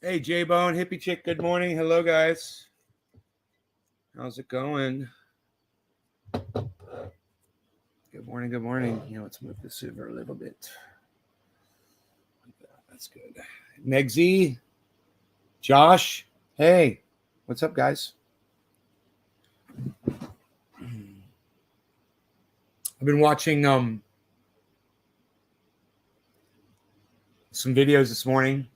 Hey, J-Bone, Hippie Chick, good morning. Hello, guys. How's it going? Good morning, good morning. Let's move this over a little bit. That's good. Negsy, Josh, hey, what's up, guys? I've been watching some videos this morning.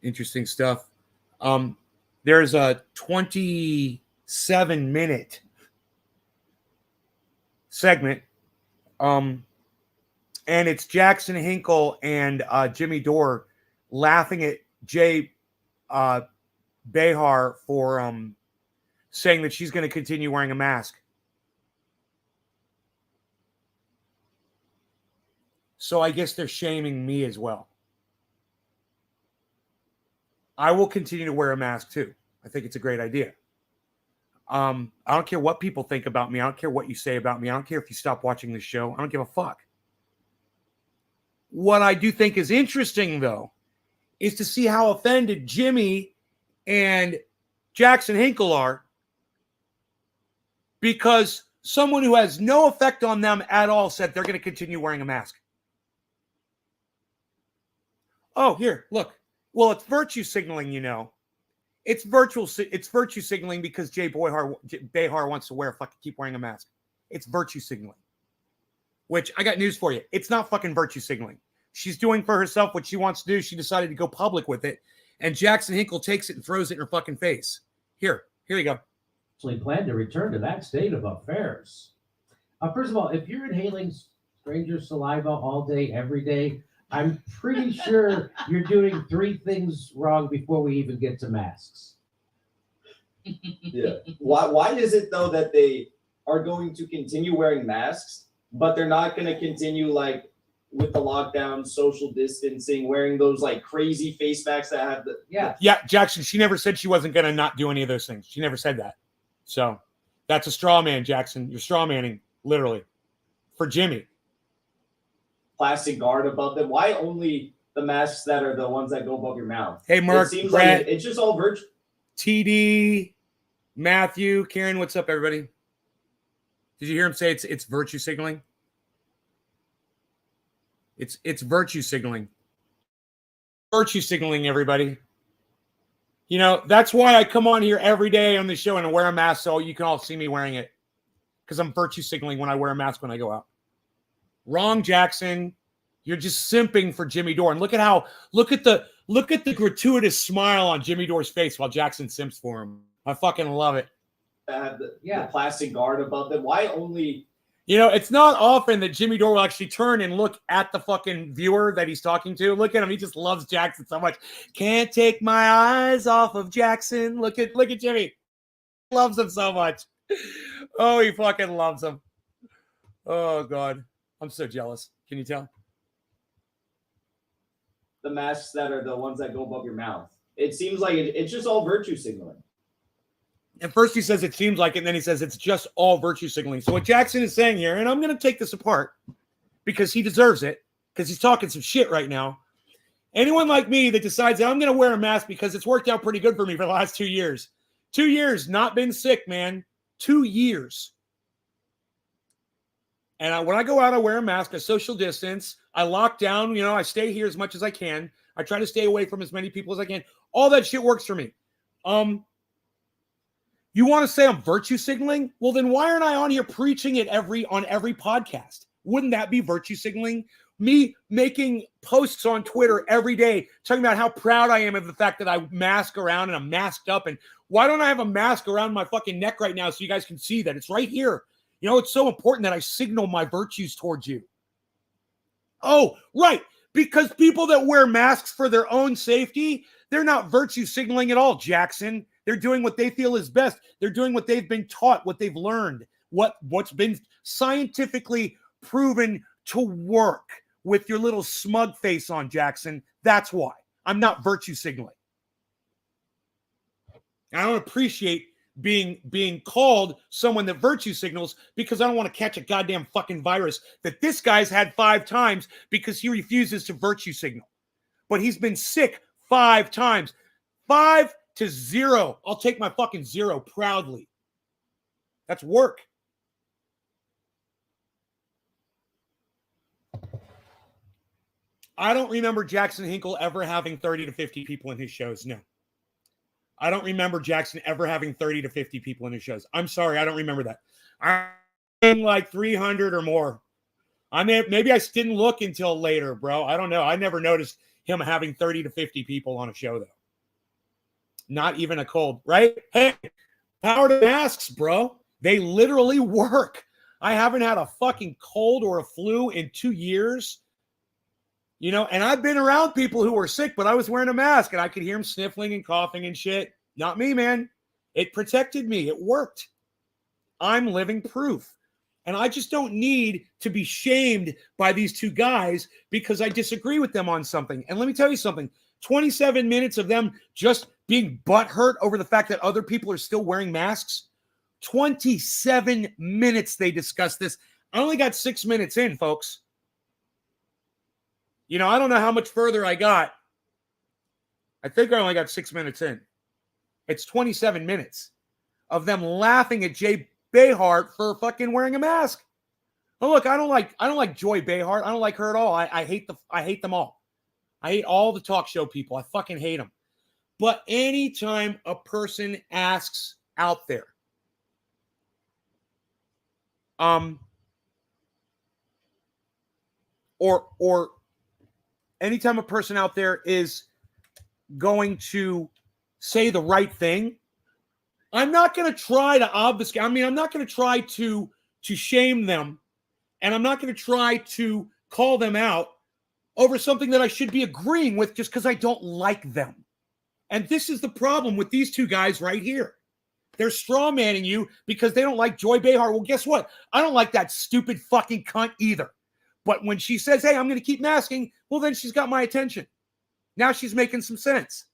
Interesting stuff. There's a 27-minute segment, and it's Jackson Hinkle and Jimmy Dore laughing at Jay Behar for saying that she's going to continue wearing a mask. So I guess they're shaming me as well. I will continue to wear a mask too. I think it's a great idea. I don't care what people think about me. I don't care what you say about me. I don't care if you stop watching this show. I don't give a fuck. What I do think is interesting, though, is to see how offended Jimmy and Jackson Hinkle are, because someone who has no effect on them at all said they're going to continue wearing a mask. Oh, here, look. Well, it's virtue signaling, It's virtue signaling because Jay Behar wants to keep wearing a mask. It's virtue signaling. Which, I got news for you. It's not fucking virtue signaling. She's doing for herself what she wants to do. She decided to go public with it. And Jackson Hinkle takes it and throws it in her fucking face. Here you go. Plan to return to that state of affairs. First of all, if you're inhaling stranger saliva all day, every day, I'm pretty sure you're doing 3 things wrong before we even get to masks. Yeah. Why is it, though, that they are going to continue wearing masks, but they're not going to continue, with the lockdown, social distancing, wearing those, crazy face masks that have the... Yeah, Jackson, she never said she wasn't going to not do any of those things. She never said that. So, that's a straw man, Jackson. You're straw manning, literally, for Jimmy. Plastic guard above them. Why only the masks that are the ones that go above your mouth? Hey, Mark, it seems Brett, like it's just all virtual. TD, Matthew, Karen, what's up, everybody? Did you hear him say it's virtue signaling? It's virtue signaling. Virtue signaling, everybody. That's why I come on here every day on the show and I wear a mask so you can all see me wearing it. Because I'm virtue signaling when I wear a mask when I go out. Wrong, Jackson. You're just simping for Jimmy Dore. And look at the gratuitous smile on Jimmy Dore's face while Jackson simps for him. I fucking love it. Have the plastic guard above them. Why only? It's not often that Jimmy Dore will actually turn and look at the fucking viewer that he's talking to. Look at him. He just loves Jackson so much. Can't take my eyes off of Jackson. Look at Jimmy. He loves him so much. Oh, he fucking loves him. Oh, God. I'm so jealous. Can you tell? The masks that are the ones that go above your mouth. It seems like it's just all virtue signaling. And first he says it seems like it, and then he says it's just all virtue signaling. So what Jackson is saying here, and I'm going to take this apart because he deserves it, because he's talking some shit right now. Anyone like me that decides that I'm going to wear a mask because it's worked out pretty good for me for the last 2 years. 2 years, not been sick, man. 2 years. And when I go out, I wear a mask, I social distance, I lock down, I stay here as much as I can. I try to stay away from as many people as I can. All that shit works for me. You want to say I'm virtue signaling? Well, then why aren't I on here preaching it on every podcast? Wouldn't that be virtue signaling? Me making posts on Twitter every day talking about how proud I am of the fact that I mask around and I'm masked up. And why don't I have a mask around my fucking neck right now so you guys can see that? It's right here. It's so important that I signal my virtues towards you. Oh, right. Because people that wear masks for their own safety, they're not virtue signaling at all, Jackson. They're doing what they feel is best. They're doing what they've been taught, what they've learned, what's been scientifically proven to work with your little smug face on, Jackson. That's why. I'm not virtue signaling. I don't appreciate being called someone that virtue signals because I don't want to catch a goddamn fucking virus that this guy's had 5 times because he refuses to virtue signal. but he's been sick 5 times. 5-0. I'll take my fucking 0 proudly. That's work. I don't remember Jackson Hinkle ever having 30 to 50 people in his shows. No. I don't remember Jackson ever having 30 to 50 people in his shows. I'm sorry, I don't remember that. I'm like 300 or more. Maybe I just didn't look until later, bro. I don't know. I never noticed him having 30 to 50 people on a show, though. Not even a cold, right? Hey, power to masks, bro. They literally work. I haven't had a fucking cold or a flu in 2 years. You know, and I've been around people who were sick, but I was wearing a mask and I could hear them sniffling and coughing and shit. Not me, man. It protected me. It worked. I'm living proof. And I just don't need to be shamed by these two guys because I disagree with them on something. And let me tell you something. 27 minutes of them just being butthurt over the fact that other people are still wearing masks. 27 minutes they discussed this. I only got 6 minutes in, folks. You know, I don't know how much further I got. I think I only got 6 minutes in. It's 27 minutes of them laughing at Jay Behar for fucking wearing a mask. Oh, look, I don't like Joy Behar. I don't like her at all. I hate them all. I hate all the talk show people. I fucking hate them. But anytime a person asks out there, or anytime a person out there is going to say the right thing, I'm not going to try to obfuscate. I mean, I'm not going to try to shame them, and I'm not going to try to call them out over something that I should be agreeing with just because I don't like them. And this is the problem with these two guys right here. They're straw manning you because they don't like Joy Behar. Well, guess what? I don't like that stupid fucking cunt either. But when she says, hey, I'm going to keep masking, well, then she's got my attention. Now she's making some sense.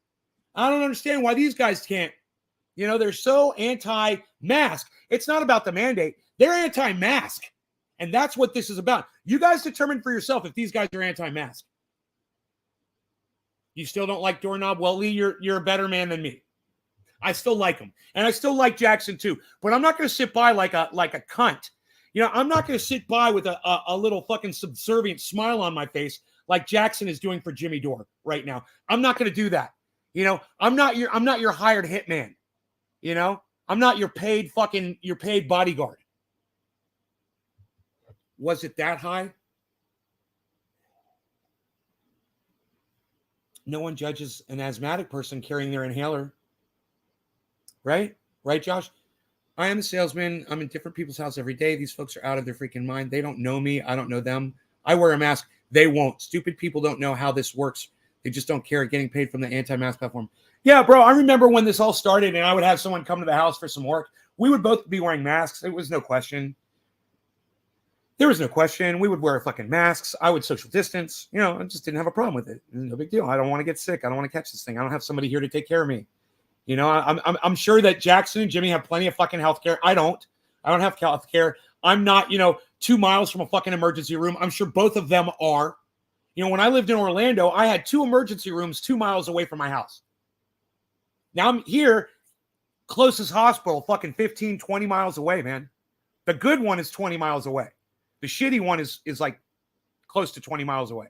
I don't understand why these guys can't. You know, they're so anti-mask. It's not about the mandate. They're anti-mask. And that's what this is about. You guys determine for yourself if these guys are anti-mask. You still don't like Doorknob? Well, Lee, you're a better man than me. I still like him. And I still like Jackson too. But I'm not going to sit by like a cunt. You know, I'm not going to sit by with a little fucking subservient smile on my face like Jackson is doing for Jimmy Dore right now. I'm not going to do that. You know, I'm not your hired hitman. You know, I'm not your paid bodyguard. Was it that high? No one judges an asthmatic person carrying their inhaler. Right? Right, Josh? I am a salesman. I'm in different people's house every day. These folks are out of their freaking mind. They don't know me. I don't know them. I wear a mask. They won't. Stupid people don't know how this works. They just don't care. Getting paid from the anti-mask platform. Yeah, bro, I remember when this all started and I would have someone come to the house for some work. We would both be wearing masks. It was no question. There was no question. We would wear fucking masks. I would social distance. You know, I just didn't have a problem with it. No big deal. I don't want to get sick. I don't want to catch this thing. I don't have somebody here to take care of me. You know, I'm sure that Jackson and Jimmy have plenty of fucking healthcare. I don't have healthcare. I'm not, 2 miles from a fucking emergency room. I'm sure both of them are. You know, when I lived in Orlando, I had 2 emergency rooms 2 miles away from my house. Now I'm here, closest hospital, fucking 15, 20 miles away, man. The good one is 20 miles away. The shitty one is like close to 20 miles away.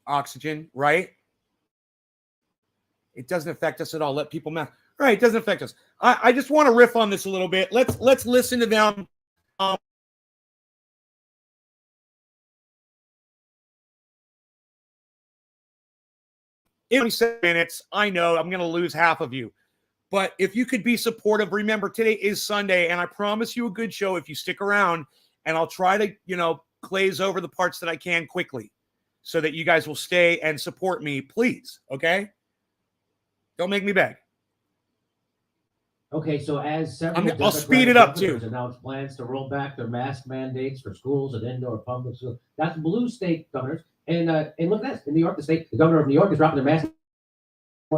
Oxygen, right? It doesn't affect us at all. Let people mask. Right, it doesn't affect us. I just want to riff on this a little bit. Let's listen to them. In 27 minutes, I know I'm going to lose half of you. But if you could be supportive, remember today is Sunday, and I promise you a good show if you stick around, and I'll try to, glaze over the parts that I can quickly so that you guys will stay and support me, please, okay? Don't make me beg. Okay, so as several I'll speed it up, too. Announced plans to roll back their mask mandates for schools and indoor public schools. That's blue state governors. And look at this. In New York, the governor of New York is dropping their mask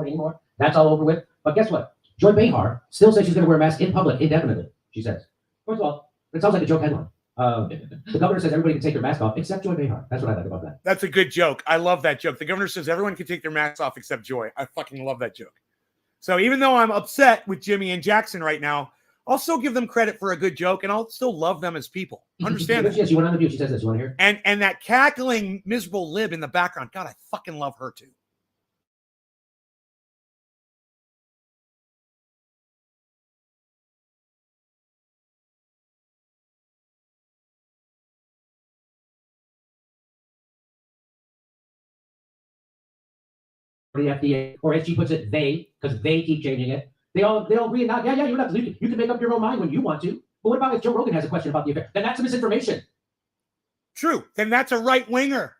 anymore. That's all over with. But guess what? Joy Behar still says she's going to wear a mask in public indefinitely, she says. First of all, it sounds like a joke headline. The governor says everybody can take their mask off except Joy Behar. That's what I like about that. That's a good joke. I love that joke. The governor says everyone can take their masks off except Joy. I fucking love that joke. So even though I'm upset with Jimmy and Jackson right now, I'll still give them credit for a good joke, and I'll still love them as people. Understand that? Yes, you went on the view. She says this. You want to hear? And that cackling, miserable lib in the background. God, I fucking love her too. The FDA, or as she puts it, they, because they keep changing it. They all agree. Now, yeah, you can make up your own mind when you want to. But what about if Joe Rogan has a question about the affair? Then that's misinformation. True. Then that's a right winger.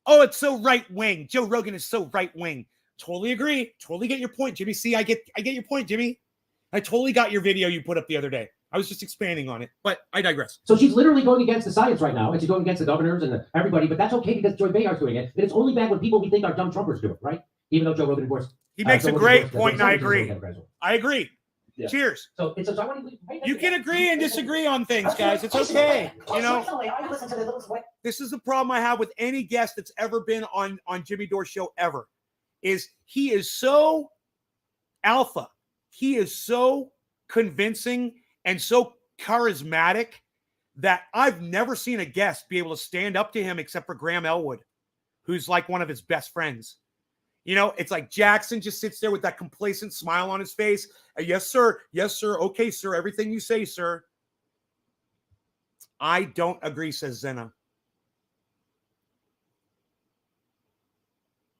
Oh, it's so right wing. Joe Rogan is so right wing. Totally agree. Totally get your point, Jimmy. See, I get your point, Jimmy. I totally got your video you put up the other day. I was just expanding on it, but I digress. So she's literally going against the science right now, and she's going against the governors and everybody. But that's okay because Joy Behar's doing it. And it's only bad when people we think are dumb Trumpers do it, right? Even though Joe Rogan, of course, he makes a great point, and I agree. I agree. Yeah. Cheers. So I want to, you can agree and disagree on things, guys. It's okay. You know, this is the problem I have with any guest that's ever been on Jimmy Dore's show ever, is he is so alpha. He is so convincing and so charismatic that I've never seen a guest be able to stand up to him except for Graham Elwood, who's like one of his best friends. You know, it's like Jackson just sits there with that complacent smile on his face. Yes, sir. Yes, sir. Okay, sir. Everything you say, sir. I don't agree, says Zena.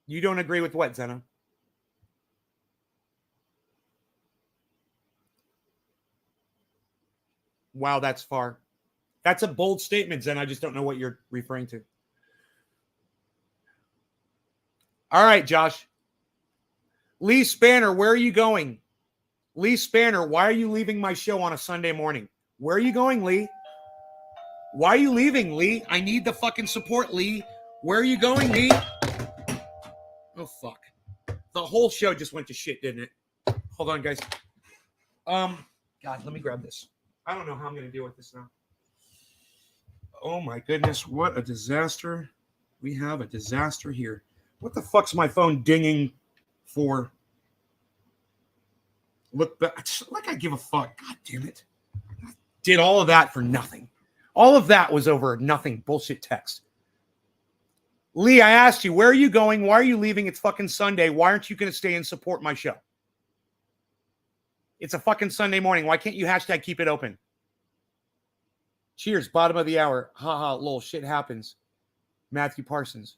You don't agree with what, Zena? Wow, that's far. That's a bold statement, Zena. I just don't know what you're referring to. All right, Josh. Lee Spanner, where are you going? Lee Spanner, why are you leaving my show on a Sunday morning? Where are you going, Lee? Why are you leaving, Lee? I need the fucking support, Lee. Where are you going, Lee? Oh, fuck. The whole show just went to shit, didn't it? Hold on, guys. God, let me grab this. I don't know how I'm going to deal with this now. Oh, my goodness. What a disaster. We have a disaster here. What the fuck's my phone dinging for? Look back. Like I give a fuck. God damn it. I did all of that for nothing. All of that was over nothing bullshit text. Lee, I asked you, where are you going? Why are you leaving? It's fucking Sunday. Why aren't you going to stay and support my show? It's a fucking Sunday morning. Why can't you hashtag keep it open? Cheers. Bottom of the hour. Haha, lol. Shit happens. Matthew Parsons.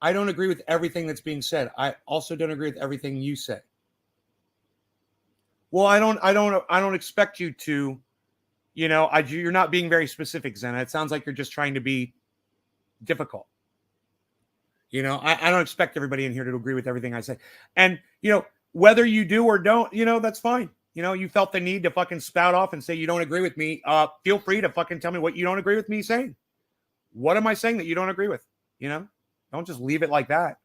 I don't agree with everything that's being said. I also don't agree with everything you say. Well, I don't expect you to, you know, you're not being very specific, Zena. It sounds like you're just trying to be difficult. You know, I don't expect everybody in here to agree with everything I say. And, you know, whether you do or don't, you know, that's fine. You know, you felt the need to fucking spout off and say you don't agree with me. Feel free to fucking tell me what you don't agree with me saying. What am I saying that you don't agree with? You know? Don't just leave it like that.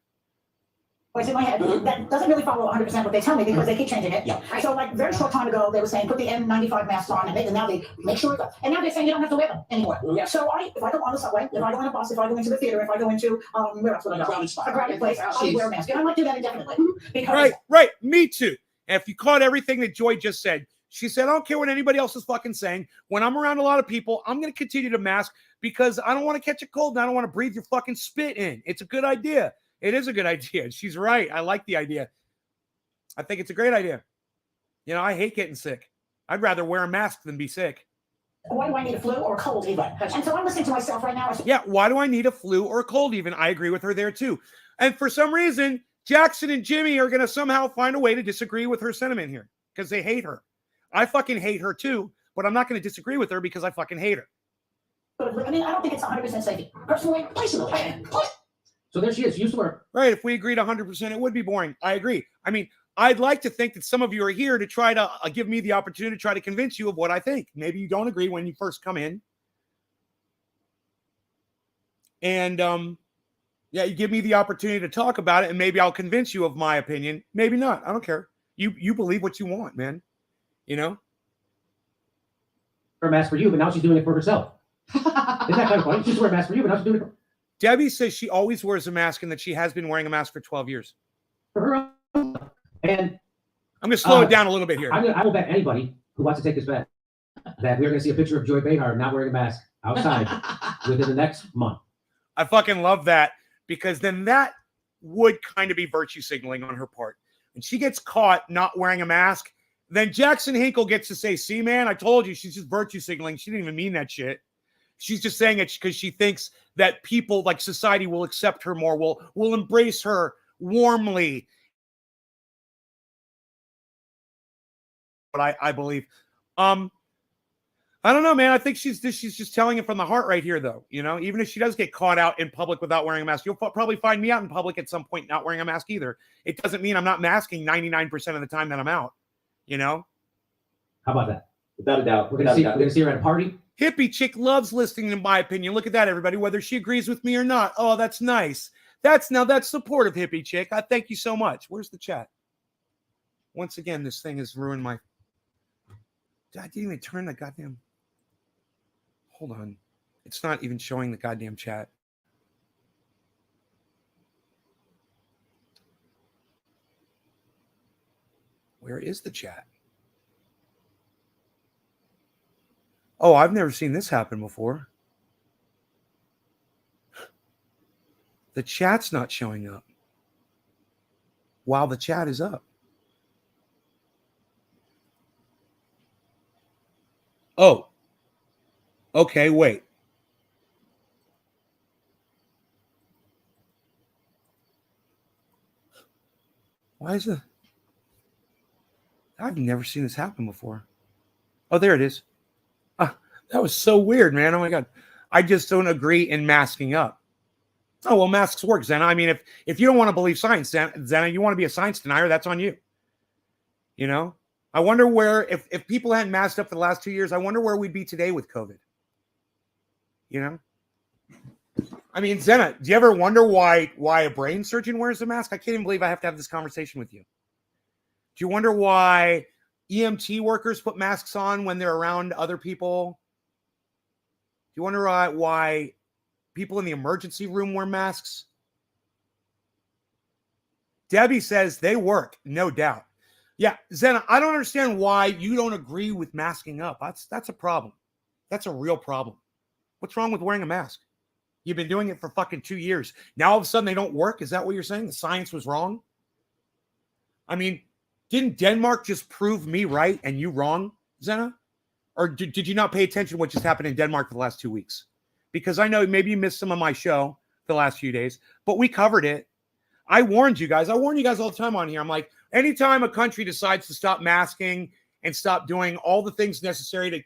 Voice in my head that doesn't really follow 100% what they tell me because they keep changing it. Yeah. So like very short time ago, they were saying put the N95 masks on, and now they make sure. And now they're saying you don't have to wear them anymore. Yeah. So if I go on the subway, if I go on a bus, if I go into the theater, if I go into where else would I go? A crowded place, I'll wear a mask, and I might do that indefinitely. Because right. Me too. And if you caught everything that Joy just said, she said, I don't care what anybody else is fucking saying. When I'm around a lot of people, I'm going to continue to mask because I don't want to catch a cold and I don't want to breathe your fucking spit in. It's a good idea. It is a good idea. She's right. I like the idea. I think it's a great idea. You know, I hate getting sick. I'd rather wear a mask than be sick. Why do I need a flu or a cold even? And so I'm listening to myself right now. Yeah, why do I need a flu or a cold even? I agree with her there too. And for some reason, Jackson and Jimmy are going to somehow find a way to disagree with her sentiment here because they hate her. I fucking hate her too, but I'm not going to disagree with her because I fucking hate her. I mean, I don't think it's 100% safe. Personally. So there she is. You swear. Right. If we agreed 100%, it would be boring. I agree. I mean, I'd like to think that some of you are here to try to give me the opportunity to try to convince you of what I think. Maybe you don't agree when you first come in. And, yeah, you give me the opportunity to talk about it, and maybe I'll convince you of my opinion. Maybe not. I don't care. You believe what you want, man. You know? Her mask for you, but now she's doing it for herself. Isn't that kind of funny? She just wear a mask for you, but now she's doing it Debbie says she always wears a mask and that she has been wearing a mask for 12 years. for her own. And I'm going to slow it down a little bit here. I will bet anybody who wants to take this bet that we're going to see a picture of Joy Behar not wearing a mask outside within the next month. I fucking love that, because then that would kind of be virtue signaling on her part. When she gets caught not wearing a mask, then Jackson Hinkle gets to say, see, man, I told you, she's just virtue signaling. She didn't even mean that shit. She's just saying it because she thinks that people, like society, will accept her more, will embrace her warmly. But I believe. I don't know, man. I think she's just telling it from the heart right here, though. You know, even if she does get caught out in public without wearing a mask, you'll probably find me out in public at some point not wearing a mask either. It doesn't mean I'm not masking 99% of the time that I'm out. You know? How about that? Without a doubt. We're going to see her at a party. Hippie chick loves listening, in my opinion. Look at that, everybody, whether she agrees with me or not. Oh, that's nice. That's supportive, hippie chick. I thank you so much. Where's the chat? Once again, this thing has ruined my... I didn't even turn the goddamn... Hold on. It's not even showing the goddamn chat. Where is the chat? Oh, I've never seen this happen before. The chat's not showing up while the chat is up. Oh. Okay, wait. Why is it? I've never seen this happen before. Oh, there it is. That was so weird, man. Oh my God. I just don't agree in masking up. Oh, well, masks work, Zena. I mean, if you don't want to believe science, Zena, you want to be a science denier, that's on you. You know? I wonder where, if people hadn't masked up for the last 2 years, I wonder where we'd be today with COVID. You know? I mean, Zena, do you ever wonder why a brain surgeon wears a mask? I can't even believe I have to have this conversation with you. Do you wonder why EMT workers put masks on when they're around other people? Do you wonder why people in the emergency room wear masks? Debbie says they work, no doubt. Yeah, Zena, I don't understand why you don't agree with masking up. That's a problem. That's a real problem. What's wrong with wearing a mask? You've been doing it for fucking 2 years. Now all of a sudden they don't work? Is that what you're saying? The science was wrong? I mean, didn't Denmark just prove me right and you wrong, Zena? Or did you not pay attention to what just happened in Denmark for the last 2 weeks? Because I know maybe you missed some of my show for the last few days, but we covered it. I warned you guys. I warn you guys all the time on here. I'm like, anytime a country decides to stop masking and stop doing all the things necessary to,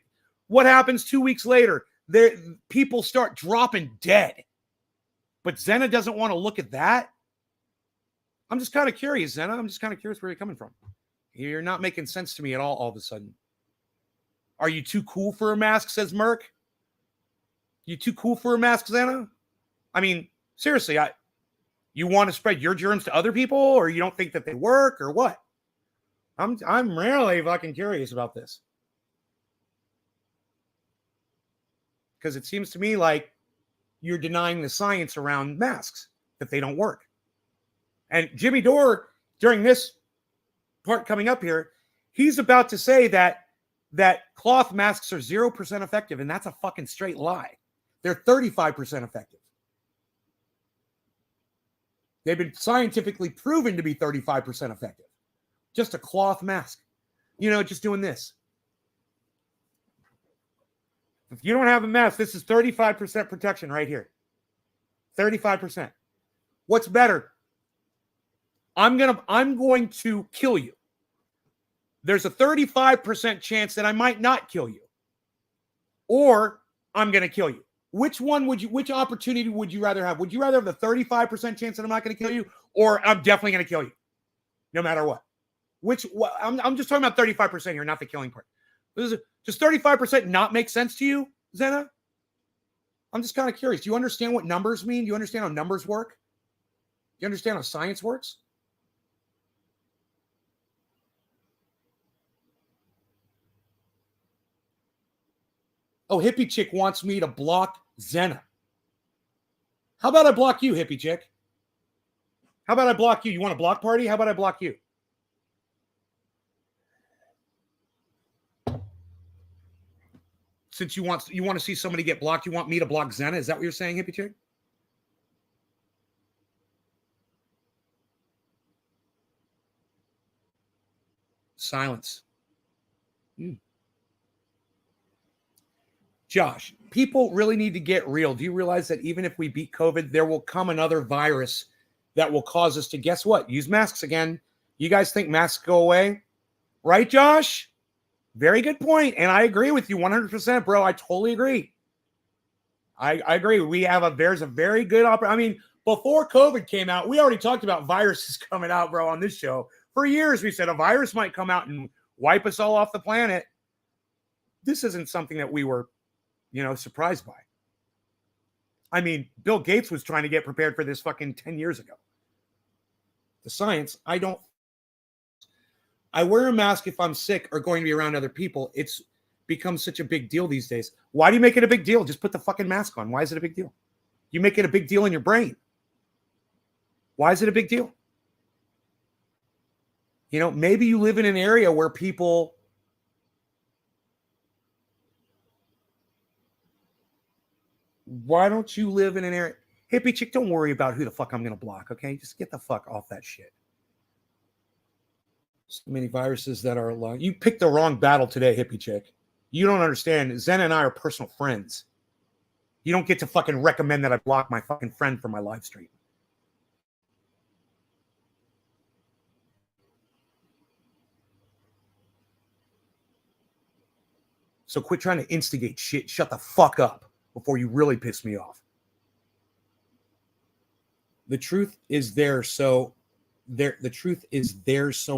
what happens 2 weeks later? People start dropping dead. But Zena doesn't want to look at that. I'm just kind of curious, Zena. I'm just kind of curious where you're coming from. You're not making sense to me at all of a sudden. Are you too cool for a mask, says Merc? You too cool for a mask, Zena? I mean, seriously, you want to spread your germs to other people, or you don't think that they work, or what? I'm really fucking curious about this. Because it seems to me like you're denying the science around masks, that they don't work. And Jimmy Dore, during this part coming up here, he's about to say that cloth masks are 0% effective, and that's a fucking straight lie. They're 35% effective. They've been scientifically proven to be 35% effective. Just a cloth mask. You know, just doing this. If you don't have a mask, this is 35% protection right here. 35%. What's better? I'm going to kill you. There's a 35% chance that I might not kill you. Or I'm going to kill you. Which opportunity would you rather have? Would you rather have the 35% chance that I'm not going to kill you, or I'm definitely going to kill you no matter what? I'm just talking about 35% here, not the killing part. Does 35% not make sense to you, Zena? I'm just kind of curious. Do you understand what numbers mean? Do you understand how numbers work? Do you understand how science works? Oh, Hippie Chick wants me to block Zena. How about I block you, Hippie Chick? How about I block you? You want a block party? How about I block you? Since you want to see somebody get blocked, you want me to block Zena? Is that what you're saying, Hippie Chick? Silence. Josh, people really need to get real. Do you realize that even if we beat COVID, there will come another virus that will cause us to, guess what? Use masks again. You guys think masks go away? Right, Josh? Very good point. And I agree with you 100%, bro. I totally agree. I agree. There's a very good opportunity. I mean, before COVID came out, we already talked about viruses coming out, bro, on this show. For years, we said a virus might come out and wipe us all off the planet. This isn't something that we were, surprised by. I mean, Bill Gates was trying to get prepared for this fucking 10 years ago. The science, I wear a mask if I'm sick or going to be around other people. It's become such a big deal these days. Why do you make it a big deal? Just put the fucking mask on. Why is it a big deal? You make it a big deal in your brain. Why is it a big deal? Maybe you live in an area where people why don't you live in an area? Hippie Chick, don't worry about who the fuck I'm going to block, okay? Just get the fuck off that shit. So many viruses that are alive. You picked the wrong battle today, Hippie Chick. You don't understand. Zen and I are personal friends. You don't get to fucking recommend that I block my fucking friend from my live stream. So quit trying to instigate shit. Shut the fuck up before you really piss me off. The truth is there. So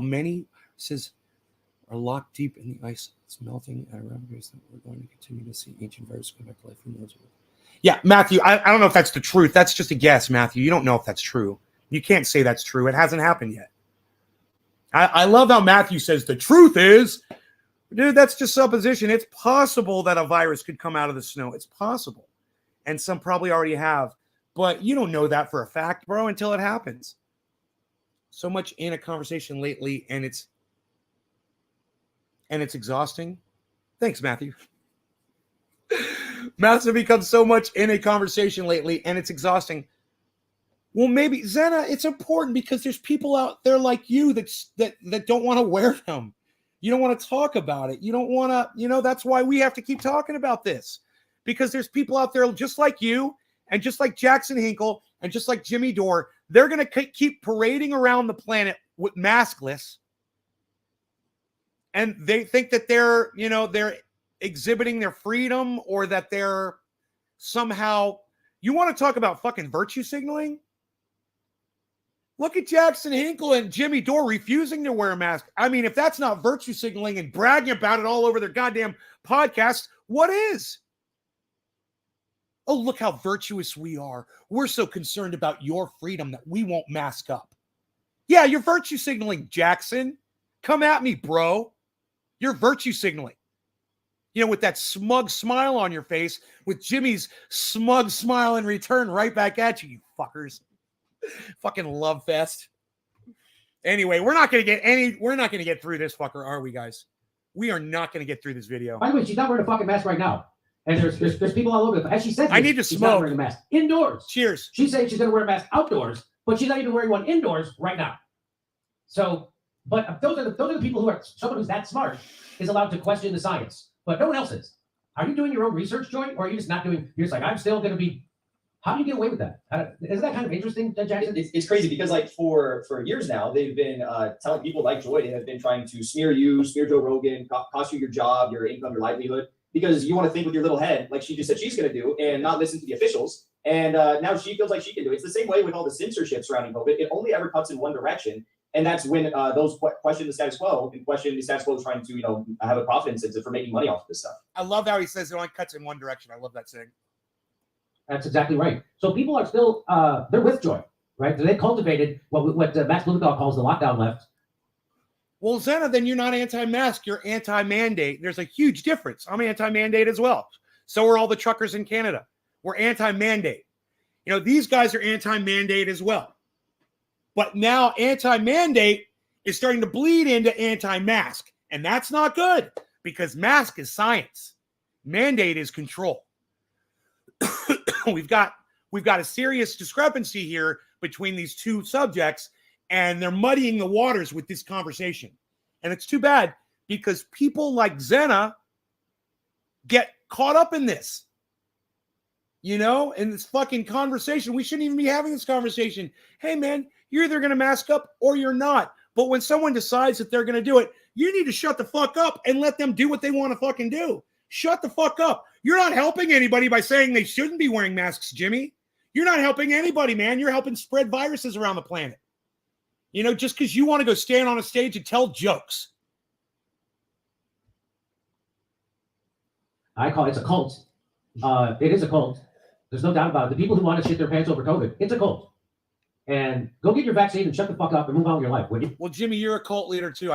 many says are locked deep in the ice. It's melting at a rapid pace that we're going to continue to see ancient viruses come back to life. Who knows? Yeah, Matthew, I don't know if that's the truth. That's just a guess, Matthew. You don't know if that's true. You can't say that's true. It hasn't happened yet. I love how Matthew says the truth is, dude, that's just supposition. It's possible that a virus could come out of the snow. It's possible. And some probably already have. But you don't know that for a fact, bro, until it happens. So much in a conversation lately, and it's exhausting. Thanks, Matthew. Matthew becomes so much in a conversation lately, and it's exhausting. Well, maybe, Zena, it's important because there's people out there like you that don't want to wear them. You don't want to talk about it. You don't want to, that's why we have to keep talking about this. Because there's people out there just like you, and just like Jackson Hinkle, and just like Jimmy Dore. They're going to keep parading around the planet with maskless. And they think that they're exhibiting their freedom, or that they're somehow, you want to talk about fucking virtue signaling? Look at Jackson Hinkle and Jimmy Dore refusing to wear a mask. I mean, if that's not virtue signaling and bragging about it all over their goddamn podcasts, what is? Oh, look how virtuous we are. We're so concerned about your freedom that we won't mask up. Yeah, you're virtue signaling, Jackson. Come at me, bro. You're virtue signaling. With that smug smile on your face, with Jimmy's smug smile in return right back at you, you fuckers. Fucking love fest. Anyway, we're not going to get through this fucker, are we, guys? We are not going to get through this video. By the way, she's not wearing a fucking mask right now. And there's people all over. As she said, I need to she's smoke. not wearing a mask indoors. Cheers. She's saying she's going to wear a mask outdoors, but she's not even wearing one indoors right now. So, but those are the people who are, someone who's that smart is allowed to question the science, but no one else is. Are you doing your own research, Joy, or are you just not doing? You're just like, I'm still going to be. How do you get away with that? Isn't that kind of interesting, Jackson? It's crazy because for years now, they've been telling people like Joy, they have been trying to smear Joe Rogan, cost you your job, your income, your livelihood, because you want to think with your little head, like she just said she's going to do, and not listen to the officials. And now she feels like she can do it. It's the same way with all the censorship surrounding COVID. It only ever cuts in one direction. And that's when those question the status quo and question the status quo is trying to, have a profit incentive for making money off of this stuff. I love how he says it only cuts in one direction. I love that saying. That's exactly right. So people are still, they're with Joy, right? They cultivated what Max Blumenthal calls the lockdown left. Well, Zena, then you're not anti-mask, you're anti-mandate. There's a huge difference. I'm anti-mandate as well. So are all the truckers in Canada. We're anti-mandate. You know, these guys are anti-mandate as well. But now anti-mandate is starting to bleed into anti-mask. And that's not good because mask is science. Mandate is control. We've got a serious discrepancy here between these two subjects, and they're muddying the waters with this conversation. And it's too bad because people like Zena get caught up in this. You know, in this fucking conversation. We shouldn't even be having this conversation. Hey, man, you're either going to mask up or you're not. But when someone decides that they're going to do it, you need to shut the fuck up and let them do what they want to fucking do. Shut the fuck up. You're not helping anybody by saying they shouldn't be wearing masks, Jimmy. You're not helping anybody, man. You're helping spread viruses around the planet. You know, just because you want to go stand on a stage and tell jokes. I call it's a cult. It is a cult. There's no doubt about it. The people who want to shit their pants over COVID, it's a cult. And go get your vaccine and shut the fuck up and move on with your life, would you? Well, Jimmy, you're a cult leader too.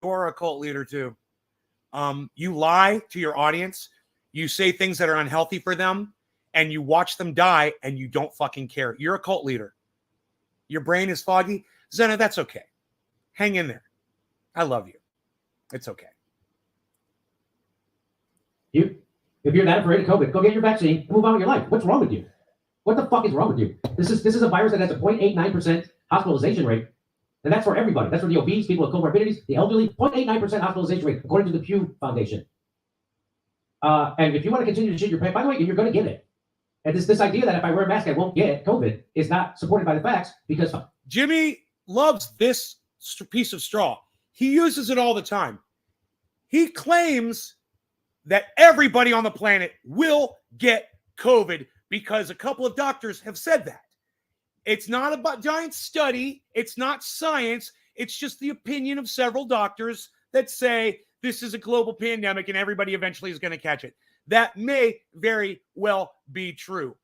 You're a cult leader too. You lie to your audience. You say things that are unhealthy for them, and you watch them die, and you don't fucking care. You're a cult leader. Your brain is foggy. Zena, that's okay. Hang in there. I love you. It's okay. If you're that afraid of COVID, go get your vaccine and move on with your life. What's wrong with you? What the fuck is wrong with you? This is a virus that has a 0.89% hospitalization rate. And that's for everybody. That's for the obese, people with comorbidities, the elderly, 0.89% hospitalization rate, according to the Pew Foundation. And if you want to continue to shit your pants, by the way, you're going to get it. And this idea that if I wear a mask, I won't get COVID is not supported by the facts because Jimmy loves this piece of straw. He uses it all the time. He claims that everybody on the planet will get COVID because a couple of doctors have said that. It's not a giant study. It's not science. It's just the opinion of several doctors that say this is a global pandemic and everybody eventually is going to catch it. That may very well be true.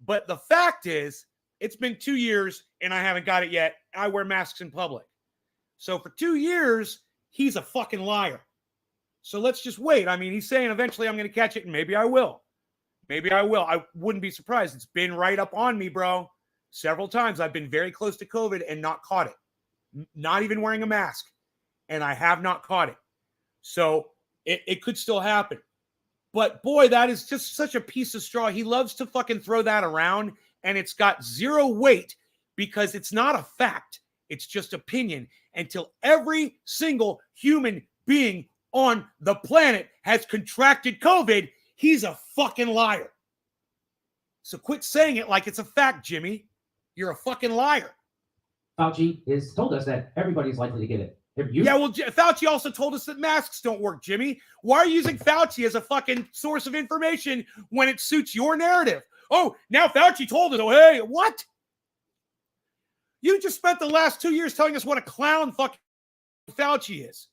But the fact is, it's been 2 years and I haven't got it yet. I wear masks in public. So for 2 years, he's a fucking liar. So let's just wait. I mean, he's saying eventually I'm going to catch it, and maybe I will. Maybe I will. I wouldn't be surprised. It's been right up on me, bro. Several times I've been very close to COVID and not caught it. Not even wearing a mask. And I have not caught it. So it could still happen. But boy, that is just such a piece of straw. He loves to fucking throw that around, and it's got zero weight because it's not a fact. It's just opinion until every single human being on the planet has contracted COVID. He's a fucking liar. So quit saying it like it's a fact, Jimmy. You're a fucking liar. Fauci has told us that everybody's likely to get it. Yeah, well, Fauci also told us that masks don't work, Jimmy. Why are you using Fauci as a fucking source of information when it suits your narrative? Oh, now Fauci told us. Oh, hey, what? You just spent the last 2 years telling us what a clown fucking Fauci is.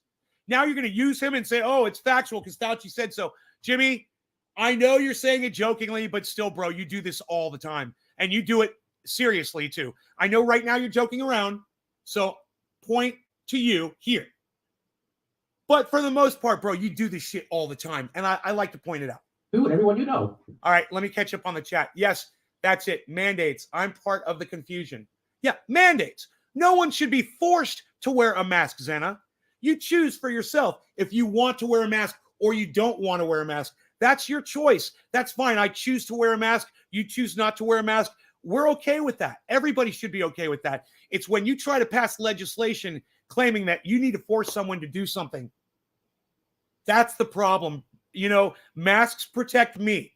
Now you're going to use him and say, oh, it's factual because Fauci said so. Jimmy, I know you're saying it jokingly, but still, bro, you do this all the time. And you do it seriously, too. I know right now you're joking around, so point to you here. But for the most part, bro, you do this shit all the time. And I like to point it out. Who? Everyone you know. All right, let me catch up on the chat. Yes, that's it. Mandates. I'm part of the confusion. Yeah, mandates. No one should be forced to wear a mask, Zena. You choose for yourself if you want to wear a mask or you don't want to wear a mask. That's your choice. That's fine. I choose to wear a mask. You choose not to wear a mask. We're okay with that. Everybody should be okay with that. It's when you try to pass legislation claiming that you need to force someone to do something. That's the problem. You know, masks protect me.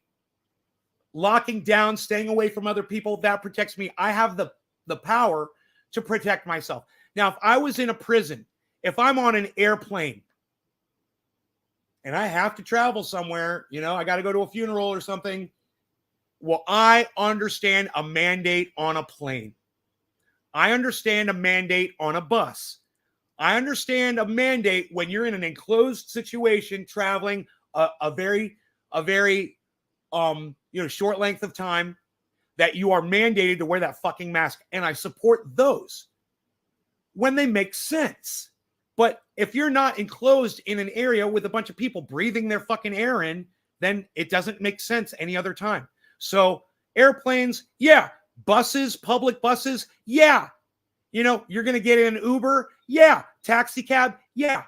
Locking down, staying away from other people, that protects me. I have the power to protect myself. Now, if I was in a prison, if I'm on an airplane and I have to travel somewhere, you know, I got to go to a funeral or something. Well, I understand a mandate on a plane. I understand a mandate on a bus. I understand a mandate when you're in an enclosed situation, traveling a very short length of time, that you are mandated to wear that fucking mask. And I support those when they make sense. But if you're not enclosed in an area with a bunch of people breathing their fucking air in, then it doesn't make sense any other time. So airplanes, yeah. Buses, public buses, yeah. You know, you're going to get in an Uber, yeah. Taxi cab, yeah.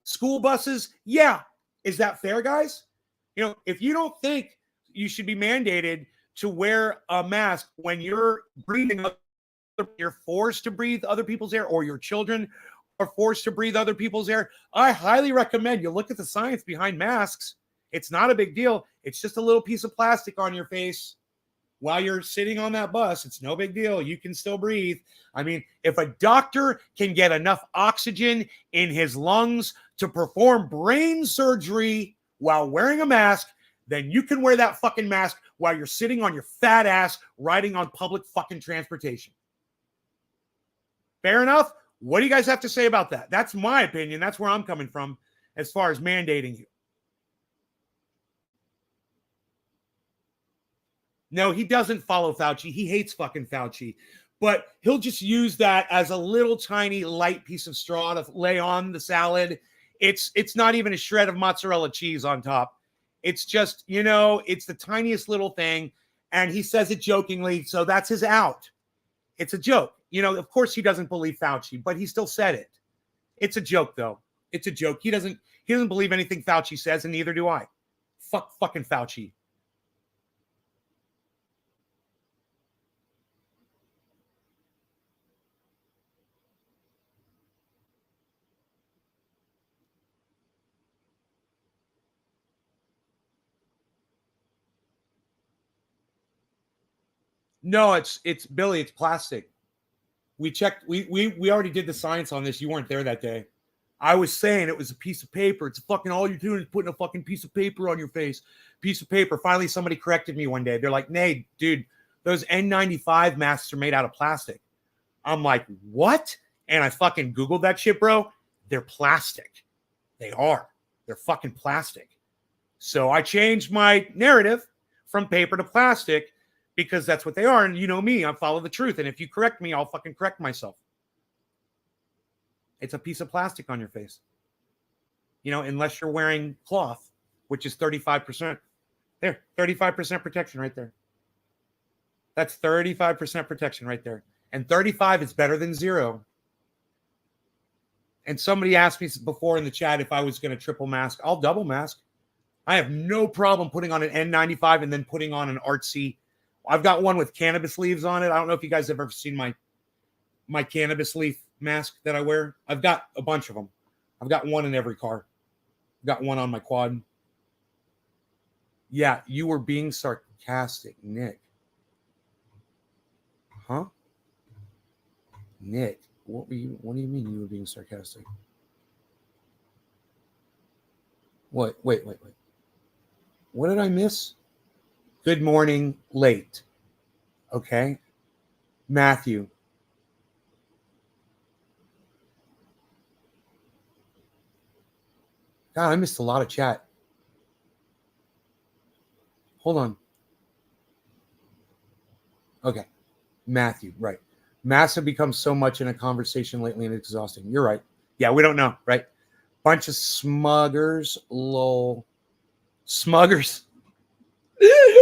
School buses, yeah. Is that fair, guys? You know, if you don't think you should be mandated to wear a mask when you're breathing, you're forced to breathe other people's air, or your children are forced to breathe other people's air, I highly recommend you look at the science behind masks. It's not a big deal. It's just a little piece of plastic on your face while you're sitting on that bus. It's no big deal. You can still breathe. I mean, if a doctor can get enough oxygen in his lungs to perform brain surgery while wearing a mask, then you can wear that fucking mask while you're sitting on your fat ass riding on public fucking transportation. Fair enough? What do you guys have to say about that? That's my opinion. That's where I'm coming from as far as mandating you. No, he doesn't follow Fauci. He hates fucking Fauci. But he'll just use that as a little tiny light piece of straw to lay on the salad. It's not even a shred of mozzarella cheese on top. It's just, you know, it's the tiniest little thing. And he says it jokingly. So that's his out. It's a joke. You know, of course he doesn't believe Fauci, but he still said it. It's a joke, though. It's a joke. He doesn't believe anything Fauci says, and neither do I. Fuck fucking Fauci. No, it's Billy, it's plastic. We checked, we already did the science on this. You weren't there that day. I was saying it was a piece of paper. It's fucking all you're doing is putting a fucking piece of paper on your face. Piece of paper. Finally, somebody corrected me one day. They're like, "Nay, dude, those N95 masks are made out of plastic." I'm like, "What?" And I fucking Googled that shit, bro. They're plastic. They are. They're fucking plastic. So I changed my narrative from paper to plastic because that's what they are. And you know me, I follow the truth. And if you correct me, I'll fucking correct myself. It's a piece of plastic on your face. You know, unless you're wearing cloth, which is 35%. There, 35% protection right there. That's 35% protection right there. And 35 is better than 0. And somebody asked me before in the chat if I was going to triple mask. I'll double mask. I have no problem putting on an N95 and then putting on an artsy. I've got one with cannabis leaves on it. I don't know if you guys have ever seen my cannabis leaf mask that I wear. I've got a bunch of them. I've got one in every car. I've got one on my quad. Yeah, you were being sarcastic, Nick. Huh? Nick, what do you mean you were being sarcastic? What? Wait. What did I miss? Good morning, late. Okay. Matthew. God, I missed a lot of chat. Hold on. Okay. Matthew, right. Masks have become so much in a conversation lately and it's exhausting. You're right. Yeah, we don't know, right? Bunch of smuggers, lol. Smuggers.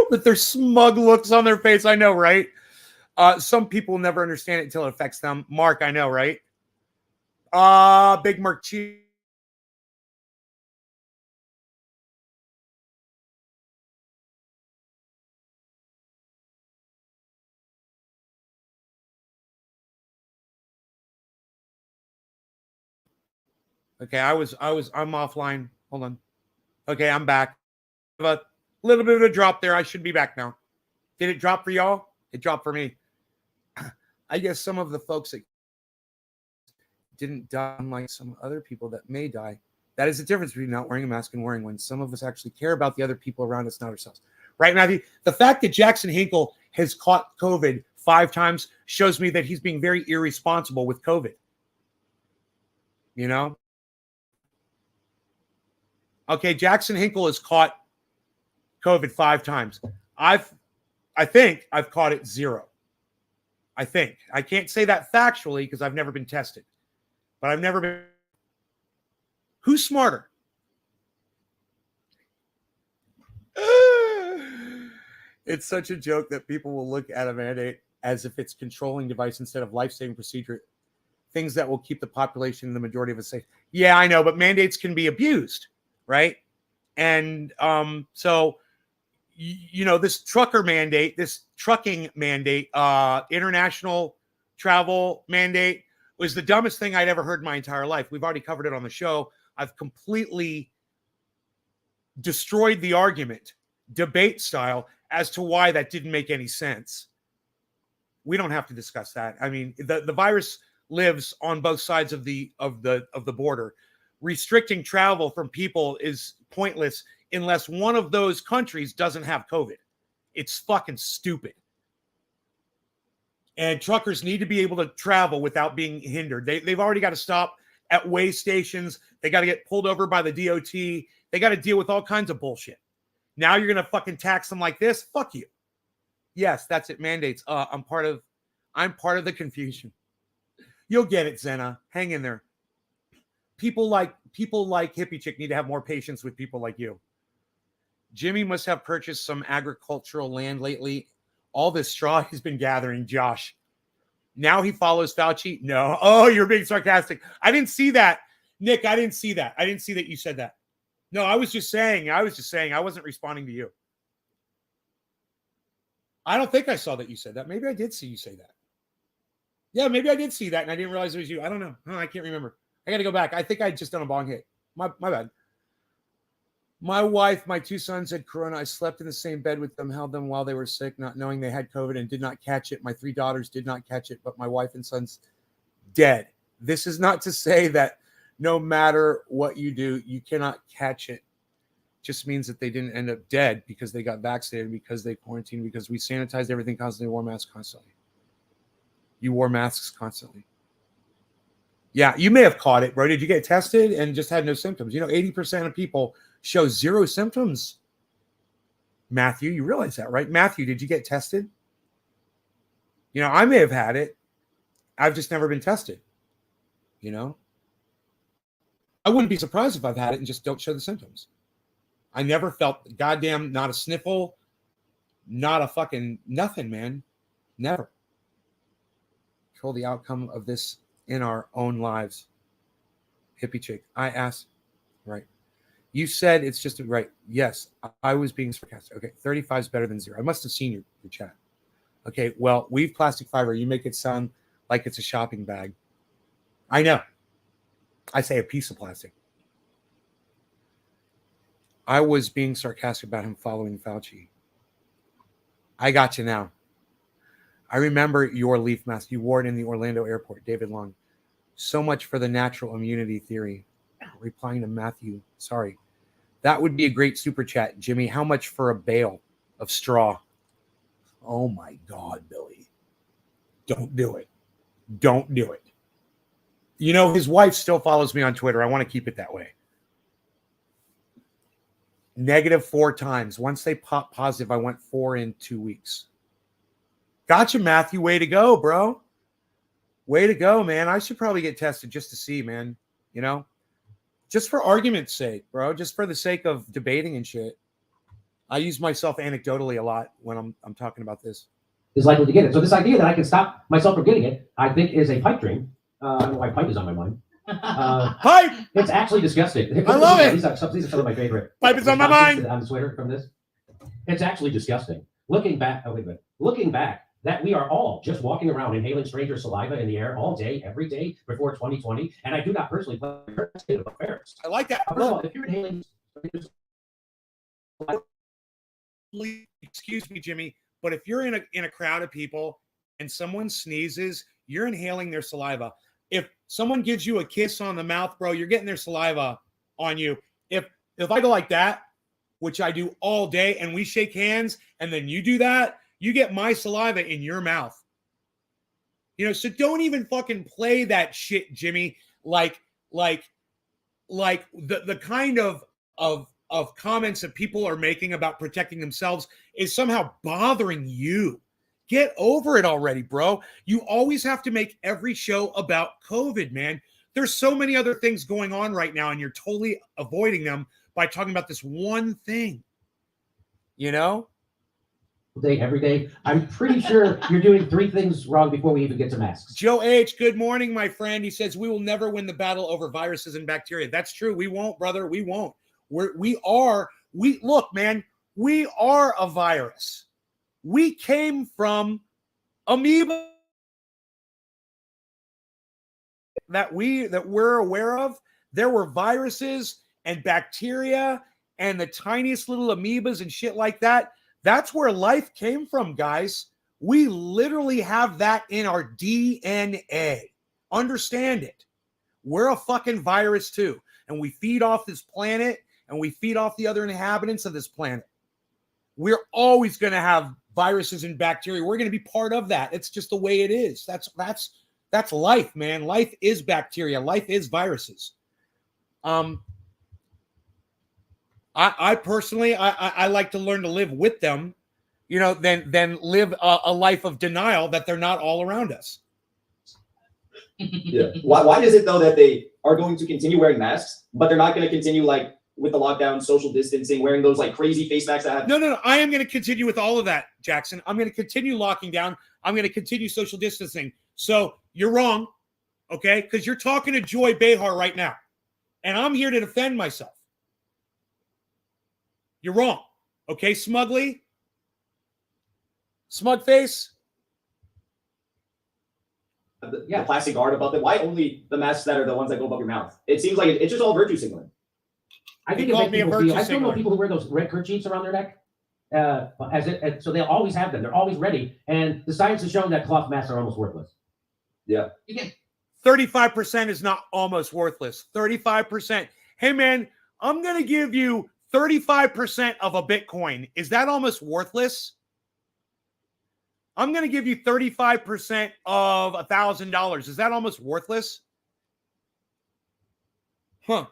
With their smug looks on their face. I know, right? Some people never understand it until it affects them. Mark, I know, right? Big Mark Cheese. Okay, I'm offline. Hold on. Okay, I'm back. A little bit of a drop there. I should be back now. Did it drop for y'all? It dropped for me. I guess some of the folks that didn't die, like some other people that may die. That is the difference between not wearing a mask and wearing one. Some of us actually care about the other people around us, not ourselves. Right, Matthew? The fact that Jackson Hinkle has caught COVID 5 times shows me that he's being very irresponsible with COVID. You know? Okay, Jackson Hinkle has caught COVID 5 times. I think I've caught it 0. I think. I can't say that factually because I've never been tested. But I've never been. Who's smarter? It's such a joke that people will look at a mandate as if it's controlling device instead of life-saving procedure, things that will keep the population and the majority of us safe. Yeah, I know, but mandates can be abused, right? And so, you know, this trucking mandate, international travel mandate was the dumbest thing I'd ever heard in my entire life. We've already covered it on the show. I've completely destroyed the argument, debate style, as to why that didn't make any sense. We don't have to discuss that. I mean, the virus lives on both sides of the border. Restricting travel from people is pointless unless one of those countries doesn't have COVID. It's fucking stupid. And truckers need to be able to travel without being hindered. They've already got to stop at way stations. They got to get pulled over by the DOT. They got to deal with all kinds of bullshit. Now you're going to fucking tax them like this? Fuck you. Yes, that's it. Mandates. I'm part of the confusion. You'll get it, Zena. Hang in there. People like Hippie Chick need to have more patience with people like you. Jimmy must have purchased some agricultural land lately. All this straw he's been gathering, Josh. Now he follows Fauci? No. Oh, you're being sarcastic. I didn't see that. Nick, I didn't see that. I didn't see that you said that. No, I was just saying. I wasn't responding to you. I don't think I saw that you said that. Maybe I did see you say that. Yeah, maybe I did see that and I didn't realize it was you. I don't know. Oh, I can't remember. I got to go back. I think I just done a bong hit. My bad. My wife, my two sons had corona. I slept in the same bed with them, held them while they were sick, not knowing they had COVID and did not catch it. My 3 daughters did not catch it, but my wife and sons dead. This is not to say that no matter what you do, you cannot catch it. Just means that they didn't end up dead because they got vaccinated, because they quarantined, because we sanitized everything constantly, wore masks constantly. You wore masks constantly. Yeah, you may have caught it, bro. Did you get tested and just had no symptoms? You know, 80% of people show 0 symptoms. Matthew, you realize that, right? Matthew, did you get tested? You know, I may have had it. I've just never been tested. You know? I wouldn't be surprised if I've had it and just don't show the symptoms. I never felt goddamn, not a sniffle, not a fucking nothing, man. Never. Control the outcome of this in our own lives. Hippie Chick. I asked, right. You said it's just right. Yes, I was being sarcastic. Okay, 35 is better than 0. I must have seen your chat. Okay, well, weave plastic fiber. You make it sound like it's a shopping bag. I know. I say a piece of plastic. I was being sarcastic about him following Fauci. I got you now. I remember your leaf mask. You wore it in the Orlando airport, David Long. So much for the natural immunity theory. Replying to Matthew. Sorry. That would be a great super chat. Jimmy, how much for a bale of straw? Oh my God, Billy. Don't do it. Don't do it. You know, his wife still follows me on Twitter. I want to keep it that way. -4 times. Once they pop positive, I went 4 in 2 weeks. Gotcha, Matthew. Way to go, bro. Way to go, man. I should probably get tested just to see, man. You know? Just for argument's sake, bro. Just for the sake of debating and shit. I use myself anecdotally a lot when I'm talking about this. Is likely to get it. So this idea that I can stop myself from getting it, I think is a pipe dream. I don't know why pipe is on my mind. Pipe! It's actually disgusting. I love it. These are some of my favorite. Pipe is on my mind. On Twitter from this. It's actually disgusting. Looking back, that we are all just walking around inhaling stranger saliva in the air all day, every day before 2020, and I do not personally play a state of affairs. I like that. First of all, if you're inhaling stranger saliva, excuse me, Jimmy, but if you're in a crowd of people and someone sneezes, you're inhaling their saliva. If someone gives you a kiss on the mouth, bro, you're getting their saliva on you. If I go like that, which I do all day, and we shake hands, and then you do that, you get my saliva in your mouth. You know, so don't even fucking play that shit, Jimmy. Like the kind of comments that people are making about protecting themselves is somehow bothering you. Get over it already, bro. You always have to make every show about COVID, man. There's so many other things going on right now, and you're totally avoiding them by talking about this one thing. You know? day, every day. I'm pretty sure you're doing three things wrong before we even get to masks. Joe H., good morning, my friend. He says, we will never win the battle over viruses and bacteria. That's true. We won't, brother. We won't. Look, man, we are a virus. We came from amoeba that we're aware of. There were viruses and bacteria and the tiniest little amoebas and shit like that. That's where life came from, guys. We literally have that in our DNA. Understand it. We're a fucking virus too. And we feed off this planet and we feed off the other inhabitants of this planet. We're always going to have viruses and bacteria. We're going to be part of that. It's just the way it is. That's life, man. Life is bacteria. Life is viruses. I personally, I like to learn to live with them, than live a life of denial that they're not all around us. Yeah. Why is it though that they are going to continue wearing masks, but they're not going to continue like with the lockdown, social distancing, wearing those like crazy face masks that have? No. I am going to continue with all of that, Jackson. I'm going to continue locking down. I'm going to continue social distancing. So you're wrong, okay? Because you're talking to Joy Behar right now, and I'm here to defend myself. You're wrong, okay, Smugly? Smug face? The plastic guard above it. Why only the masks that are the ones that go above your mouth? It seems like it's just all virtue signaling. I think it makes people feel, I still know people who wear those red kerchiefs around their neck. So they'll always have them. They're always ready. And the science has shown that cloth masks are almost worthless. Yeah. 35% is not almost worthless. 35%. Hey, man, I'm going to give you 35% of a Bitcoin. Is that almost worthless? I'm going to give you 35% of $1,000. Is that almost worthless? Huh.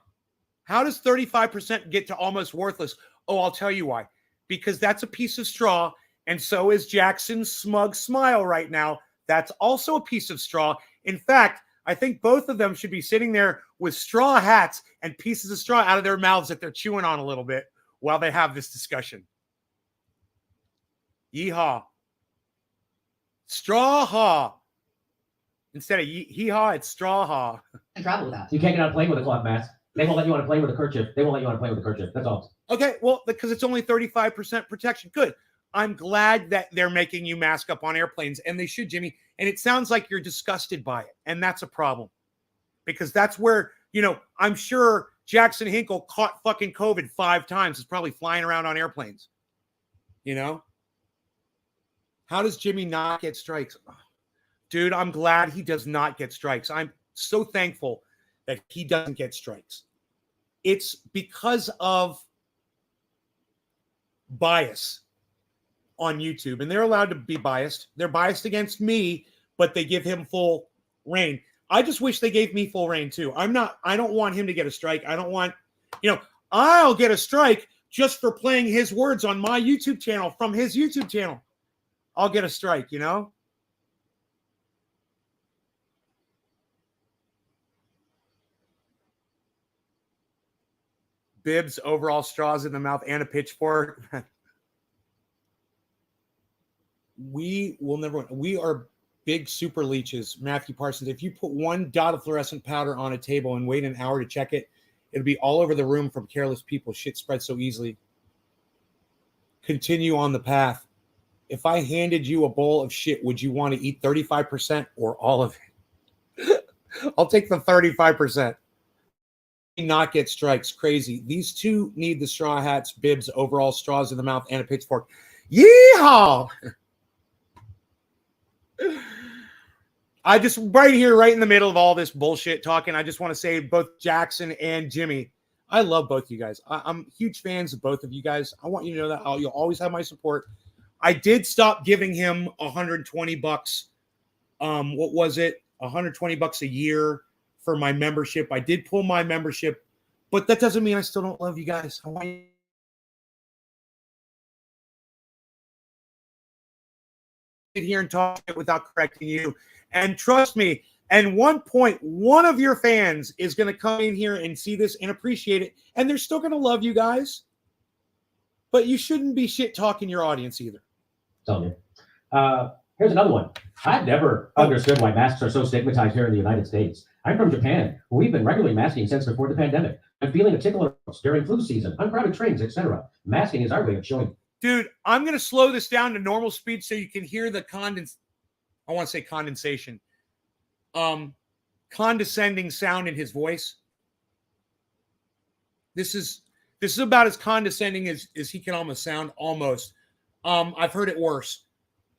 How does 35% get to almost worthless? Oh, I'll tell you why. Because that's a piece of straw, and so is Jackson's smug smile right now. That's also a piece of straw. In fact, I think both of them should be sitting there with straw hats and pieces of straw out of their mouths that they're chewing on a little bit while they have this discussion. Yeehaw. Straw ha. Instead of hee-haw, it's straw ha. And travel with that. You can't get on a plane with a cloth mask. They won't let you on a plane with a kerchief. They won't let you on a plane with a kerchief. That's all. Okay, well, because it's only 35% protection. Good. I'm glad that they're making you mask up on airplanes, and they should, Jimmy. And it sounds like you're disgusted by it, and that's a problem. Because that's where, I'm sure Jackson Hinkle caught fucking COVID 5 times. It's probably flying around on airplanes. How does Jimmy not get strikes? Dude, I'm glad he does not get strikes. I'm so thankful that he doesn't get strikes. It's because of bias on YouTube, and they're allowed to be biased. They're biased against me, but they give him full reign. I just wish they gave me full reign too. I don't want him to get a strike. I don't want, I'll get a strike just for playing his words on my YouTube channel from his YouTube channel. I'll get a strike, Bibs, overall straws in the mouth, and a pitchfork. We will never win. We are big super leeches, Matthew Parsons. If you put one dot of fluorescent powder on a table and wait an hour to check it, it'll be all over the room from careless people. Shit spreads so easily. Continue on the path. If I handed you a bowl of shit, would you want to eat 35% or all of it? I'll take the 35%. Not get strikes. Crazy. These two need the straw hats, bibs, overall straws in the mouth, and a pitchfork. Yeehaw! I just, right here, right in the middle of all this bullshit talking, I just want to say both Jackson and Jimmy, I love both you guys. I'm huge fans of both of you guys. I want you to know that you'll always have my support. I did stop giving him $120. What was it? $120 a year for my membership. I did pull my membership, but that doesn't mean I still don't love you guys. I want you to sit here and talk without correcting you. And trust me, at one point, one of your fans is going to come in here and see this and appreciate it, and they're still going to love you guys. But you shouldn't be shit talking your audience either. Telling you. Here's another one. I've never understood why masks are so stigmatized here in the United States. I'm from Japan. We've been regularly masking since before the pandemic. I'm feeling a tickle in the throat during flu season, uncrowded trains, etc. Masking is our way of showing. Dude, I'm going to slow this down to normal speed so you can hear the I want to say condensation. Condescending sound in his voice. This is about as condescending as he can almost sound, almost. I've heard it worse,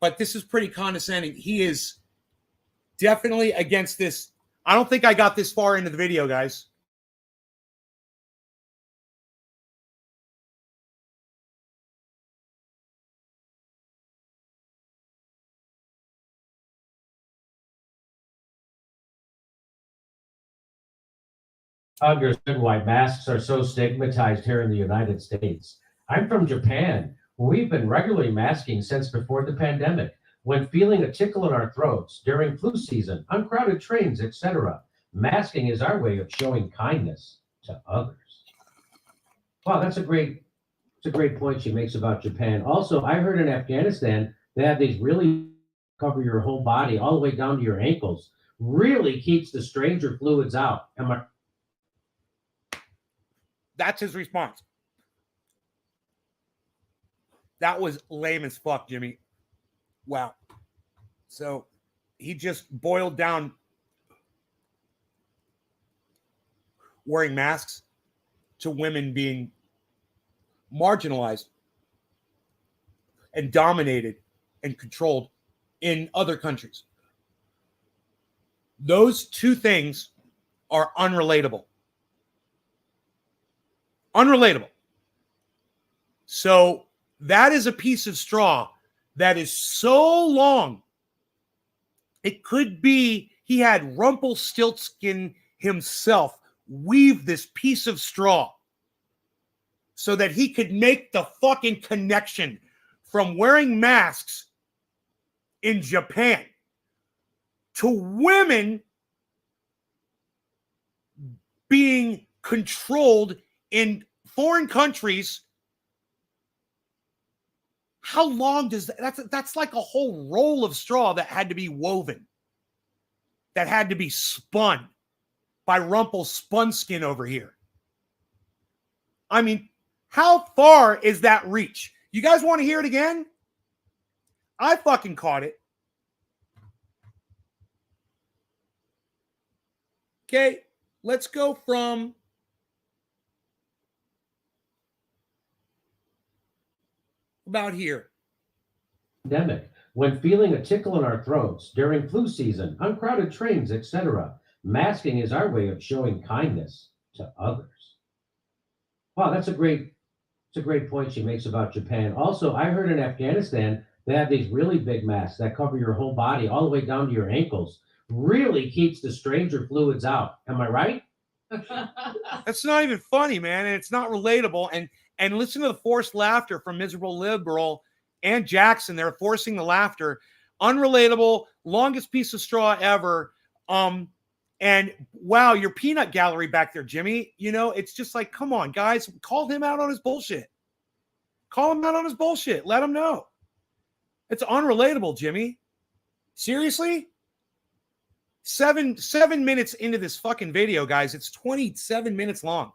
but this is pretty condescending. He is definitely against this. I don't think I got this far into the video, guys. Understood why masks are so stigmatized here in the United States. I'm from Japan. We've been regularly masking since before the pandemic. When feeling a tickle in our throats during flu season, uncrowded trains, etc. Masking is our way of showing kindness to others. Wow, that's a great point she makes about Japan. Also, I heard in Afghanistan they have these really cover your whole body all the way down to your ankles. Really keeps the stranger fluids out. That's his response. That was lame as fuck, Jimmy. Wow. So he just boiled down wearing masks to women being marginalized and dominated and controlled in other countries. Those two things are unrelatable. Unrelatable. So that is a piece of straw that is so long. It could be he had Rumpelstiltskin himself weave this piece of straw so that he could make the fucking connection from wearing masks in Japan to women being controlled in foreign countries. How long does that's like a whole roll of straw that had to be woven, that had to be spun by Rumpelstiltskin over here. I mean, how far is that reach? You guys want to hear it again? I fucking caught it. Okay, let's go from about here. Pandemic. When feeling a tickle in our throats during flu season, uncrowded trains, etc. Masking is our way of showing kindness to others. Wow, that's a great point she makes about Japan. Also, I heard in Afghanistan they have these really big masks that cover your whole body all the way down to your ankles. Really keeps the stranger fluids out. Am I right? That's not even funny, man, and it's not relatable. And listen to the forced laughter from Miserable Liberal and Jackson. They're forcing the laughter. Unrelatable, longest piece of straw ever. And wow, your peanut gallery back there, Jimmy. You know, it's just like, come on, guys, call him out on his bullshit. Call him out on his bullshit. Let him know. It's unrelatable, Jimmy. Seriously? 7 minutes into this fucking video, guys. It's 27 minutes long.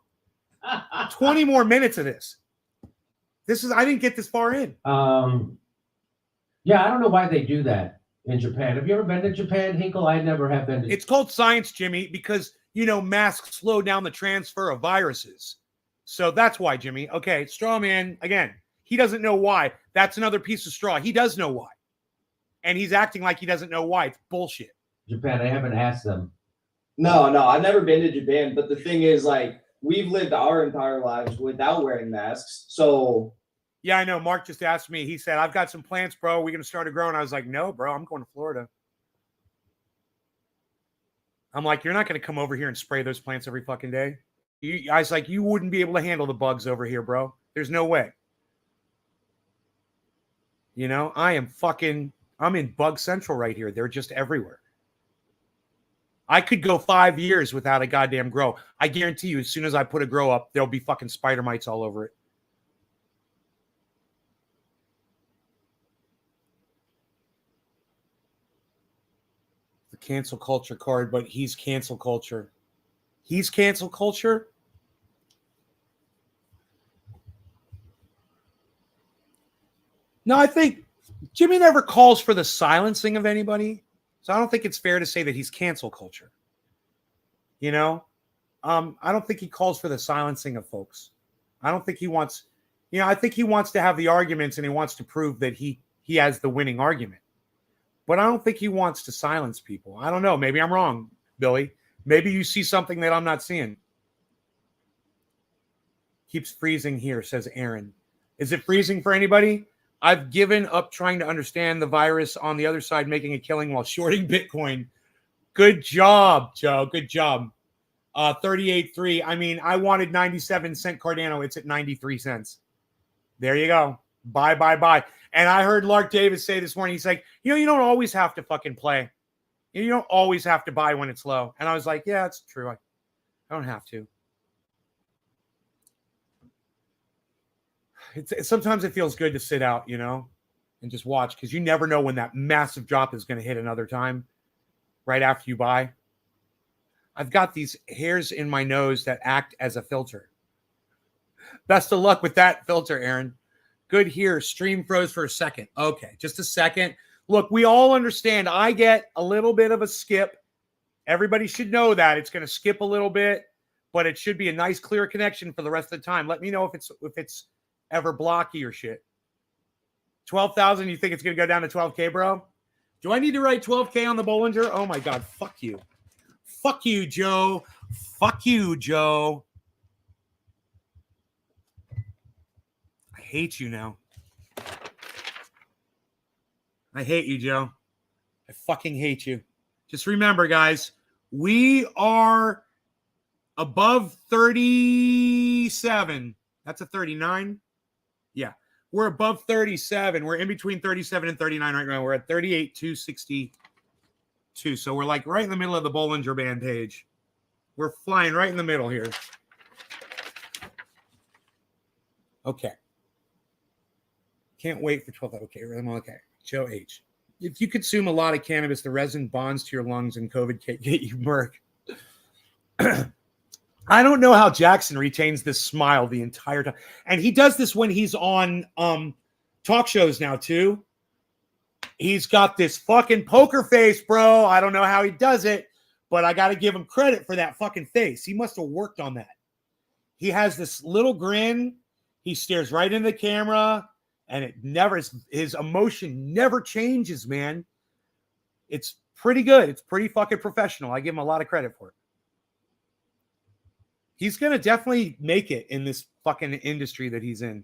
20 more minutes of this. I didn't get this far in. Yeah, I don't know why they do that in Japan. Have you ever been to Japan, Hinkle? I never have been to. It's called science, Jimmy, because, you know, masks slow down the transfer of viruses. So that's why, Jimmy. Okay, straw man, again, he doesn't know why. That's another piece of straw. He does know why. And he's acting like he doesn't know why. It's bullshit. Japan, I haven't asked them. No, I've never been to Japan. But the thing is, like, we've lived our entire lives without wearing masks. So yeah, I know. Mark just asked me. He said, I've got some plants, bro. We're going to start a grow. And I was like, no, bro, I'm going to Florida. I'm like, you're not going to come over here and spray those plants every fucking day. I was like, you wouldn't be able to handle the bugs over here, bro. There's no way. You know, I'm in bug central right here. They're just everywhere. I could go 5 years without a goddamn grow. I guarantee you, as soon as I put a grow up, there'll be fucking spider mites all over it. cancel culture card, but he's cancel culture. He's cancel culture. No, I think Jimmy never calls for the silencing of anybody. So I don't think it's fair to say that he's cancel culture. You know, I don't think he calls for the silencing of folks. I don't think he wants, I think he wants to have the arguments and he wants to prove that he has the winning argument. But I don't think he wants to silence people. I don't know. Maybe I'm wrong, Billy. Maybe you see something that I'm not seeing. Keeps freezing here, says Aaron. Is it freezing for anybody? I've given up trying to understand the virus on the other side making a killing while shorting Bitcoin. Good job, Joe. Good job. 38.3. I mean, I wanted 97 cent Cardano. It's at 93 cents. There you go. Buy. And I heard Lark Davis say this morning, he's like, you don't always have to fucking play. You don't always have to buy when it's low. And I was like, yeah, it's true. I don't have to. Sometimes it feels good to sit out, and just watch, because you never know when that massive drop is going to hit another time right after you buy. I've got these hairs in my nose that act as a filter. Best of luck with that filter, Aaron. Good here. Stream froze for a second. Okay, just a second. Look, we all understand. I get a little bit of a skip. Everybody should know that. It's going to skip a little bit, but it should be a nice, clear connection for the rest of the time. Let me know if it's ever blocky or shit. 12,000, you think it's going to go down to 12K, bro? Do I need to write 12K on the Bollinger? Oh, my God. Fuck you. Fuck you, Joe. Fuck you, Joe. I hate you now. I hate you, Joe. I fucking hate you. Just remember, guys, we are above 37. That's a 39. Yeah. We're above 37. We're in between 37 and 39 right now. We're at 38,262. So we're like right in the middle of the Bollinger Band page. We're flying right in the middle here. Okay. Can't wait for 12. Okay. Okay. Joe H. If you consume a lot of cannabis, the resin bonds to your lungs and COVID can't get you murk. I don't know how Jackson retains this smile the entire time. And he does this when he's on talk shows now, too. He's got this fucking poker face, bro. I don't know how he does it, but I got to give him credit for that fucking face. He must have worked on that. He has this little grin. He stares right in the camera, and his emotion never changes, man. It's pretty good. It's pretty fucking professional. I give him a lot of credit for it. He's going to definitely make it in this fucking industry that he's in.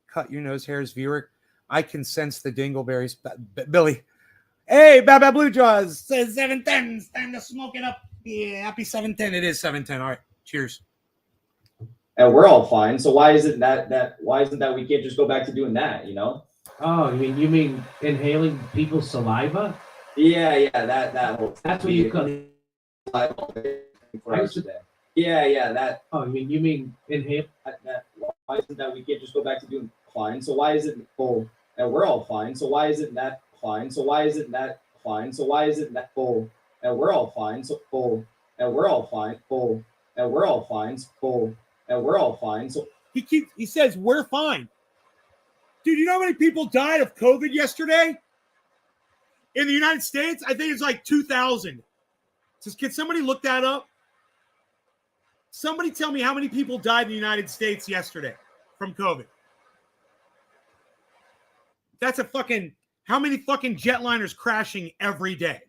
Cut your nose hairs, viewer. I can sense the dingleberries. Billy. Hey, Baba Blue Jaws says 710. It's time to smoke it up. Yeah, happy 710. It is 710. All right. Cheers. And we're all fine. So why isn't that we can't just go back to doing that, Oh, you mean inhaling people's saliva? Yeah, that whole That's what you call. for us today. Yeah, that. Oh, you mean inhale? That. Why isn't that we can't just go back to doing fine? So why is it full? And we're all fine. So why isn't that fine? So why isn't that fine? So why isn't that full? And we're all fine. So full. And we're all fine. Full. And we're all fine. So full. And we're all fine. So he says we're fine. Dude, you know how many people died of COVID yesterday? In the United States? I think it's like 2,000. Can somebody look that up? Somebody tell me how many people died in the United States yesterday from COVID. That's how many fucking jetliners crashing every day?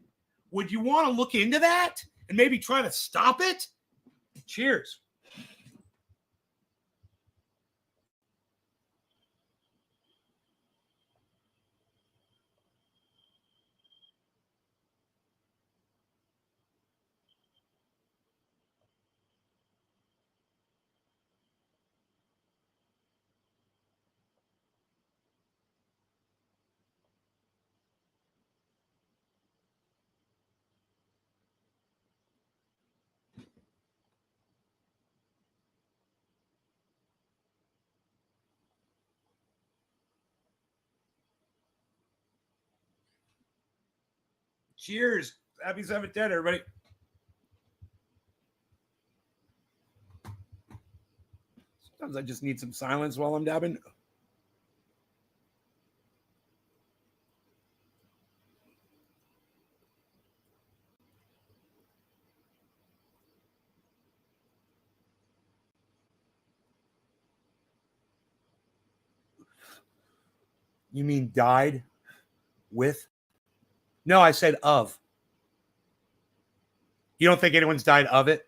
Would you want to look into that and maybe try to stop it? Cheers. Cheers. Happy 710, everybody. Sometimes I just need some silence while I'm dabbing. You mean died with? No, I said of. You don't think anyone's died of it?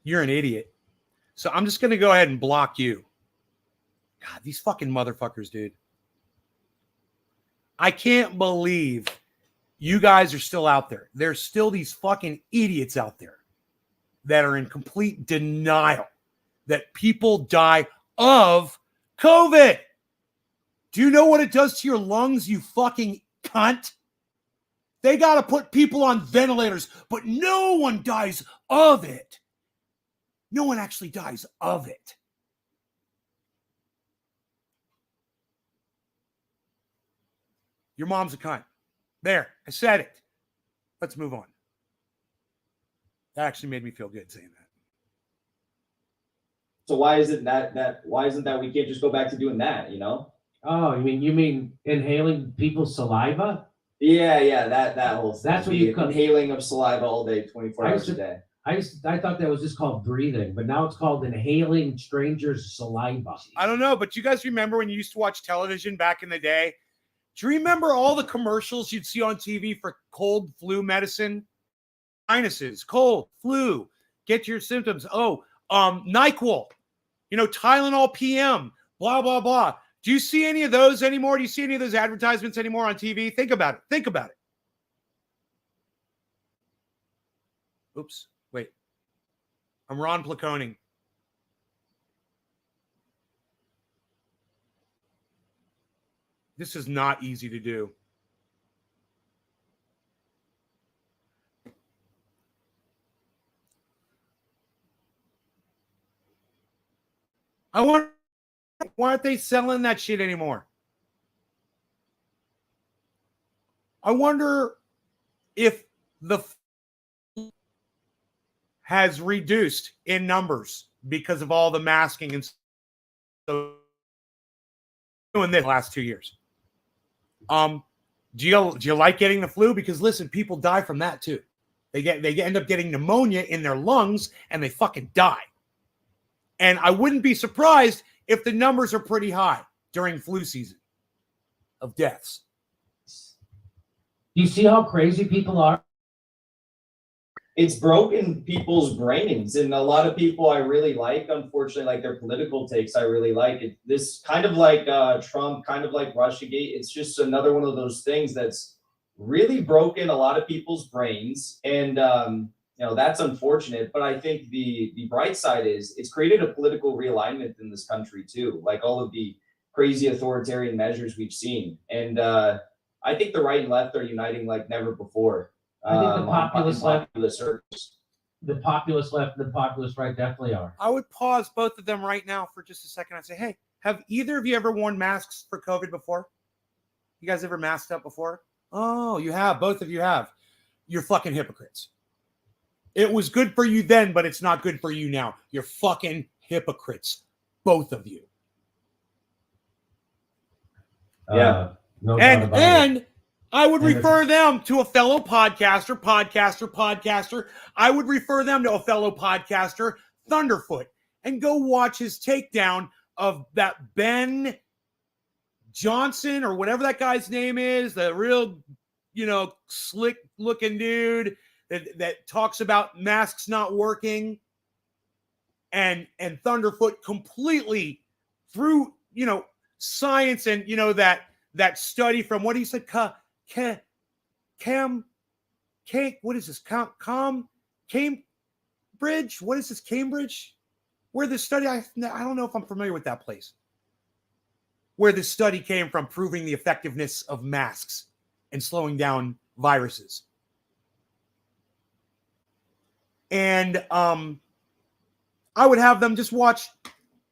You're an idiot. So I'm just going to go ahead and block you. God, these fucking motherfuckers, dude. I can't believe you guys are still out there. There's still these fucking idiots out there that are in complete denial that people die of COVID. Do you know what it does to your lungs, you fucking cunt? They got to put people on ventilators, but no one dies of it. No one actually dies of it. Your mom's a cunt. There, I said it. Let's move on. That actually made me feel good saying that. So why isn't that we can't just go back to doing that, you know? Oh, you mean inhaling people's saliva? Yeah, that whole thing. That's what you call inhaling of saliva all day, 24 hours a day. I thought that was just called breathing, but now it's called inhaling strangers' saliva. I don't know, but you guys remember when you used to watch television back in the day? Do you remember all the commercials you'd see on TV for cold, flu medicine? Sinuses, cold, flu, get your symptoms. Oh, NyQuil, Tylenol PM, blah, blah, blah. Do you see any of those anymore? Do you see any of those advertisements anymore on TV? Think about it. Oops, wait. I'm Ron Placoning. This is not easy to do. I wonder why aren't they selling that shit anymore? I wonder if the has reduced in numbers because of all the masking and so doing this the last 2 years. Do you like getting the flu? Because listen, people die from that too. They end up getting pneumonia in their lungs and they fucking die. And I wouldn't be surprised if the numbers are pretty high during flu season of deaths. You see how crazy people are? It's broken people's brains, and a lot of people I really like, unfortunately, like their political takes, I really like it. This kind of like Trump, kind of like Russiagate. It's just another one of those things that's really broken a lot of people's brains, and that's unfortunate. But I think the bright side is it's created a political realignment in this country too, like all of the crazy authoritarian measures we've seen, and I think the right and left are uniting like never before. I think the populist left, the populist left, and the populist right definitely are. I would pause both of them right now for just a second. I'd say, hey, have either of you ever worn masks for COVID before? You guys ever masked up before? Oh, you have. Both of you have. You're fucking hypocrites. It was good for you then, but it's not good for you now. You're fucking hypocrites. Both of you. Yeah. No doubt about it. And I would refer them to a fellow podcaster. I would refer them to a fellow podcaster, Thunderfoot, and go watch his takedown of that Ben Johnson or whatever that guy's name is, the real, slick looking dude that talks about masks not working. And Thunderfoot completely through, science and, that study from what he said, what is this? Cambridge? What is this? Cambridge? Where this study, I don't know if I'm familiar with that place. Where this study came from proving the effectiveness of masks and slowing down viruses. And I would have them just watch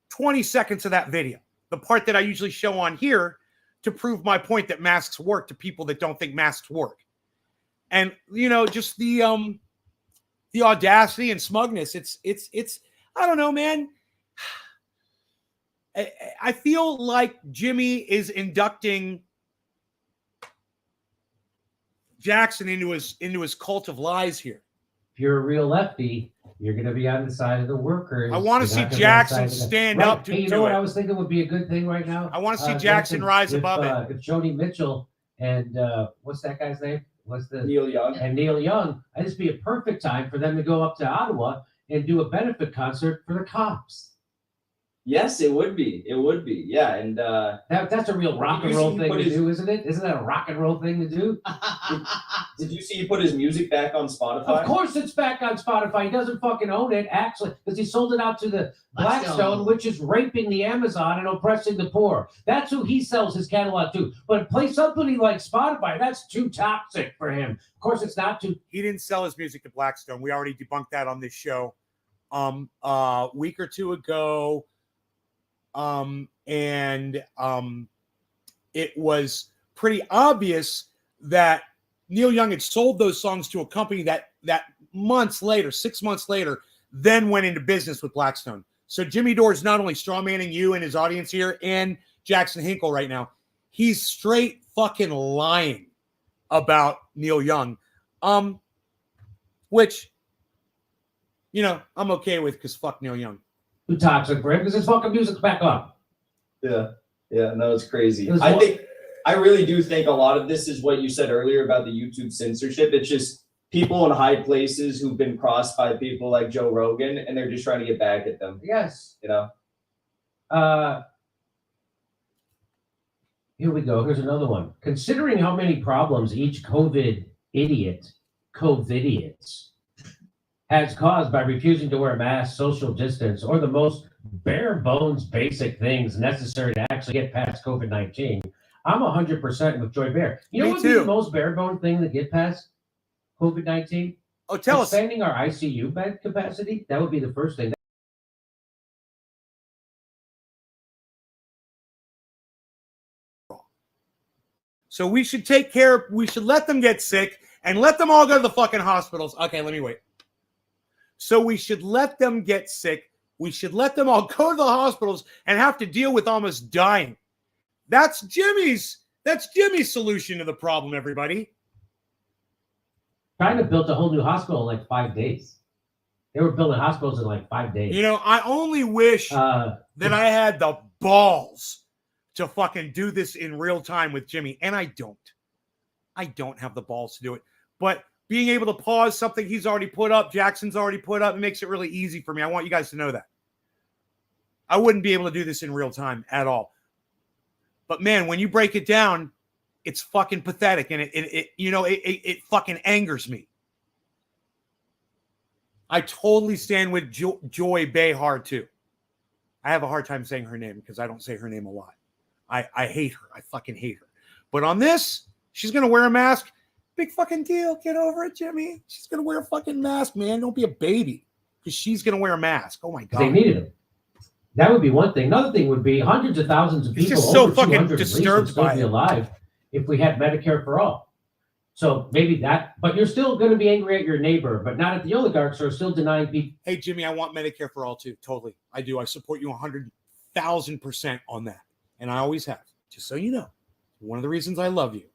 20 seconds of that video. The part that I usually show on here to prove my point that masks work to people that don't think masks work. And just the audacity and smugness. It's I don't know, man. I feel like Jimmy is inducting Jackson into his cult of lies here. If you're a real lefty, you're going to be on the side of the workers. I want to see Jackson stand up to hey, you know what I was thinking would be a good thing right now? I want to see Jackson rise above it. If Joni Mitchell and what's that guy's name? What's the Neil Young. And Neil Young. I just be a perfect time for them to go up to Ottawa and do a benefit concert for the cops. Yes, it would be. It would be. Yeah, and that's a real rock and roll thing to do, isn't it? Isn't that a rock and roll thing to do? Did you see he put his music back on Spotify? Of course it's back on Spotify. He doesn't fucking own it, actually, because he sold it out to the Blackstone, which is raping the Amazon and oppressing the poor. That's who he sells his catalog to. But play somebody like Spotify, that's too toxic for him. Of course it's not too. He didn't sell his music to Blackstone. We already debunked that on this show a week or two ago. It was pretty obvious that Neil Young had sold those songs to a company that months later, 6 months later, then went into business with Blackstone. So Jimmy Dore is not only strawmanning you and his audience here and Jackson Hinkle right now, he's straight fucking lying about Neil Young, which, I'm okay with because fuck Neil Young. Too toxic for him because his fucking music's back up. Yeah, no, it's crazy. I really do think a lot of this is what you said earlier about the YouTube censorship. It's just people in high places who've been crossed by people like Joe Rogan, and they're just trying to get back at them. Yes. Here we go. Here's another one. Considering how many problems each COVIDiots has caused by refusing to wear masks, social distance, or the most bare bones basic things necessary to actually get past COVID-19, I'm 100% with Joy Bear. You know what would be the most bare bone thing to get past COVID-19? Oh, tell us. Expanding our ICU bed capacity. That would be the first thing. So we should we should let them get sick and let them all go to the fucking hospitals. Okay, let me wait. So we should let them get sick. We should let them all go to the hospitals and have to deal with almost dying. That's Jimmy's solution to the problem, everybody. China built a whole new hospital in like 5 days. They were building hospitals in like 5 days. I only wish that I had the balls to fucking do this in real time with Jimmy, and I don't. I don't have the balls to do it. But being able to pause something he's already put up, Jackson's already put up, it makes it really easy for me. I want you guys to know that. I wouldn't be able to do this in real time at all. But man, when you break it down, it's fucking pathetic, and it fucking angers me. I totally stand with Joy Behar too. I have a hard time saying her name because I don't say her name a lot. I hate her. I fucking hate her. But on this, she's gonna wear a mask. Big fucking deal. Get over it, Jimmy. She's gonna wear a fucking mask, man. Don't be a baby. Because she's gonna wear a mask. Oh my god. They needed it. That would be one thing. Another thing would be hundreds of thousands of people. It's just so fucking disturbed by it. Alive if we had Medicare for all. So maybe that, but you're still going to be angry at your neighbor, but not at the oligarchs who are still denying people. Hey, Jimmy, I want Medicare for all too. Totally. I do. I support you 100,000% on that. And I always have. Just so you know. One of the reasons I love you.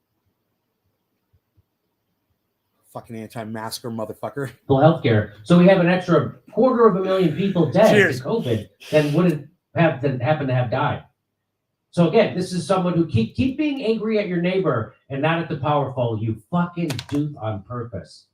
Fucking anti-masker motherfucker. Healthcare. So we have an extra 250,000 people dead Cheers. to COVID than wouldn't have to happen to have died. So again, this is someone who keep being angry at your neighbor and not at the powerful. You fucking do on purpose.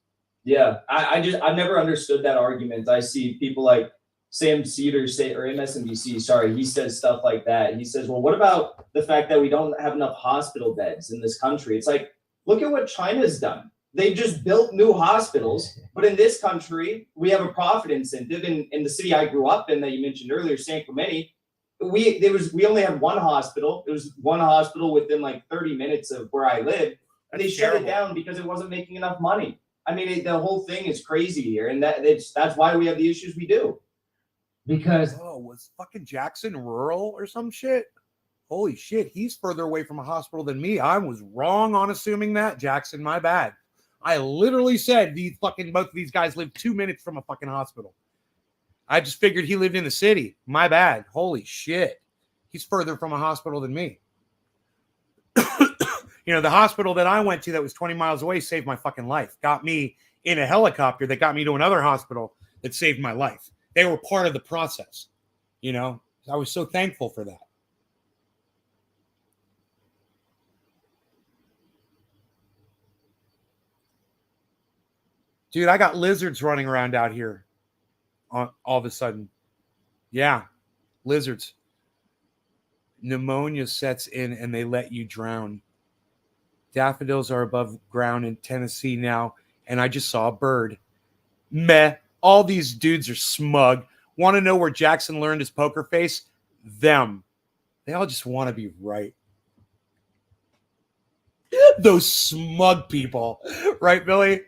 Yeah, I've never understood that argument. I see people like Sam Cedar or MSNBC. Sorry, he says stuff like that. He says, "Well, what about the fact that we don't have enough hospital beds in this country?" It's like, look at what China's done. They just built new hospitals, but in this country, we have a profit incentive. In the city I grew up in that you mentioned earlier, San Clemente, we only had one hospital. It was one hospital within like 30 minutes of where I lived, and they shut it down because it wasn't making enough money. I mean, the whole thing is crazy here, and that's why we have the issues we do. Because was fucking Jackson rural or some shit? Holy shit, he's further away from a hospital than me. I was wrong on assuming that, Jackson. My bad. I literally said both of these guys live 2 minutes from a fucking hospital. I just figured he lived in the city. My bad. Holy shit. He's further from a hospital than me. The hospital that I went to that was 20 miles away saved my fucking life. Got me in a helicopter that got me to another hospital that saved my life. They were part of the process. I was so thankful for that. Dude, I got lizards running around out here all of a sudden. Yeah, lizards. Pneumonia sets in and they let you drown. Daffodils are above ground in Tennessee now, and I just saw a bird. Meh. All these dudes are smug. Want to know where Jackson learned his poker face? Them. They all just want to be right. Those smug people. Right, Billy?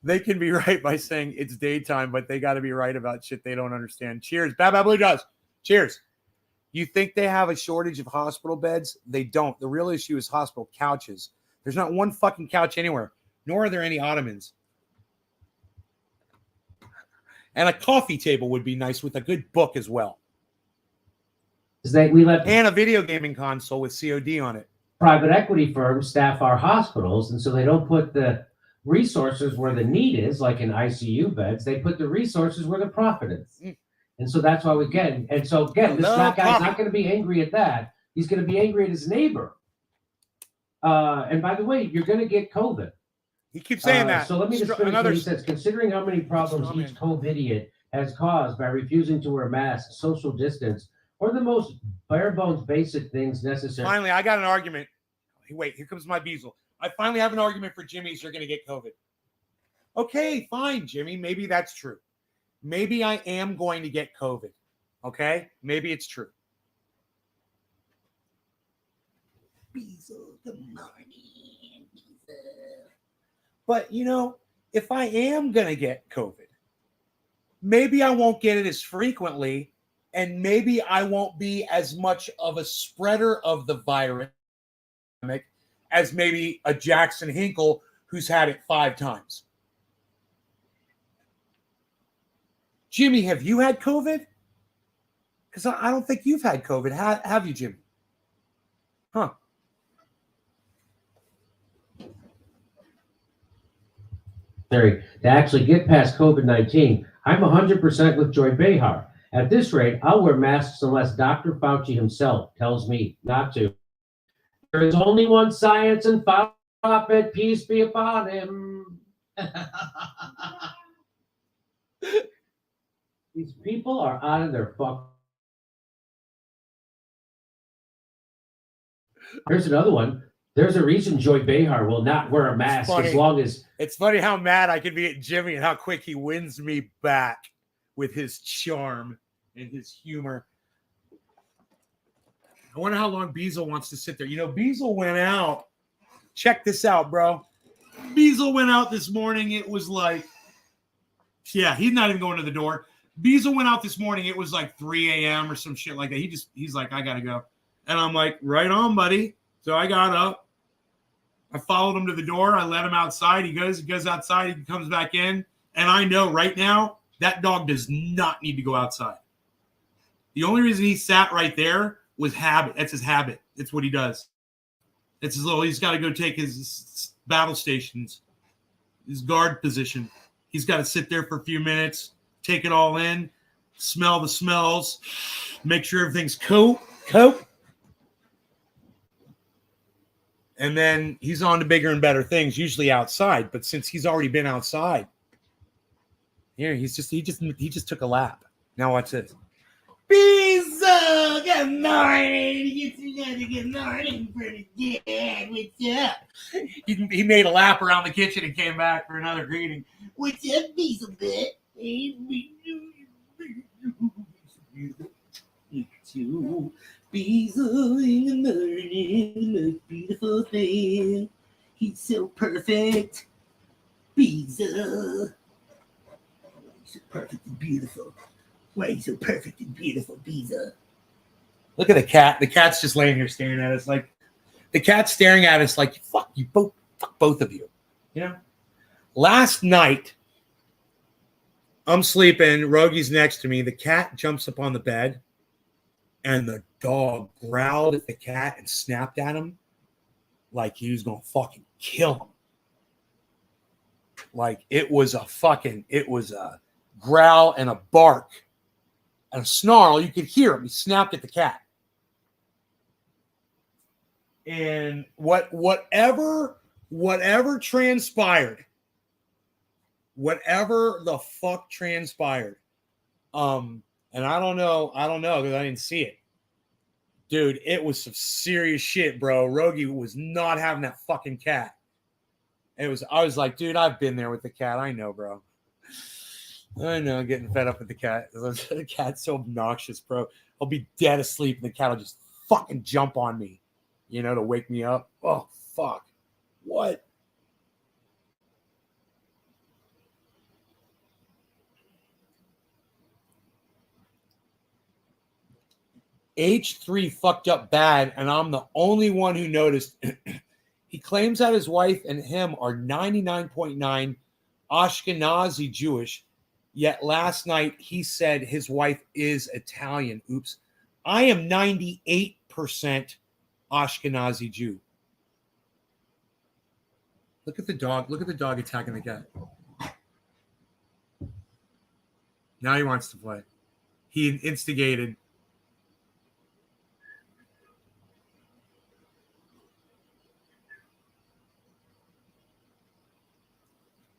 They can be right by saying it's daytime, but they got to be right about shit they don't understand. Cheers. Bad Blue Jaws. Cheers. You think they have a shortage of hospital beds? They don't. The real issue is hospital couches. There's not one fucking couch anywhere, nor are there any ottomans. And a coffee table would be nice with a good book as well. And a video gaming console with COD on it. Private equity firms staff our hospitals, and so they don't put the resources where the need is, like in ICU beds. They put the resources where the profit is. And so that's why we get. And so again, this guy's not going to be angry at that. He's going to be angry at his neighbor. And by the way, you're going to get COVID. He keeps saying that. So let me just finish what he says. Considering how many problems each COVID idiot has caused by refusing to wear masks, social distance, or the most bare bones basic things necessary. Finally, I got an argument. Wait, here comes my Beazle. I finally have an argument for Jimmy's you're going to get COVID. Okay, fine, Jimmy. Maybe that's true. Maybe I am going to get COVID. Okay? Maybe it's true. Beazle, good morning. But, if I am going to get COVID, maybe I won't get it as frequently, and maybe I won't be as much of a spreader of the virus as maybe a Jackson Hinkle who's had it 5 times. Jimmy, have you had COVID? Because I don't think you've had COVID. Have you, Jimmy? Huh. To actually get past COVID-19, I'm 100% with Joy Behar. At this rate, I'll wear masks unless Dr. Fauci himself tells me not to. There is only one science and prophet, peace be upon him. These people are out of their fuck. Here's another one. There's a reason Joy Behar will not wear a mask as long as... It's funny how mad I can be at Jimmy and how quick he wins me back with his charm and his humor. I wonder how long Beazle wants to sit there. Beazle went out. Check this out, bro. Beazle went out this morning. It was like, yeah, he's not even going to the door. Beazle went out this morning. It was like 3 a.m. or some shit like that. He's like, I got to go. And I'm like, right on, buddy. So I got up. I followed him to the door. I let him outside. He goes outside. He comes back in. And I know right now that dog does not need to go outside. The only reason he sat right there was habit. That's his habit. It's what he does. It's his he's got to go take his battle stations, his guard position. He's got to sit there for a few minutes, take it all in, smell the smells, make sure everything's cool. And then he's on to bigger and better things, usually outside. But since he's already been outside, here he just took a lap. Now watch this. Beazle, good morning. Good morning, pretty good. What's up? He made a lap around the kitchen and came back for another greeting. What's up, Beazle? Beazle in the morning, the most beautiful thing. He's so perfect. Beazle. He's so perfect and beautiful. Why are you so perfect and beautiful, Beazle? Look at the cat. The cat's just laying here staring at us. Like the cat's staring at us like, fuck you both, fuck both of you. You know? Last night, I'm sleeping. Rogi's next to me. The cat jumps up on the bed, and the dog growled at the cat and snapped at him like he was going to fucking kill him. Like it was a growl and a bark and a snarl. You could hear him. He snapped at the cat. And whatever transpired, whatever the fuck transpired, and I don't know because I didn't see it. Dude, it was some serious shit, bro. Rogi was not having that fucking cat. I was like, dude, I've been there with the cat. I know, bro. I know, getting fed up with the cat. The cat's so obnoxious, bro. I'll be dead asleep and the cat will just fucking jump on me, you know, to wake me up. Oh, fuck. What? H3 fucked up bad, and I'm the only one who noticed. He claims that his wife and him are 99.9 Ashkenazi Jewish, yet last night he said his wife is Italian. Oops. I am 98% Ashkenazi Jew. Look at the dog. Look at the dog attacking the cat. Now he wants to play. He instigated.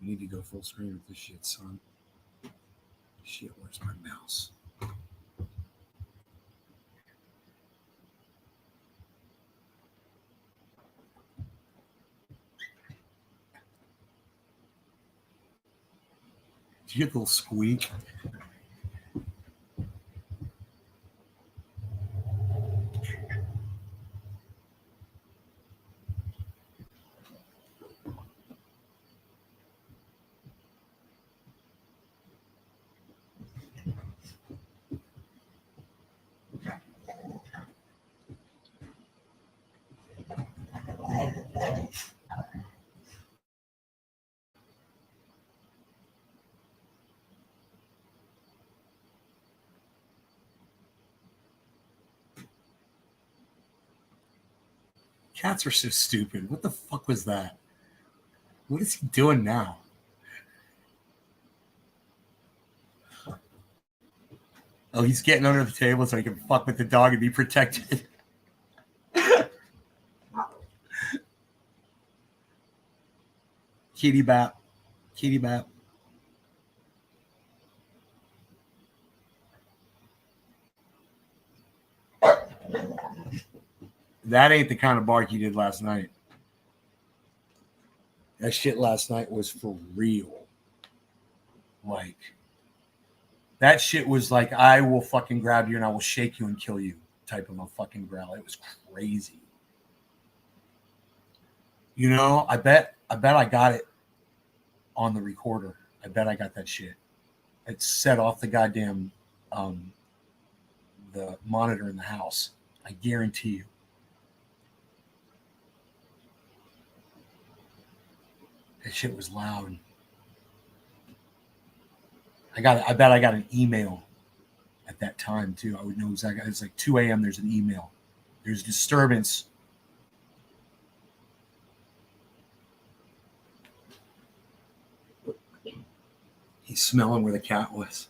I need to go full screen with this shit, son. Shit, where's my mouse? Did you get the little squeak? Cats are so stupid. What the fuck was that? What is he doing now? Oh, he's getting under the table so he can fuck with the dog and be protected. Kitty bap. Kitty bap. That ain't the kind of bark you did last night. That shit last night was for real. Like, that shit was like, I will fucking grab you and I will shake you and kill you type of a fucking growl. It was crazy. You know, I bet I got it on the recorder. I bet I got that shit. It set off the goddamn the monitor in the house. I guarantee you. That shit was loud. I bet I got an email at that time too. I would know exactly. It's like 2 a.m. There's an email. There's disturbance. He's smelling where the cat was.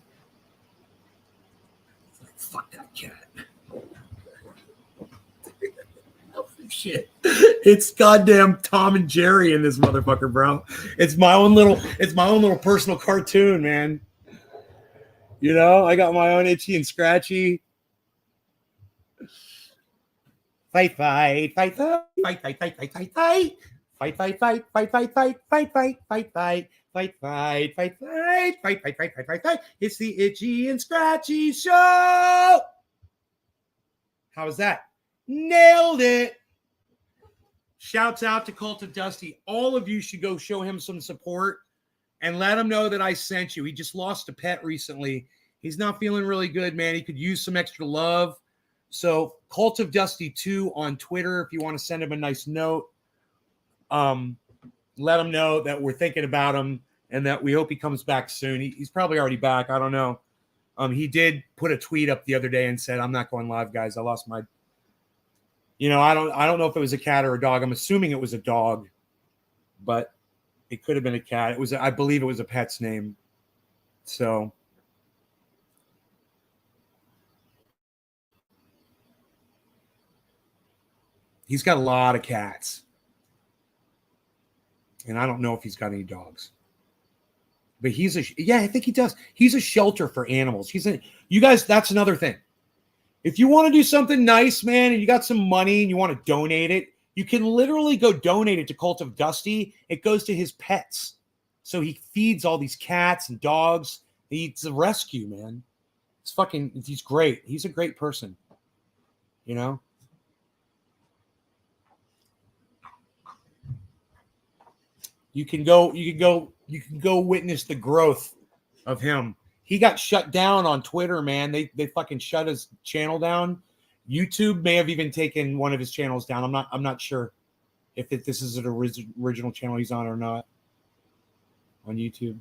It's like, fuck that cat. Shit. It's goddamn Tom and Jerry in this motherfucker, bro. It's my own little personal cartoon, man. You know, I got my own Itchy and Scratchy. Fight, fight, fight, fight, fight, fight, fight, fight, fight, fight. Fight, fight, fight, fight, fight, fight, fight, fight, fight, fight, fight, fight, fight, fight, fight, fight, fight, fight, fight, fight. It's the Itchy and Scratchy show. How was that? Nailed it. Shouts out to Cult of Dusty. All of you should go show him some support and let him know that I sent you. He just lost a pet recently. He's not feeling really good, man. He could use some extra love. So Cult of Dusty 2 on Twitter, if you want to send him a nice note, let him know that we're thinking about him and that we hope he comes back soon. He's probably already back. I don't know. He did put a tweet up the other day and said, "I'm not going live, guys. I lost my," I don't know if it was a cat or a dog. I'm assuming it was a dog, but it could have been a cat. I believe it was a pet's name. So he's got a lot of cats. And I don't know if he's got any dogs. But I think he does. He's a shelter for animals. You guys, that's another thing. If you want to do something nice, man, and you got some money and you want to donate it, you can literally go donate it to Cult of Dusty. It goes to his pets. So he feeds all these cats and dogs. It's a rescue, man. He's great. He's a great person. You can go witness the growth of him. He got shut down on Twitter, man. They fucking shut his channel down. YouTube may have even taken one of his channels down. I'm not sure if this is an original channel he's on or not on YouTube.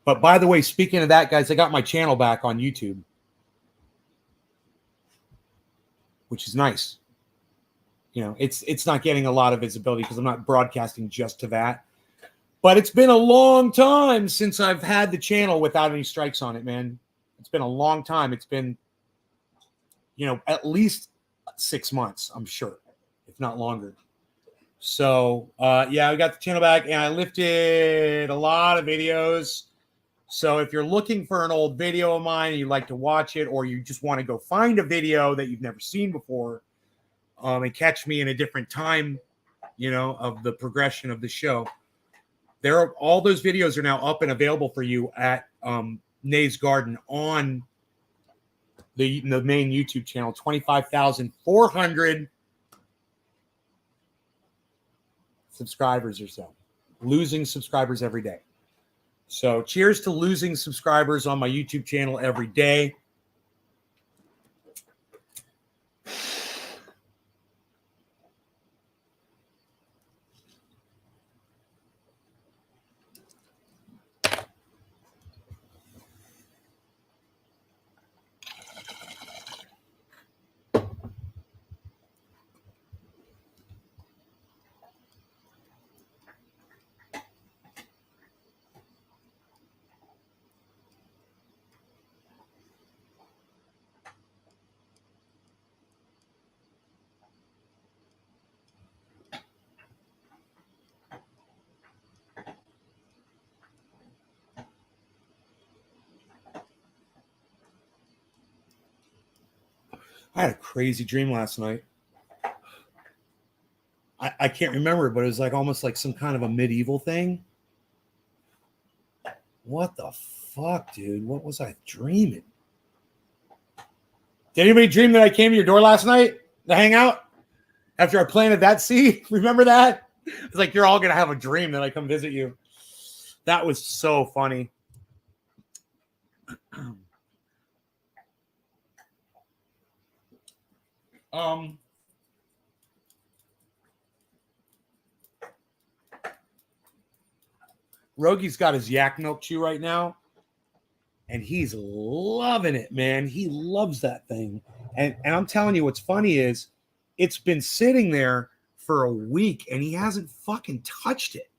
But by the way, speaking of that, guys, I got my channel back on YouTube, which is nice. It's not getting a lot of visibility because I'm not broadcasting just to that. But it's been a long time since I've had the channel without any strikes on it, man. It's been a long time. It's been, at least 6 months, I'm sure, if not longer. So, yeah, we got the channel back, and I lifted a lot of videos. So if you're looking for an old video of mine and you'd like to watch it, or you just want to go find a video that you've never seen before, and catch me in a different time, of the progression of the show, all those videos are now up and available for you at Nays Garden on the main YouTube channel. 25,400 subscribers or so. Losing subscribers every day. So cheers to losing subscribers on my YouTube channel every day. I had a crazy dream last night. I can't remember, but it was almost like some kind of a medieval thing. What the fuck, dude? What was I dreaming? Did anybody dream that I came to your door last night to hang out after I planted that seed? Remember that? It's like you're all going to have a dream that I come visit you. That was so funny. Rogi's got his yak milk chew right now, and he's loving it, man. He loves that thing. And I'm telling you, what's funny is it's been sitting there for a week, and he hasn't fucking touched it.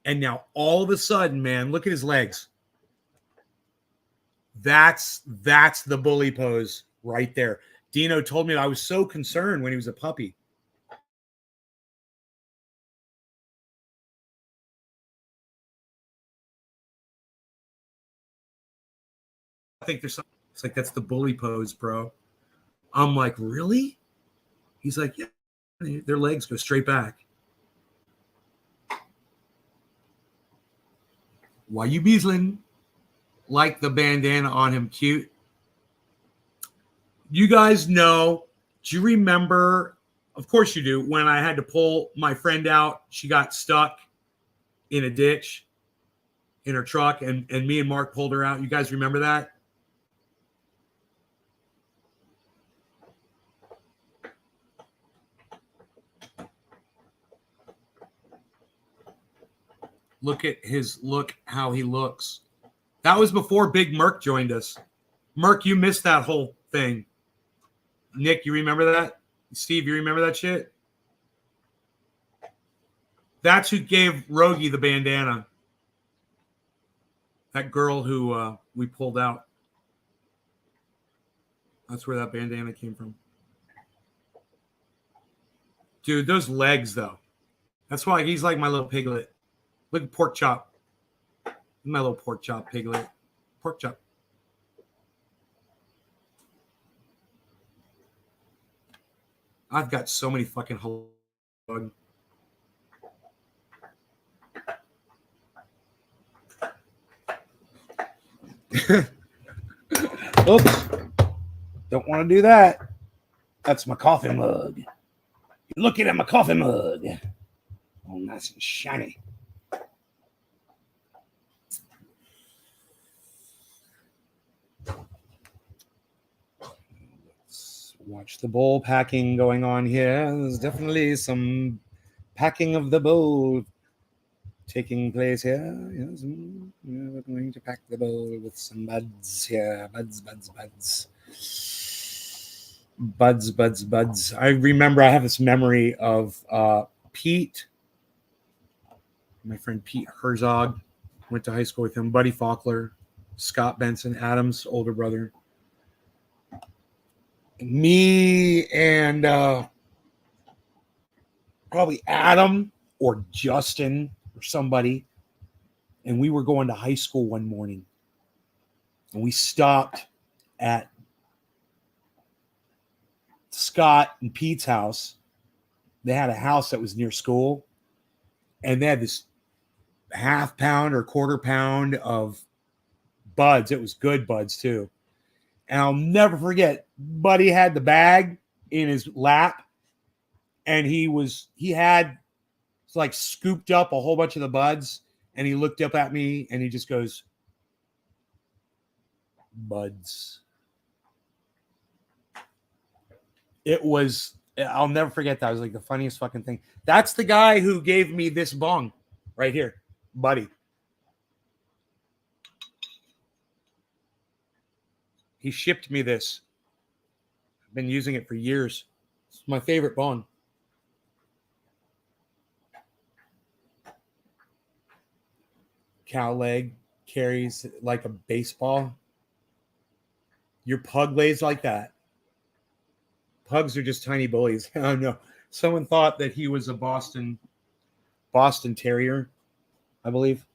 And now all of a sudden, man, look at his legs. That's the bully pose right there. Dino told me I was so concerned when he was a puppy. I think there's something. It's like, that's the bully pose, bro. I'm like, really? He's like, yeah. Their legs go straight back. Why you beasling? Like the bandana on him, cute. You guys know, do you remember, of course you do, when I had to pull my friend out, she got stuck in a ditch in her truck, and me and Mark pulled her out. You guys remember that? Look how he looks. That was before Big Merc joined us. Merc, you missed that whole thing. Nick, you remember that? Steve, you remember that shit? That's who gave Rogie the bandana. That girl who we pulled out. That's where that bandana came from. Dude, those legs, though. That's why he's like my little piglet. Look at Pork Chop. My little Pork Chop piglet. Pork Chop. I've got so many fucking hugs. Oops. Don't want to do that. That's my coffee mug. You're looking at my coffee mug. Oh, nice and shiny. Let's watch the bowl packing going on here. There's definitely some packing of the bowl taking place here. Yes, we're going to pack the bowl with some buds here. Buds. I remember I have this memory of Pete, my friend Pete Herzog. Went to high school with him. Buddy Faulkner, Scott Benson, Adam's older brother. Me and probably Adam or Justin or somebody. And we were going to high school one morning. And we stopped at Scott and Pete's house. They had a house that was near school. And they had this half pound or quarter pound of buds. It was good buds too. And I'll never forget, Buddy had the bag in his lap. And he had like scooped up a whole bunch of the buds. And he looked up at me and he just goes, buds. I'll never forget that. It was like the funniest fucking thing. That's the guy who gave me this bong right here, Buddy. He shipped me this. I've been using it for years. It's my favorite bong. Cow leg carries like a baseball. Your pug lays like that. Pugs are just tiny bullies. Oh no. Someone thought that he was a Boston Terrier, I believe.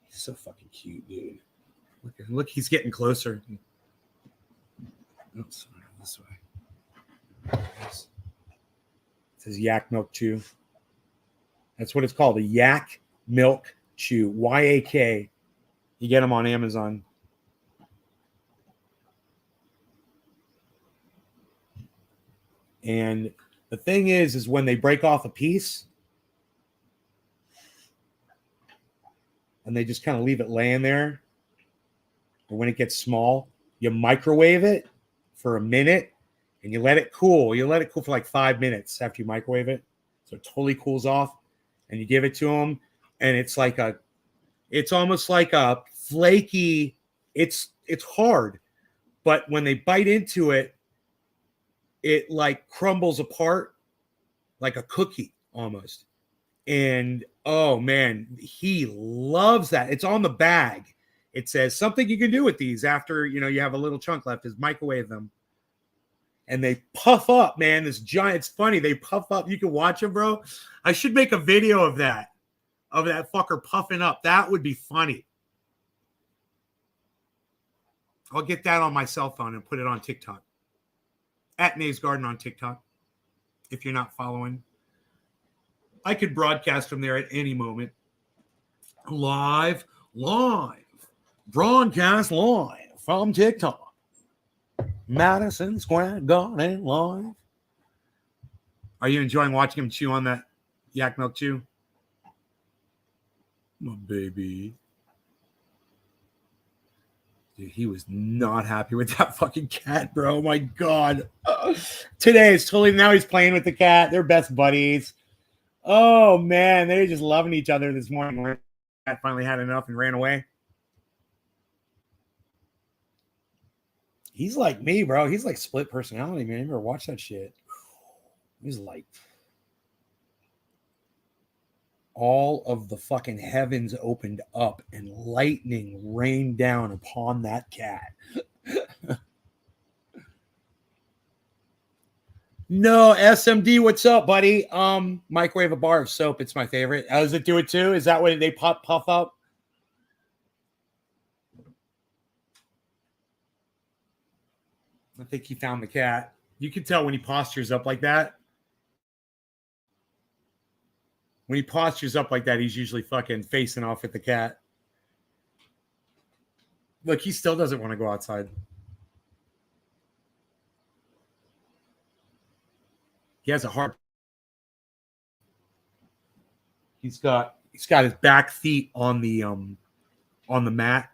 He's so fucking cute, dude. Look, he's getting closer. Oh, sorry, this way. It says Yak Milk Chew. That's what it's called, a Yak Milk Chew. YAK. You get them on Amazon. And the thing is when they break off a piece and they just kind of leave it laying there, or when it gets small, you microwave it for a minute and you let it cool. You let it cool for like 5 minutes after you microwave it. So it totally cools off and you give it to them. And it's almost like a flaky, it's hard, but when they bite into it, it like crumbles apart like a cookie almost. And oh man, he loves that. It's on the bag. It says something you can do with these after, you have a little chunk left is microwave them. And they puff up, man. This giant, it's funny. They puff up. You can watch them, bro. I should make a video of that fucker puffing up. That would be funny. I'll get that on my cell phone and put it on TikTok. At Nays Garden on TikTok, if you're not following. I could broadcast from there at any moment. Live, broadcast live from TikTok. Madison Square Garden live. Are you enjoying watching him chew on that Yak Milk Chew? My baby. Dude, he was not happy with that fucking cat, bro. Oh my God. Today is totally, now he's playing with the cat. They're best buddies. Oh man, they were just loving each other this morning. I finally had enough and ran away. He's like me, bro. He's like split personality, man. You ever watch that shit? He's like all of the fucking heavens opened up and lightning rained down upon that cat. No, SMD, what's up, buddy? Microwave a bar of soap. It's my favorite. How does it do it too? Is that what they puff up? I think he found the cat. You can tell when he postures up like that. When he postures up like that, he's usually fucking facing off at the cat. Look, he still doesn't want to go outside. He has a heart. He's got his back feet on the mat.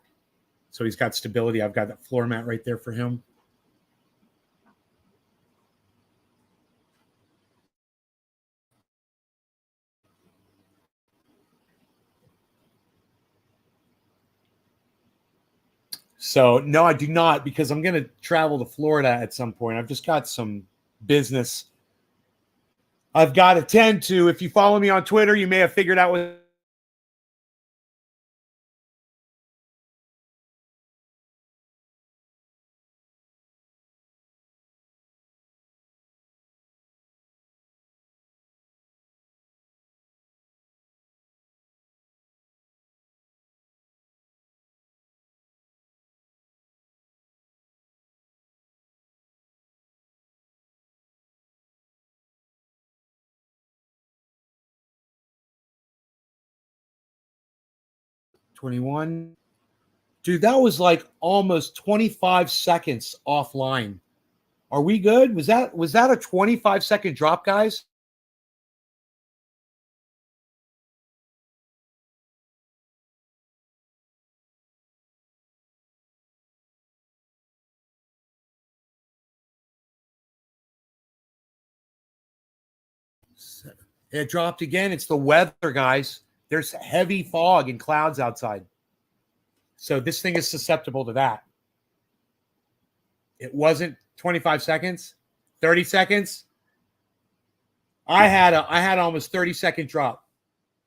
So he's got stability. I've got that floor mat right there for him. So no, I do not, because I'm going to travel to Florida at some point. I've just got some business I've got to tend to. If you follow me on Twitter, you may have figured out what. $21. Dude, that was like almost 25 seconds offline. Are we good? Was that a 25-second drop, guys? It dropped again. It's the weather, guys. There's heavy fog and clouds outside. So this thing is susceptible to that. It wasn't 25 seconds, 30 seconds. I had almost 30-second drop.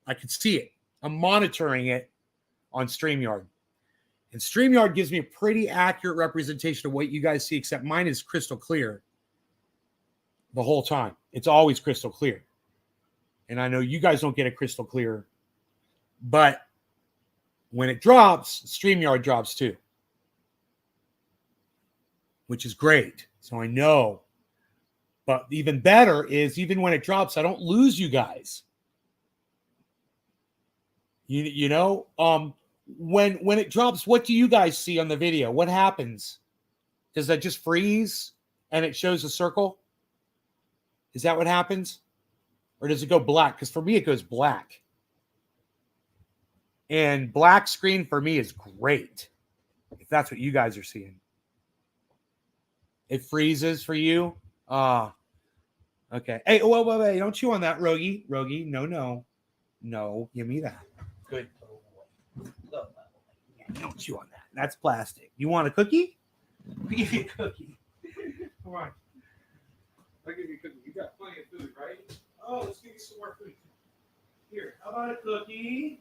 I could see it. I'm monitoring it on StreamYard. And StreamYard gives me a pretty accurate representation of what you guys see, except mine is crystal clear the whole time. It's always crystal clear. And I know you guys don't get it crystal clear, but when it drops, StreamYard drops too, which is great. So I know. But even better is, even when it drops, I don't lose you guys. You know, when it drops, what do you guys see on the video? What happens? Does that just freeze and it shows a circle? Is that what happens? Or does it go black? Because for me, it goes black. And black screen for me is great, if that's what you guys are seeing. It freezes for you? Okay. Hey, wait. Don't chew on that, Rogie. Rogie, no. Give me that. Good. Don't chew on that. That's plastic. You want a cookie? I'll give you a cookie. Come on. I'll give you a cookie. You got plenty of food, right? Oh, let's give you some more food. Here, how about a cookie?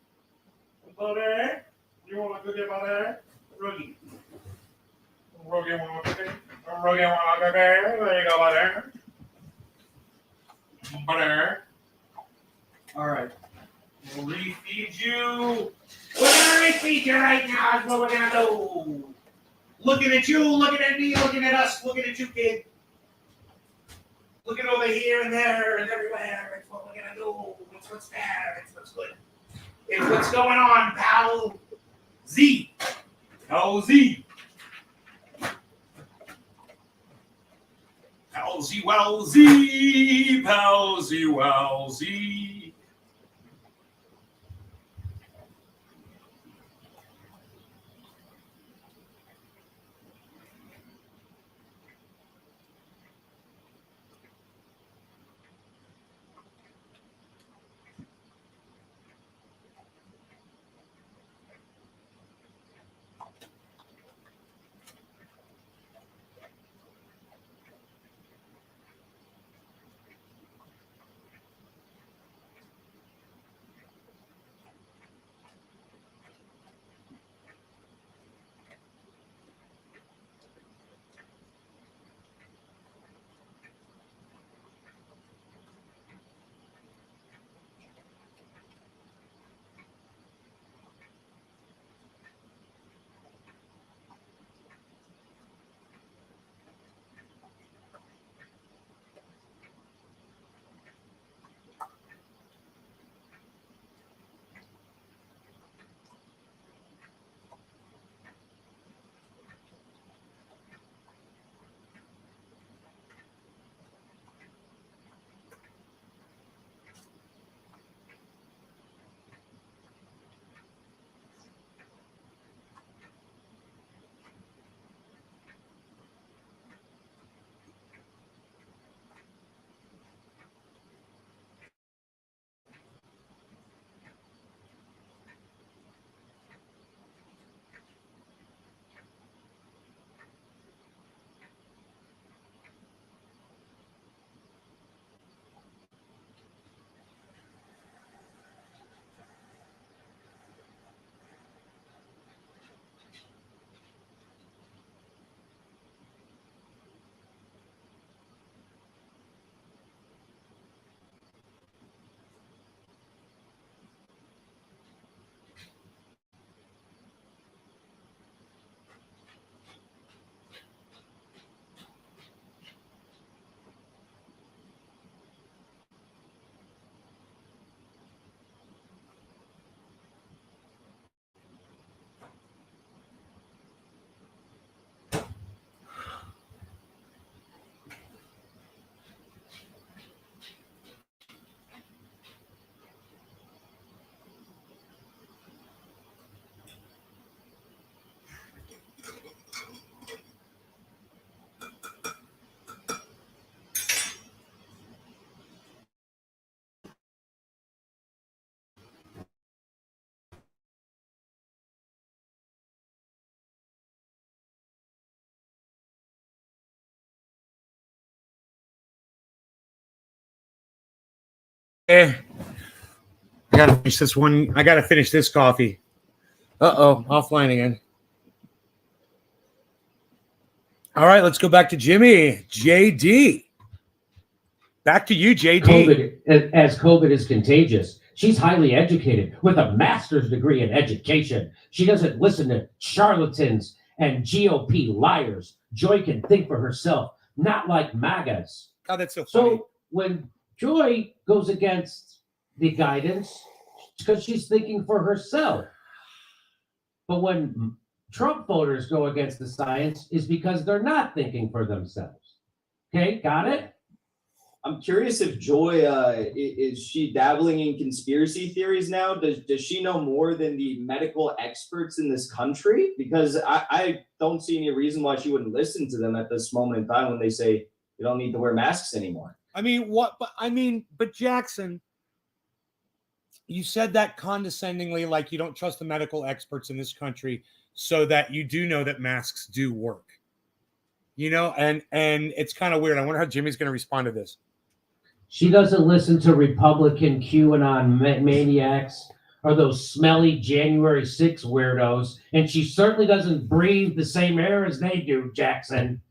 Butter? You want a cookie, butter? Rogie. Rogie want a cookie? Rogie want a cookie? There you go, butter. Butter. All right. We'll refeed you. We're gonna refeed you right now. That's what we're gonna do. Looking at you, looking at me, looking at us, looking at you, kid. Looking over here and there and everywhere. It's what we're gonna do. It's what's there. It's what's good. It's what's going on, pal. Z. Pal Z. Pal Z, well Z. Pal Z, well Z. I gotta finish this one. I gotta finish this coffee. Offline again. All right, let's go back to Jimmy. JD. Back to you, JD. COVID is contagious. She's highly educated with a master's degree in education. She doesn't listen to charlatans and GOP liars. Joy can think for herself, not like MAGAs. God, that's so funny. So when Joy goes against the guidance, it's because she's thinking for herself. But when Trump voters go against the science, is because they're not thinking for themselves. Okay, got it? I'm curious if Joy is she dabbling in conspiracy theories now? Does she know more than the medical experts in this country? Because I don't see any reason why she wouldn't listen to them at this moment in time when they say you don't need to wear masks anymore. I mean, what? But Jackson, you said that condescendingly, like you don't trust the medical experts in this country, so that you do know that masks do work. You know, and it's kind of weird. I wonder how Jimmy's going to respond to this. She doesn't listen to Republican QAnon maniacs or those smelly January 6 weirdos, and she certainly doesn't breathe the same air as they do, Jackson.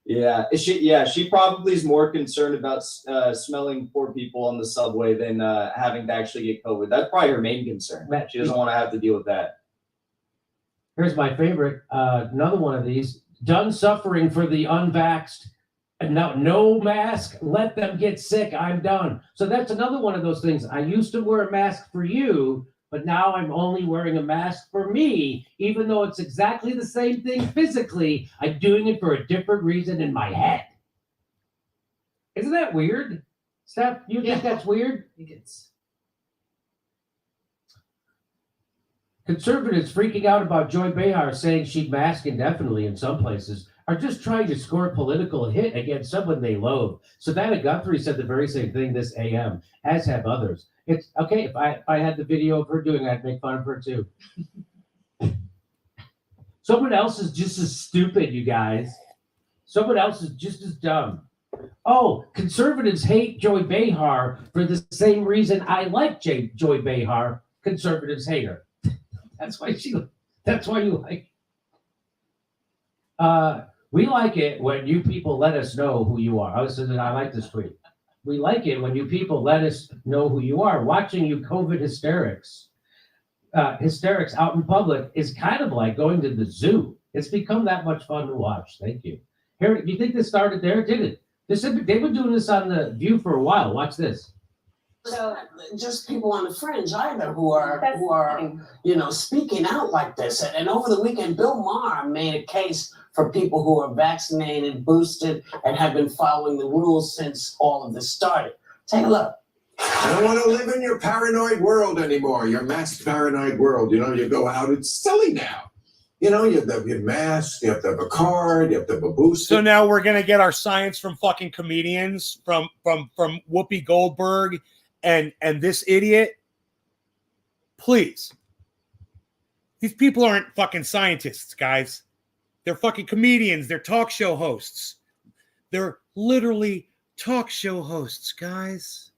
Yeah, she probably is more concerned about smelling poor people on the subway than having to actually get COVID. That's probably her main concern. She doesn't want to have to deal with that. Here's my favorite, another one of these. Done suffering for the unvaxxed. And now no mask, let them get sick. I'm done. So that's another one of those things. I used to wear a mask for you, but now I'm only wearing a mask for me, even though it's exactly the same thing physically. I'm doing it for a different reason in my head. Isn't that weird? Steph, you think that's weird? I think it's Conservatives freaking out about Joy Behar saying she'd mask indefinitely in some places are just trying to score a political hit against someone they loathe. Savannah Guthrie said the very same thing this AM, as have others. It's okay if I had the video of her doing it, I'd make fun of her too. Someone else is just as stupid, you guys. Someone else is just as dumb. Oh, conservatives hate Joy Behar for the same reason I like Joy Behar. Conservatives hate her. That's why you like. We like it when you people let us know who you are. I like this tweet. We like it when you people let us know who you are. Watching you COVID hysterics out in public is kind of like going to the zoo. It's become that much fun to watch. Thank you. Here, do you think this started there? Did it? They've been doing this on The View for a while. Watch this. so just people on the fringe either who are speaking out like this. And over the weekend, Bill Maher made a case for people who are vaccinated, boosted, and have been following the rules since all of this started. Take a look. I don't want to live in your paranoid world anymore, your masked paranoid world. You go out, it's silly now. You have to have your mask, you have to have a card, you have to have a booster. So now we're gonna get our science from fucking comedians, from Whoopi Goldberg and this idiot. Please. These people aren't fucking scientists, guys. They're fucking comedians. They're talk show hosts. They're literally talk show hosts, guys.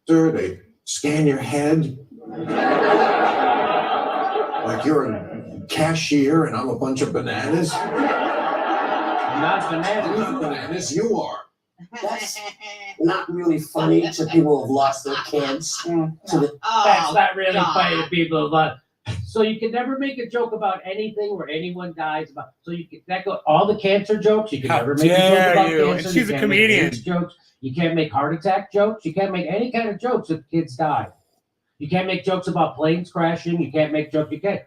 Sir, they scan your head like you're a cashier and I'm a bunch of bananas. I'm not bananas. I'm not bananas, you are. That's not really funny to people who've lost their kids. That's not really funny to people who love. So you can never make a joke about anything where anyone dies. So you can all the cancer jokes. You can never make a joke about cancer. And she's a comedian. Jokes. You can't make heart attack jokes. You can't make any kind of jokes if kids die. You can't make jokes about planes crashing. You can't make jokes. You can't.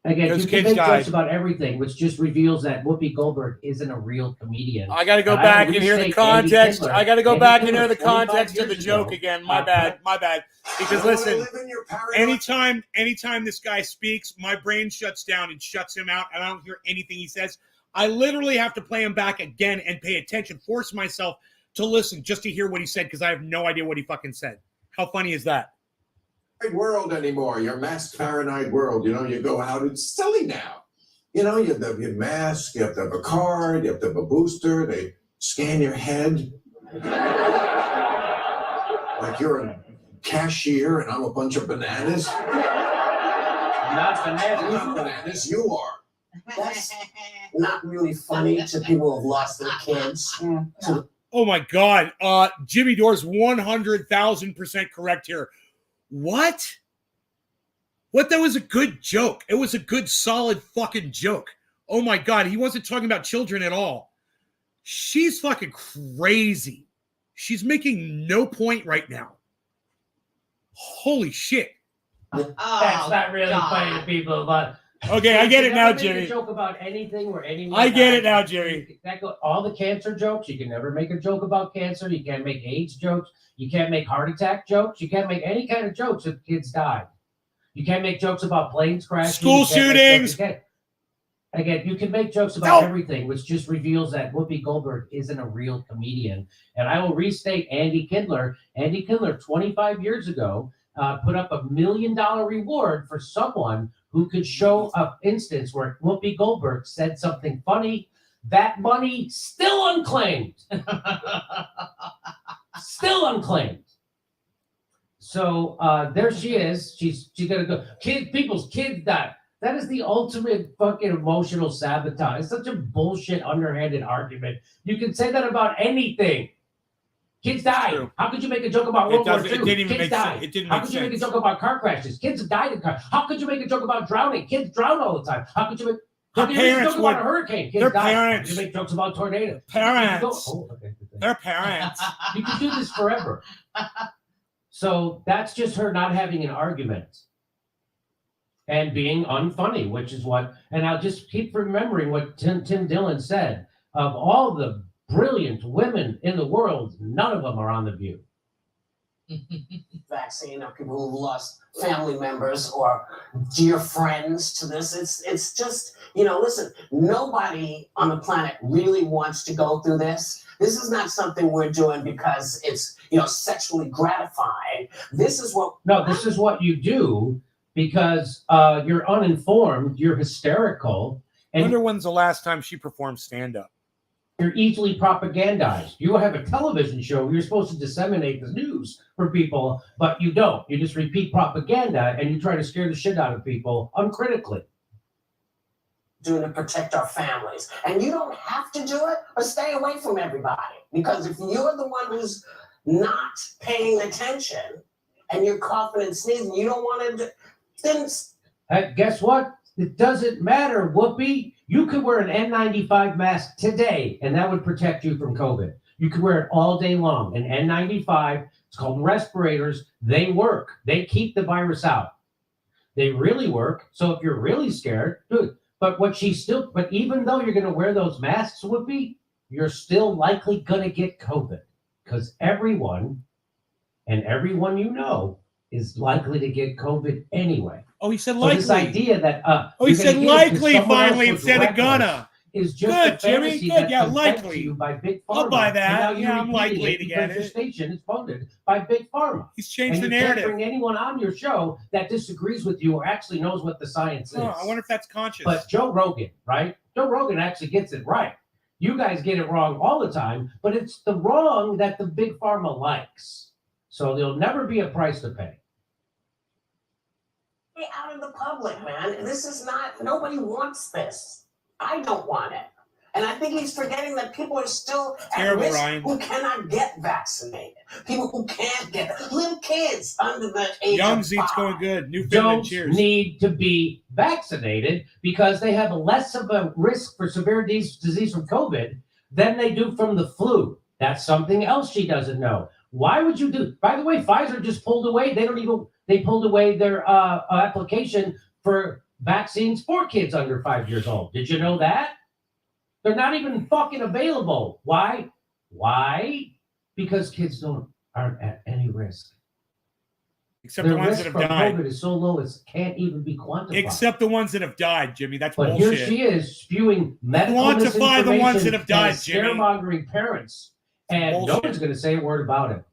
Again, you can make jokes about everything, which just reveals that Whoopi Goldberg isn't a real comedian. I got to go back and hear the context. I got to go back and hear the context of the joke again. My bad. Because listen, anytime this guy speaks, my brain shuts down and shuts him out, and I don't hear anything he says. I literally have to play him back again and pay attention, force myself to listen just to hear what he said because I have no idea what he fucking said. How funny is that? World anymore, your masked paranoid world. You go out, it's silly now. You have to have your mask, you have to have a card, you have to have a booster, they scan your head like like you're a cashier and I'm a bunch of bananas. Not I'm bananas. not bananas, you are. That's not really funny to people who've lost their kids. Yeah. To Oh my God. Jimmy Dore's 100,000% correct here. What? What? That was a good joke. It was a good, solid fucking joke. Oh my God. He wasn't talking about children at all. She's fucking crazy. She's making no point right now. Holy shit. That's not really funny to people, but Okay, I get You it can now, never make Jimmy. a joke about anything where anyone. I get it dies. now, Jimmy. All the cancer jokes. You can never make a joke about cancer. You can't make AIDS jokes. You can't make heart attack jokes. You can't make any kind of jokes if kids died. You can't make jokes about planes crashing. School You can't make shootings. jokes- Again, you can make jokes about No. everything, which just reveals that Whoopi Goldberg isn't a real comedian. And I will restate Andy Kindler. Andy Kindler, 25 years ago, put up $1 million reward for someone who could show an instance where Whoopi Goldberg said something funny. That money still unclaimed. Still unclaimed. So there she is. She's gonna go. People's kids die. That is the ultimate fucking emotional sabotage. It's such a bullshit, underhanded argument. You can say that about anything. Kids die. true. How could you make a joke about It World War doesn't- it II? didn't even Kids make die. sense. It didn't How make could you make a sense. joke about car crashes? Kids have died in cars. How could you make a joke about drowning? Kids drown all the time. How could you make Their how can you make a parents joke about a would- hurricane? Kids their die. How parents- could you make jokes about tornadoes? Parents. Oh, okay, good thing. Their parents. You can do this forever. So that's just her not having an argument and being unfunny, which is what, and I'll just keep remembering what Tim Dillon said. Of all the brilliant women in the world, none of them are on The View. vaccine or people who've lost family members or dear friends to this. It's just, listen, nobody on the planet really wants to go through this. This is not something we're doing because it's, sexually gratifying. This is what No, this is what you do because you're uninformed, you're hysterical, I and wonder when's the last time she performed stand-up. you're easily propagandized. You have a television show where you're supposed to disseminate the news for people, but you don't. You just repeat propaganda and you try to scare the shit out of people uncritically. doing to protect our families. And you don't have to do it, but stay away from everybody. Because if you're the one who's not paying attention and you're coughing and sneezing, you don't want to, then Hey, guess what? It doesn't matter, Whoopi. You could wear an N95 mask today, and that would protect you from COVID. You could wear it all day long. An N95, it's called respirators. They work. They keep the virus out. They really work. So if you're really scared, do it. But even though you're going to wear those masks, Whoopi, you're still likely going to get COVID because everyone is likely to get COVID anyway. Oh, he said So likely. this idea that Oh, he you're gonna said get it 'cause likely someone else finally was instead of reckless gonna. is just Good, a Jimmy, fantasy good, that's yeah, fed likely. to you by Big Pharma. I'll buy that. And now you're Yeah, I'm repeating likely it to because get your it. station is funded by Big Pharma. He's changed And the you can't narrative. bring anyone on your show that disagrees with you or actually knows what the science is. Oh, I wonder if that's conscious. But Joe Rogan, right? Joe Rogan actually gets it right. You guys get it wrong all the time, but it's the wrong that the Big Pharma likes. So there'll never be a price to pay. stay out of the public, man. This is not, nobody wants this. I don't want it. And I think he's forgetting that people are still at Terrible, risk Ryan. who cannot get vaccinated. People who can't get it. Little kids under the age Young of Zeke's 5. going good. Newfoundland Don't cheers. need to be vaccinated because they have less of a risk for severe disease from COVID than they do from the flu. That's something else she doesn't know. Why would you do? By the way, Pfizer just pulled away. They pulled away their application for vaccines for kids under 5 years old. Did you know that? They're not even fucking available. Why? Because kids aren't at any risk. Except the Their ones risk that from have died. COVID is so low it can't even be quantified. Except the ones that have died, Jimmy. That's But bullshit. here she is spewing medical Quantify the ones that have died, misinformation Jimmy. and scaremongering parents, and no Bullshit. one's going to say a word about it.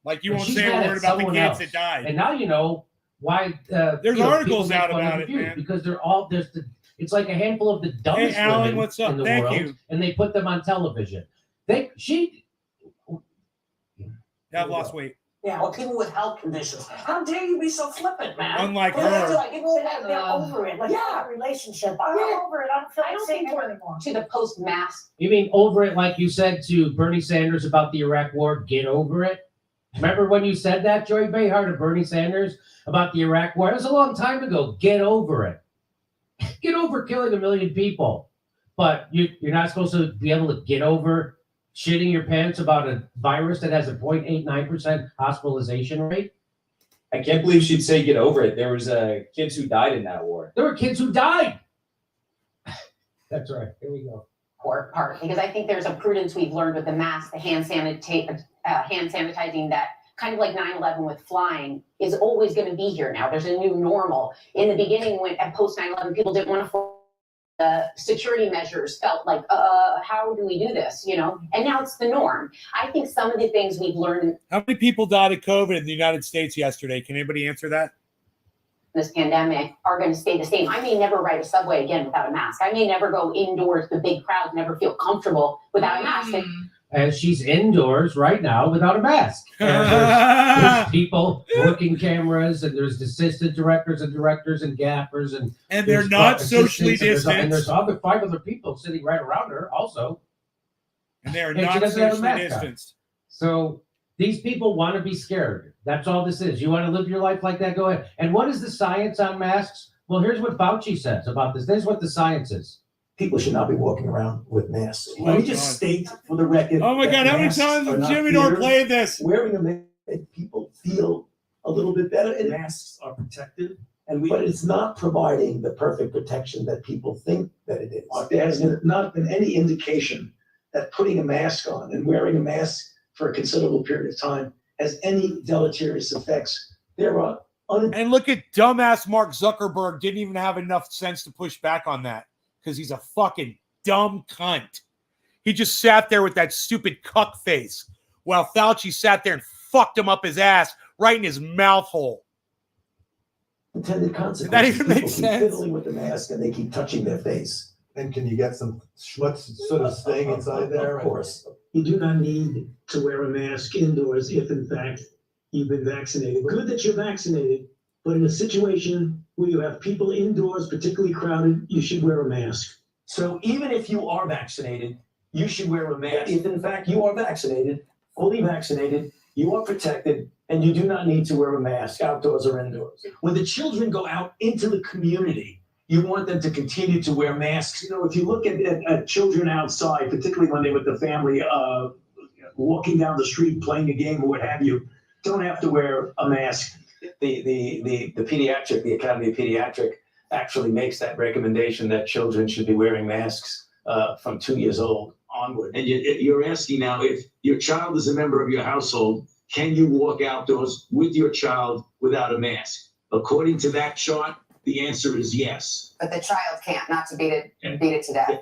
Like you But won't she's say a mad word at about the someone kids else. that died. And now you know why. There's articles out about it, man. because they're all it's like a handful of the dumbest Hey, Alan, women what's up? in the Thank world, you. and they put them on television. Yeah, I've lost weight. Yeah, or people with health conditions. How dare you be so flippant, man? Unlike Well, that's her. like people that they're over it, like Yeah. a relationship. I'm Yeah. over it. I don't feel I like don't seeing think her we're anymore. to the post-mask. You mean over it like you said to Bernie Sanders about the Iraq War? Get over it. Remember when you said that, Joy Behar, to Bernie Sanders about the Iraq War? It was a long time ago. Get over it. Get over killing 1 million people. But you're not supposed to be able to get over shitting your pants about a virus that has a 0.89% hospitalization rate. I can't believe she'd say get over it. There was kids who died in that war. There were kids who died. That's right. Here we go. Part because I think there's a prudence we've learned with the mask, the hand sanitizing that kind of like 9/11 with flying is always going to be here now. There's a new normal. In the beginning, when at post 9/11, people didn't want to. Security measures felt like, how do we do this? You know, and now it's the norm. I think some of the things we've learned in How many people died of COVID in the United States yesterday? Can anybody answer that? this pandemic are going to stay the same. I may never ride a subway again without a mask. I may never go indoors, the big crowds, never feel comfortable without a mask. And she's indoors right now without a mask. And there's people working cameras, and there's assistant directors and directors and gaffers, and And they're there's not socially assistants, and there's distanced. other 5 other people sitting right around her also. And they're And she not doesn't have a socially mask on. distanced. So these people want to be scared. That's all this is. You want to live your life like that? Go ahead. And what is the science on masks? Well, here's what Fauci says about this. This is what the science is. People should not be walking around with masks. Oh, Let me God. just state for the record. Oh my that God, how many masks times are has not Jimmy Dore fear. played this? Wearing a mask makes people feel a little bit better, and masks are protective. But it's not providing the perfect protection that people think that it is. There has not been any indication that putting a mask on and wearing a mask for a considerable period of time has any deleterious effects. There are And look at dumbass Mark Zuckerberg didn't even have enough sense to push back on that because he's a fucking dumb cunt. He just sat there with that stupid cuck face while Fauci sat there and fucked him up his ass right in his mouth hole. intended consequences. That even People makes keep sense. fiddling with the mask and they keep touching their face. And can you get some schmutz sort of staying inside there? Of course. You do not need to wear a mask indoors if, in fact, you've been vaccinated. Good that you're vaccinated, but in a situation where you have people indoors, particularly crowded, you should wear a mask. So even if you are vaccinated, you should wear a mask. If in fact you are vaccinated, fully vaccinated, you are protected, and you do not need to wear a mask outdoors or indoors. When the children go out into the community, you want them to continue to wear masks. You know, if you look at children outside, particularly when they're with the family, walking down the street, playing a game or what have you, don't have to wear a mask. The pediatric, the Academy of Pediatric actually makes that recommendation that children should be wearing masks from 2 years old onward. And you're asking now, if your child is a member of your household, can you walk outdoors with your child without a mask? According to that chart, the answer is yes. But the child can't, not to beat it to death.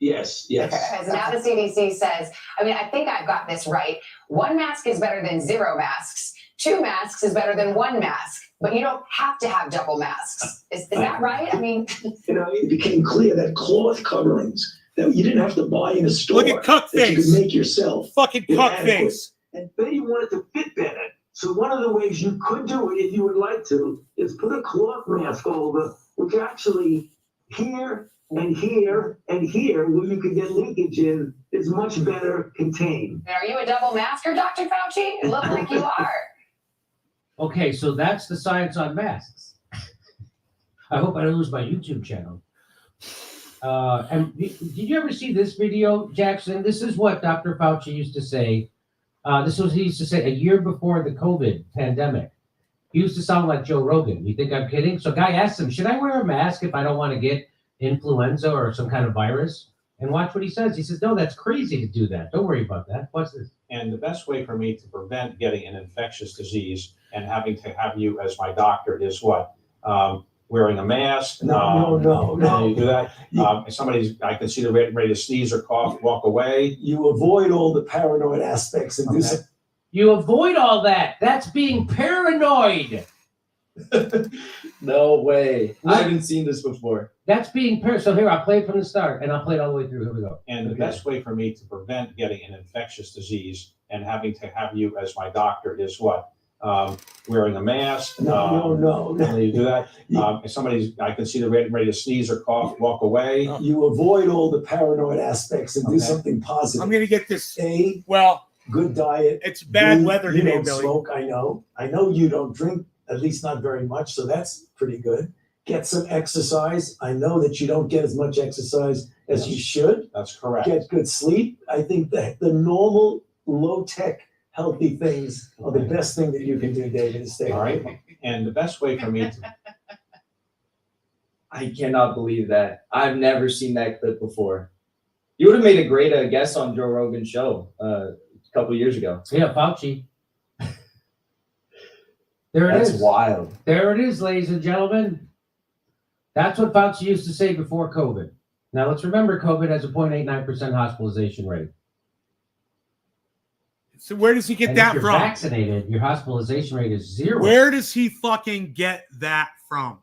Yes, yes. Because now the CDC says, I mean, I think I've got this right. 1 mask is better than 0 masks. 2 masks is better than 1 mask. But you don't have to have double masks. Is that right? I mean, You know, it became clear that cloth coverings that you didn't have to buy in a store, Look at cuck that you could face. make yourself. Fucking Yeah, cuck adequate. face. And then you want it to fit better. So one of the ways you could do it, if you would like to, is put a cloth mask over, which actually here and here and here, where you can get leakage in, is much better contained. are you a double masker, Dr. Fauci? It looks like you are. Okay, so that's the science on masks. I hope I don't lose my YouTube channel. And did you ever see this video, Jackson? This is what Dr. Fauci used to say. He used to say a year before the COVID pandemic. He used to sound like Joe Rogan. You think I'm kidding? So a guy asked him, should I wear a mask if I don't want to get influenza or some kind of virus? And watch what he says. He says, no, that's crazy to do that. Don't worry about that. What's this? And the best way for me to prevent getting an infectious disease and having to have you as my doctor is what? Wearing a mask. No. You do that. If I can see they're ready to sneeze or cough, walk away. You avoid all the paranoid aspects and do Okay. some. You avoid all that. That's being paranoid. No way. I haven't seen this before. That's being paranoid. So here, I'll play it from the start, and I'll play it all the way through. Here we go. And the Okay. best way for me to prevent getting an infectious disease and having to have you as my doctor is what? wearing a mask. No. You do that. If I can see they're ready to sneeze or cough, walk away. You avoid all the paranoid aspects and do Okay. something positive. I'm gonna get this. A, Well, good diet. it's bad B, weather you today, don't Billy. smoke, I know. I know you don't drink, at least not very much, so that's pretty good. Get some exercise. I know that you don't get as much exercise as you should. That's correct. Get good sleep. I think that the normal, low-tech, healthy things are the best thing that you can do, David, is stay All right. healthy. And the best way for me to, I cannot believe that. I've never seen that clip before. You would have made a great guest on Joe Rogan's show a couple years ago. Yeah, Fauci. There it That's is. wild. There it is, ladies and gentlemen. That's what Fauci used to say before COVID. Now let's remember COVID has a 0.89% hospitalization rate. So where does he get And that if you're from? vaccinated, your hospitalization rate is 0. Where does he fucking get that from?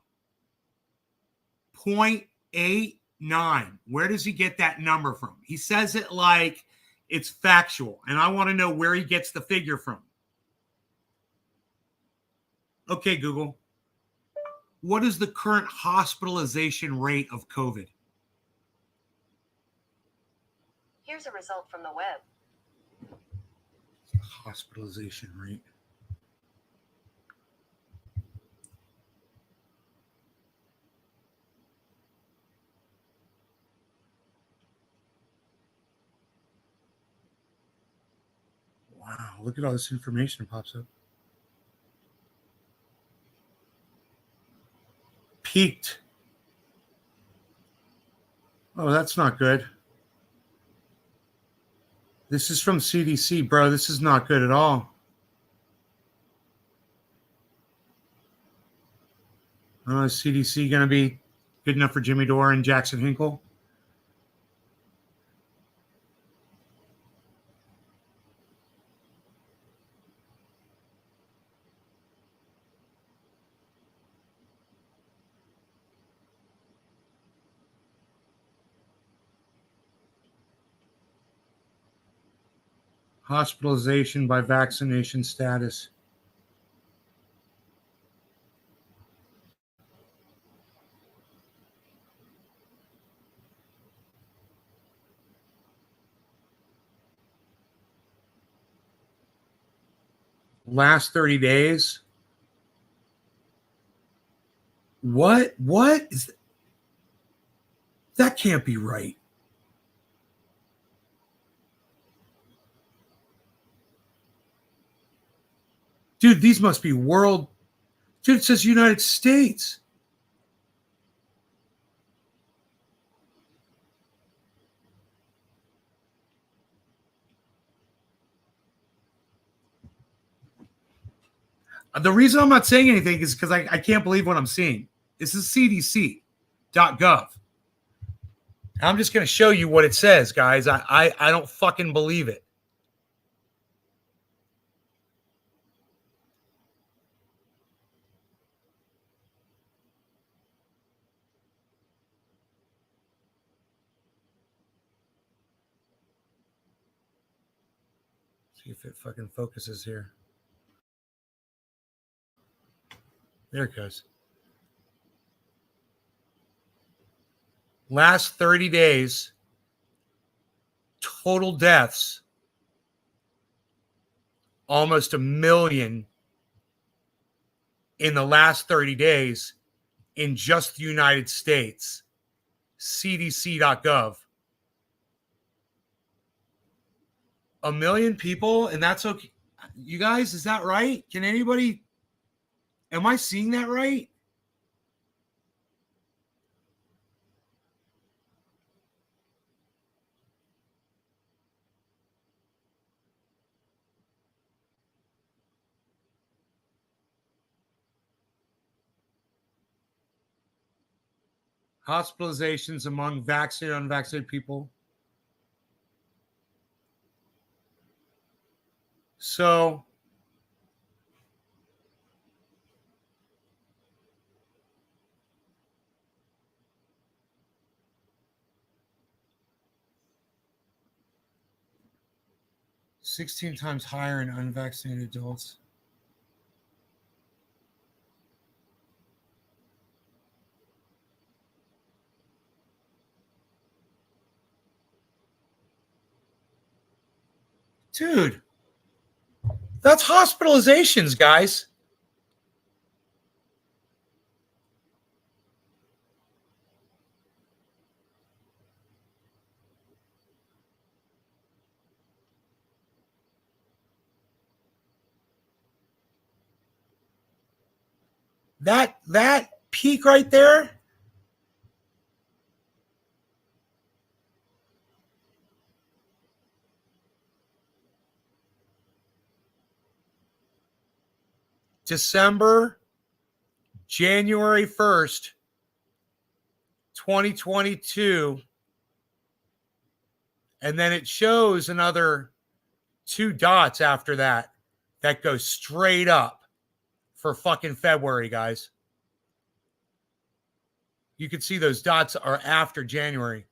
0.89. Where does he get that number from? He says it like it's factual, and I want to know where he gets the figure from. Okay, Google. What is the current hospitalization rate of COVID? Here's a result from the web. Hospitalization rate. Wow, look at all this information that pops up. Peaked. Oh, that's not good. This is from CDC, bro. This is not good at all. Is CDC going to be good enough for Jimmy Dore and Jackson Hinkle? Hospitalization by vaccination status. Last 30 days. What is that? That can't be right. Dude, these must be world. Dude, it says United States. The reason I'm not saying anything is because I can't believe what I'm seeing. This is cdc.gov. I'm just going to show you what it says, guys. I don't fucking believe it. See if it fucking focuses here. There it goes. Last 30 days, total deaths, almost 1 million in the last 30 days in just the United States. CDC.gov. 1 million people, and that's okay. You guys, is that right? Can anybody, am I seeing that right? Hospitalizations among vaccinated and unvaccinated people. So, $16 times higher in unvaccinated adults. Dude, that's hospitalizations, guys. That peak right there. December, January 1st, 2022. And then it shows another 2 dots after that goes straight up for fucking February, guys. You can see those dots are after January.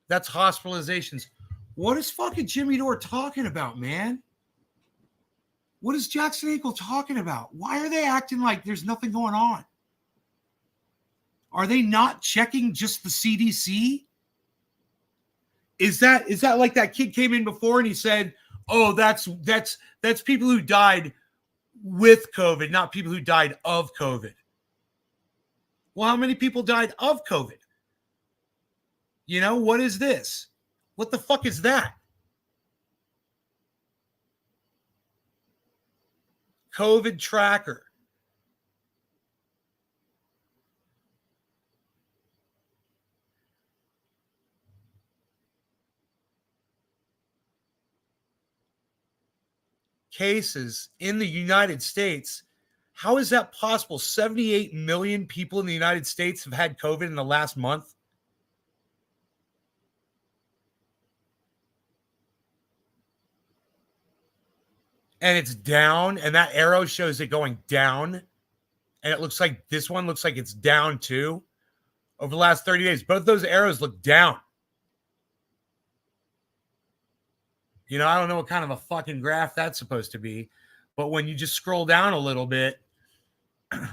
That's hospitalizations. What is fucking Jimmy Dore talking about, man? What is Jackson Hinkle talking about? Why are they acting like there's nothing going on? Are they not checking just the CDC? Is that like that kid came in before and he said, "Oh, that's people who died with COVID, not people who died of COVID." Well, how many people died of COVID? You know, what is this? What the fuck is that? COVID tracker. Cases in the United States. How is that possible? 78 million people in the United States have had COVID in the last month. And it's down, and that arrow shows it going down. And it looks like this one looks like it's down too over the last 30 days. Both those arrows look down. You know, I don't know what kind of a fucking graph that's supposed to be, but when you just scroll down a little bit and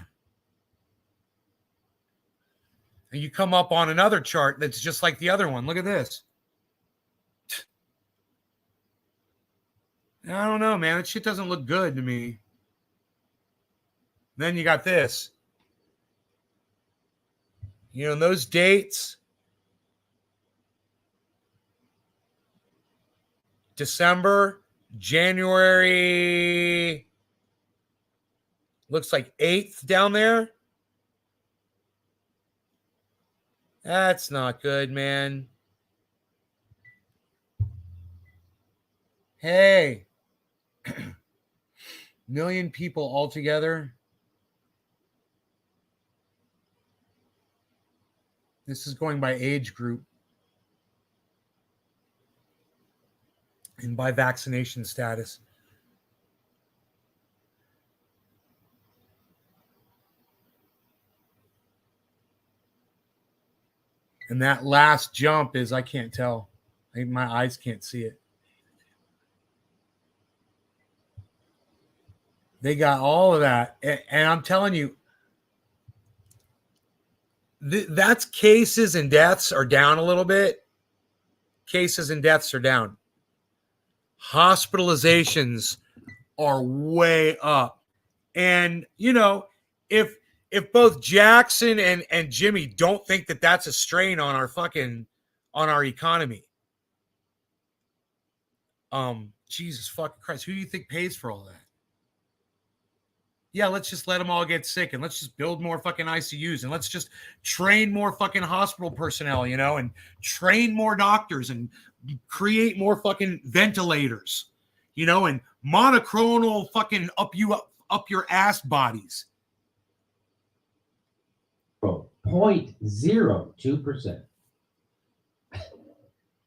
you come up on another chart that's just like the other one. Look at this. I don't know, man. That shit doesn't look good to me. Then you got this. You know, those dates. December, January. Looks like 8th down there. That's not good, man. Hey. Million people altogether. This is going by age group and by vaccination status. And that last jump is, I can't tell. My eyes can't see it. They got all of that. And I'm telling you, that's cases and deaths are down a little bit. Cases and deaths are down. Hospitalizations are way up. And, you know, if both Jackson and Jimmy don't think that that's a strain on our economy, Jesus fucking Christ, who do you think pays for all that? Yeah, let's just let them all get sick and let's just build more fucking ICUs and let's just train more fucking hospital personnel, you know, and train more doctors and create more fucking ventilators, you know, and monoclonal fucking up your ass bodies. Bro, 0.02%.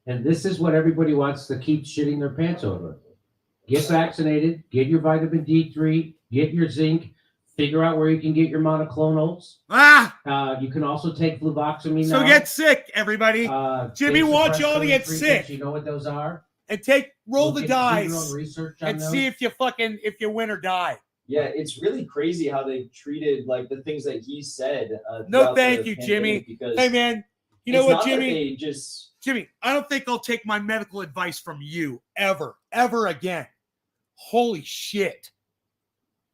And this is what everybody wants to keep shitting their pants over. Get vaccinated, get your vitamin D3, get your zinc, figure out where you can get your monoclonals. You can also take fluvoxamine So now. get sick, everybody. Jimmy wants y'all to get sick. You know what those are? And roll the Do dice your own research on and those. see if you win or die. Yeah, it's really crazy how they treated like the things that he said. No, throughout thank the you, pandemic Jimmy. Because Hey, man, You know It's what, not that Jimmy? they just Jimmy, I don't think I'll take my medical advice from you ever again. Holy shit.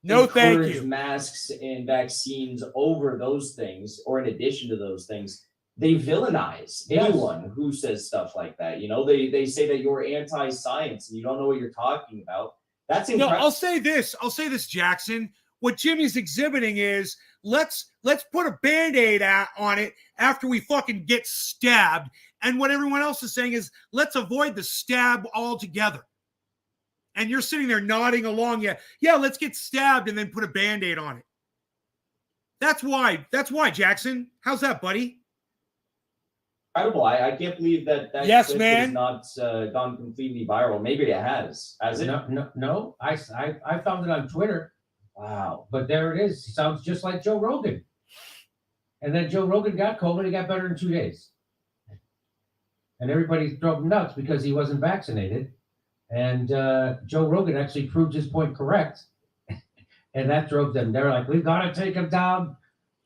No, thank encourage you. masks and vaccines over those things, or in addition to those things. They villainize Yes. anyone who says stuff like that. You know, they say that you're anti-science and you don't know what you're talking about. That's No, incredible. I'll say this, Jackson. What Jimmy's exhibiting is let's put a Band-Aid on it after we fucking get stabbed. And what everyone else is saying is let's avoid the stab altogether. And you're sitting there nodding along. Yeah, let's get stabbed and then put a Band-Aid on it. That's why, Jackson. How's that, buddy? Incredible. I can't believe that Yes, clip man. has not gone completely viral. Maybe it has. Has it? No. I found it on Twitter. Wow. But there it is. He sounds just like Joe Rogan. And then Joe Rogan got COVID. He got better in 2 days. And everybody drove him nuts because he wasn't vaccinated. And Joe Rogan actually proved his point correct. And that drove them. They're like, we've got to take him down.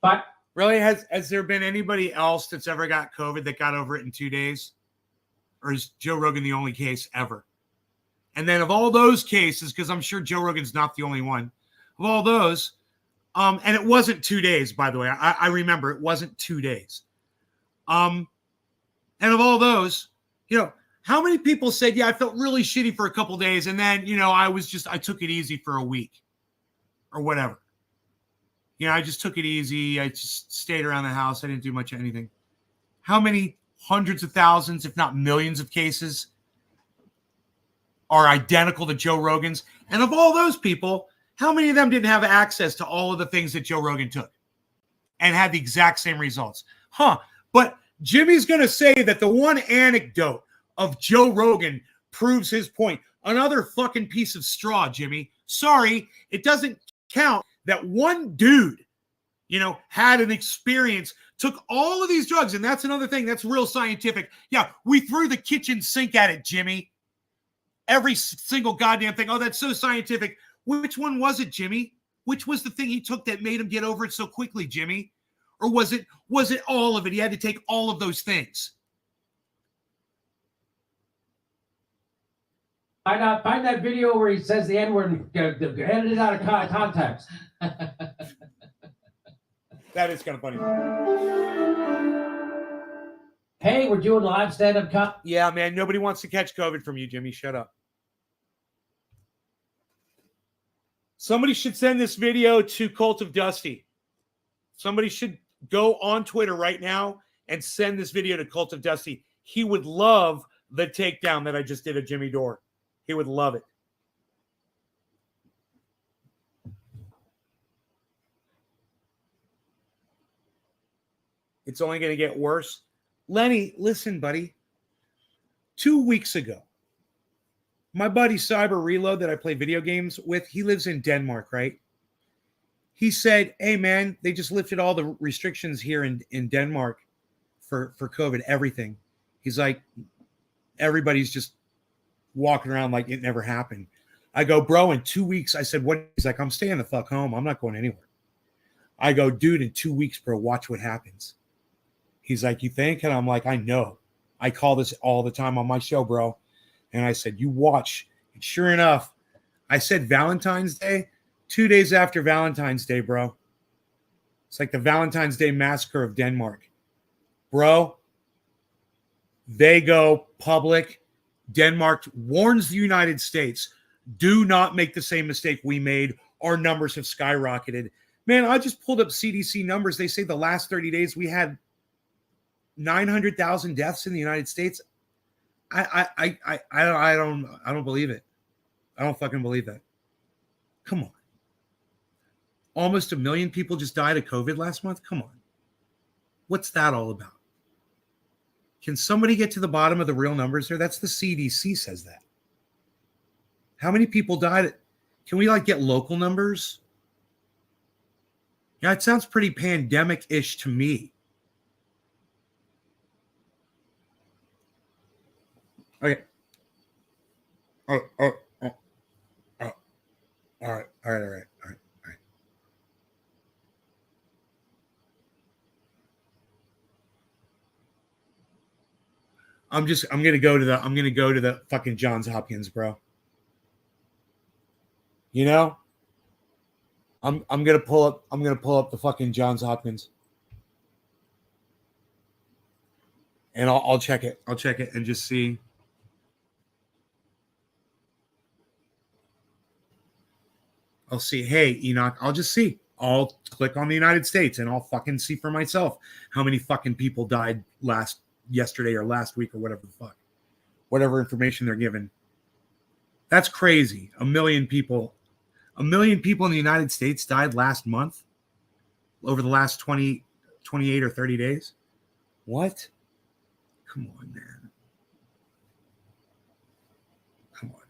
But Really? Has there been anybody else that's ever got COVID that got over it in 2 days? Or is Joe Rogan the only case ever? And then of all those cases, because I'm sure Joe Rogan's not the only one, of all those, and it wasn't 2 days, by the way. I remember it wasn't 2 days. And of all those, how many people said, yeah, I felt really shitty for a couple days, and then, I took it easy for a week or whatever. I just took it easy. I just stayed around the house. I didn't do much of anything. How many hundreds of thousands, if not millions of cases are identical to Joe Rogan's? And of all those people, how many of them didn't have access to all of the things that Joe Rogan took and had the exact same results? But Jimmy's going to say that the one anecdote of Joe Rogan proves his point. Another fucking piece of straw, Jimmy. Sorry, it doesn't count that one dude, had an experience, took all of these drugs, and that's another thing that's real scientific. Yeah, we threw the kitchen sink at it, Jimmy. Every single goddamn thing. Oh, that's so scientific. Which one was it, Jimmy? Which was the thing he took that made him get over it so quickly, Jimmy? Or was it all of it? He had to take all of those things. find that video where he says the N-word and edit it out of context. That is kind of funny. Hey, we're doing live stand-up comedy. Yeah, man. Nobody wants to catch COVID from you, Jimmy. Shut up. Somebody should send this video to Cult of Dusty. Somebody should go on Twitter right now and send this video to Cult of Dusty. He would love the takedown that I just did of Jimmy Dore. He would love it. It's only going to get worse. Lenny, listen, buddy. 2 weeks ago, my buddy Cyber Reload that I play video games with, he lives in Denmark, right? He said, hey, man, they just lifted all the restrictions here in Denmark for COVID, everything. He's like, everybody's just walking around like it never happened. I go, bro, in 2 weeks, I said, what? He's like, I'm staying the fuck home. I'm not going anywhere. I go, dude, in 2 weeks, bro, watch what happens. He's like, you think? And I'm like, I know. I call this all the time on my show, bro. And I said, you watch. And sure enough, I said Valentine's Day, 2 days after Valentine's Day, bro. It's like the Valentine's Day massacre of Denmark. Bro, they go public. Denmark warns the United States, do not make the same mistake we made. Our numbers have skyrocketed. Man, I just pulled up CDC numbers. They say the last 30 days we had 900,000 deaths in the United States. I don't believe it. I don't fucking believe that. Come on. Almost 1 million people just died of COVID last month. Come on. What's that all about? Can somebody get to the bottom of the real numbers here? That's the CDC says that. How many people died? Can we get local numbers? Yeah, it sounds pretty pandemic-ish to me. Okay. All right. I'm gonna go to the fucking Johns Hopkins, bro. You know? I'm gonna pull up the fucking Johns Hopkins. And I'll check it. I'll check it and just see. I'll see. Hey, Enoch, I'll just see. I'll click on the United States and I'll fucking see for myself how many fucking people died yesterday or last week or whatever the fuck. Whatever information they're given. That's crazy. 1 million people. 1 million people in the United States died last month over the last 28 or 30 days. What? Come on, man. Come on.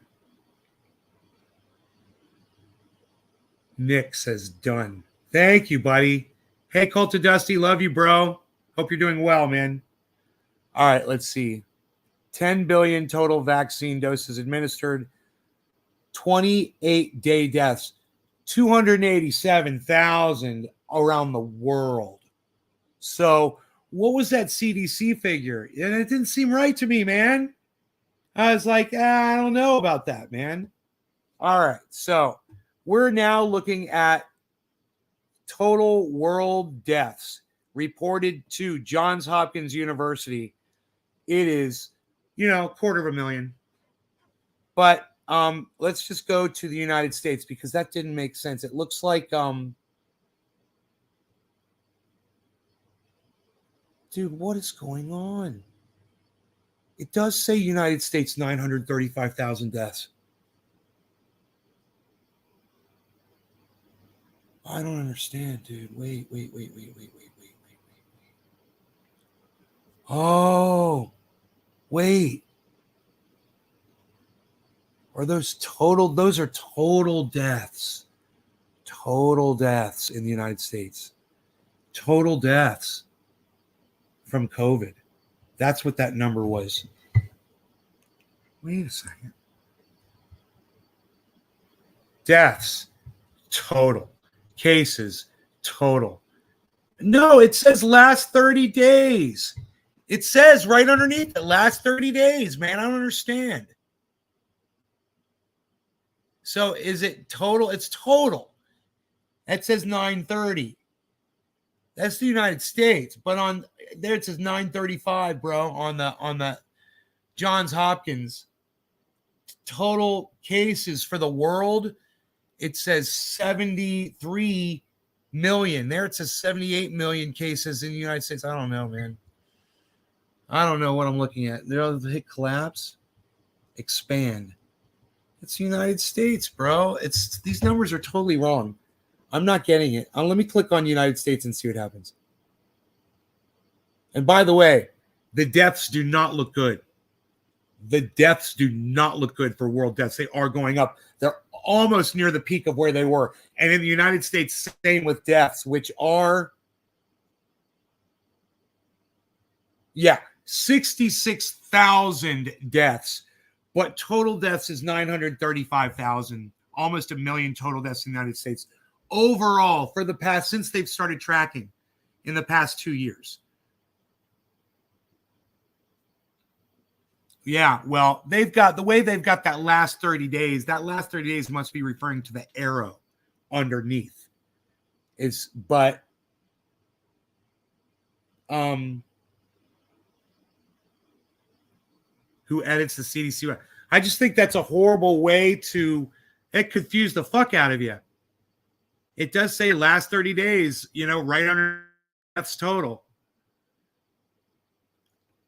Nick says done. Thank you, buddy. Hey, Cult of Dusty. Love you, bro. Hope you're doing well, man. All right, let's see. 10 billion total vaccine doses administered. 28-day deaths. 287,000 around the world. So what was that CDC figure? And it didn't seem right to me, man. I was like, I don't know about that, man. All right, so we're now looking at total world deaths reported to Johns Hopkins University. It is, 250,000. But let's just go to the United States because that didn't make sense. It looks like, dude, what is going on? It does say United States 935,000 deaths. I don't understand, dude. Wait. Oh, wait. Those are total deaths. Total deaths in the United States. Total deaths from COVID. That's what that number was. Wait a second. Deaths, total. Cases, total. No, it says last 30 days. It says right underneath it, last 30 days, man. I don't understand. So is it total? It's total. That says 930. That's the United States. But on there it says 935, bro, on the Johns Hopkins. Total cases for the world, it says 73 million. There it says 78 million cases in the United States. I don't know, man. I don't know what I'm looking at. They'll hit collapse, expand. It's the United States, bro. These numbers are totally wrong. I'm not getting it. Let me click on United States and see what happens. And by the way, the deaths do not look good. The deaths do not look good for world deaths. They are going up. They're almost near the peak of where they were. And in the United States, same with deaths, which are, 66,000 deaths. But total deaths is 935,000, almost 1 million total deaths in the United States overall since they've started tracking in the past 2 years. Yeah, well, they've got that last 30 days. That last 30 days must be referring to the arrow underneath. Who edits the CDC? I just think that's a horrible way it confused the fuck out of you. It does say last 30 days, right under deaths total.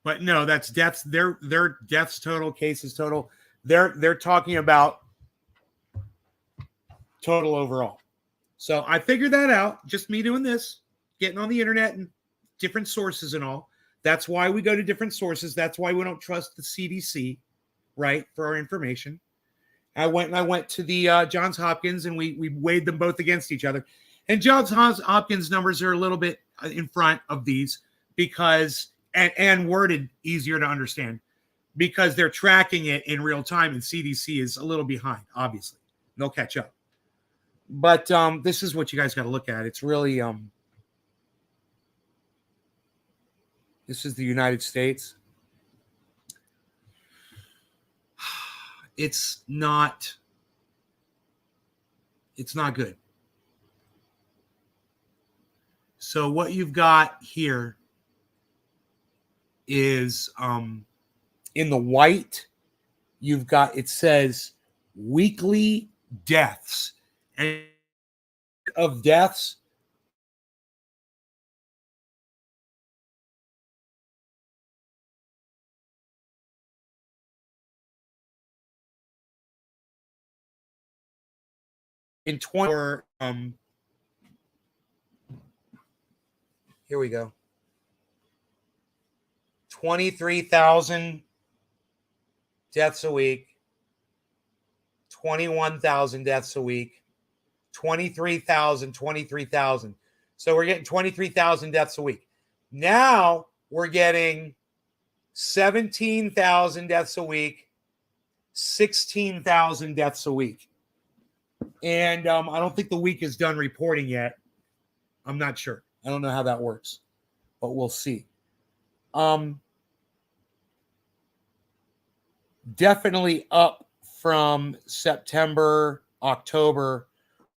But no, that's deaths. Their deaths total, cases total. They're talking about total overall. So I figured that out. Just me doing this, getting on the internet and different sources and all. That's why we go to different sources. That's why we don't trust the CDC, right, for our information. I went to the Johns Hopkins and we weighed them both against each other. And Johns Hopkins numbers are a little bit in front of these because and worded easier to understand because they're tracking it in real time and CDC is a little behind, obviously. They'll catch up. But this is what you guys got to look at. It's really this is the United States. it's not good. So what you've got here is in the white, you've got, it says weekly deaths, and of deaths in 20 here we go. 23,000 deaths a week, 21,000 deaths a week, 23,000. So we're getting 23,000 deaths a week. Now we're getting 17,000 deaths a week, 16,000 deaths a week. And I don't think the week is done reporting yet. I'm not sure. I don't know how that works, but we'll see. Definitely up from September, October.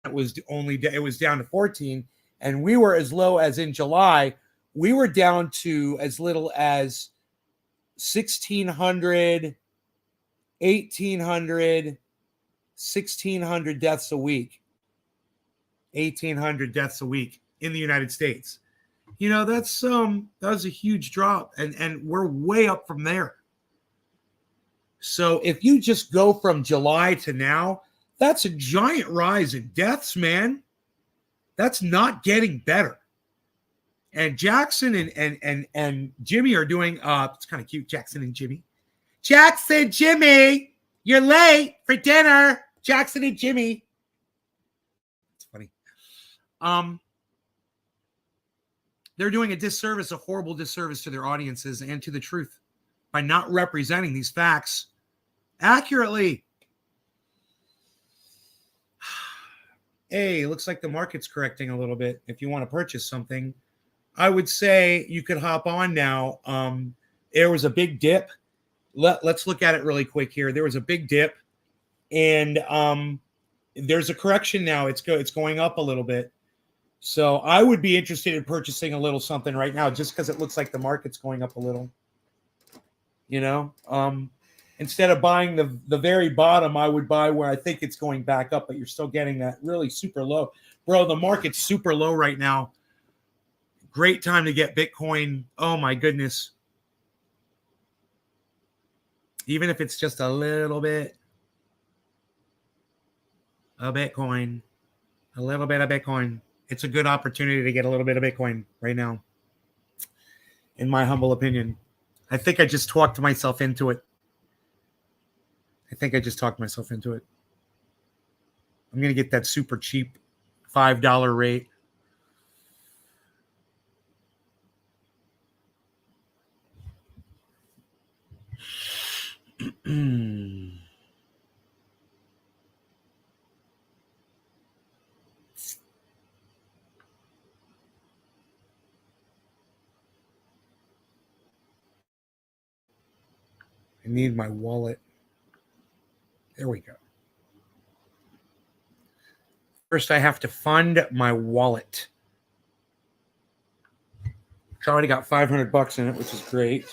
It was down to 14, and we were as low as in July. We were down to as little as 1,600, 1,800, 1,600 deaths a week. 1,800 deaths a week in the United States. You know, that was a huge drop, and we're way up from there. So if you just go from July to now, that's a giant rise in deaths, man. That's not getting better. And Jackson and Jimmy are doing it's kind of cute, Jackson and Jimmy. Jackson, Jimmy, you're late for dinner. Jackson and Jimmy. It's funny. They're doing a disservice, a horrible disservice to their audiences and to the truth by not representing these facts accurately. Hey, looks like the market's correcting a little bit. If you want to purchase something, I would say you could hop on now. There was a big dip. Let's look at it really quick here. There was a big dip, and there's a correction now. It's going up a little bit. So I would be interested in purchasing a little something right now, just because it looks like the market's going up a little. You know, instead of buying the very bottom, I would buy where I think it's going back up, but you're still getting that really super low. Bro, the market's super low right now. Great time to get Bitcoin. Oh my goodness. Even if it's just a little bit of Bitcoin, a little bit of Bitcoin. It's a good opportunity to get a little bit of Bitcoin right now, in my humble opinion. I think I just talked myself into it. I'm going to get that super cheap $5 rate. I need my wallet. There we go. First, I have to fund my wallet. It's already got $500 in it, which is great.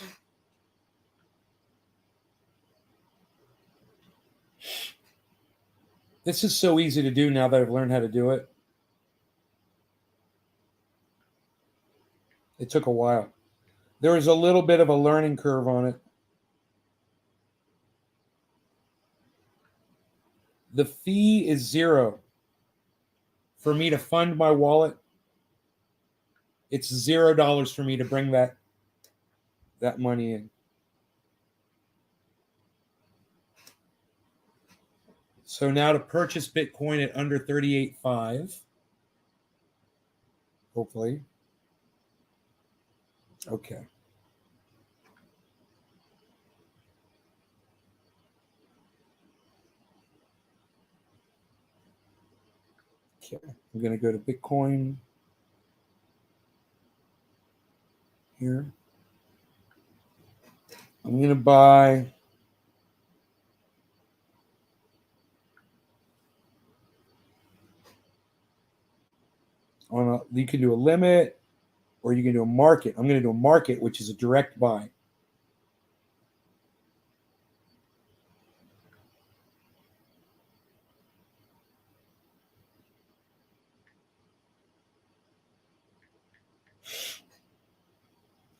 This is so easy to do now that I've learned how to do it. It took a while. There was a little bit of a learning curve on it. The fee is $0 for me to fund my wallet. It's $0 for me to bring that money in. So now to purchase Bitcoin at under 38.5, hopefully. Okay. Okay, I'm going to go to Bitcoin here. I'm going to buy You can do a limit or you can do a market. I'm going to do a market, which is a direct buy.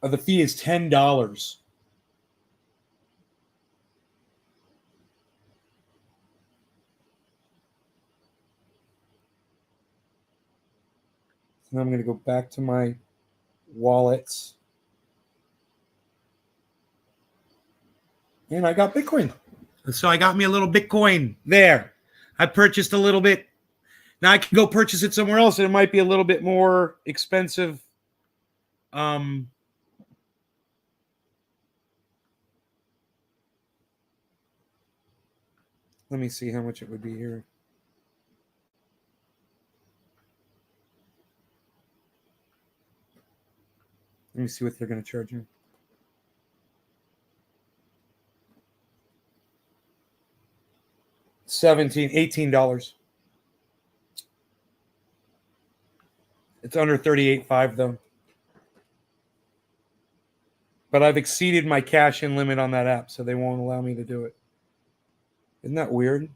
The fee is $10. And I'm going to go back to my wallets. And I got Bitcoin. So I got me a little Bitcoin there. I purchased a little bit. Now I can go purchase it somewhere else and it might be a little bit more expensive. Let me see how much it would be here. Let me see what they're going to charge me. $18. It's under 38.5 though. But I've exceeded my cash in limit on that app, so they won't allow me to do it. Isn't that weird?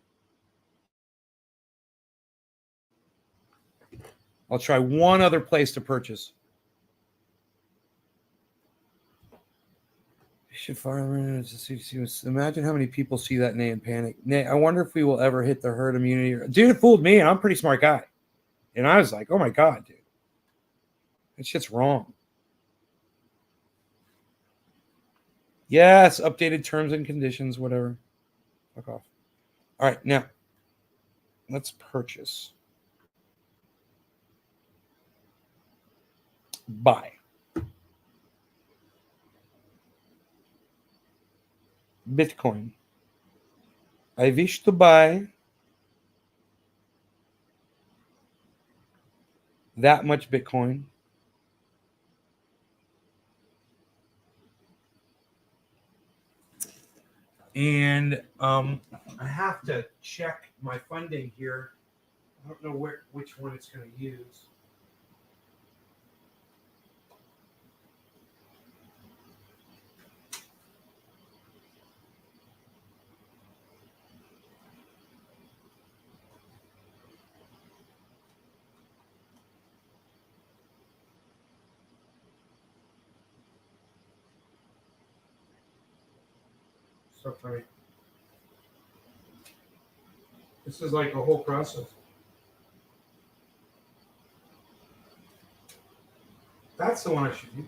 I'll try one other place to purchase. Imagine how many people see that name and panic. I wonder if we will ever hit the herd immunity. Dude, it fooled me, and I'm a pretty smart guy. And I was like, oh my God, dude. That shit's wrong. Yes, updated terms and conditions, whatever. Fuck off. All right, now, let's purchase. Buy. Bitcoin. I wish to buy that much Bitcoin. And I have to check my funding here. I don't know which one it's going to use. So funny. This is like a whole process. That's the one I should use.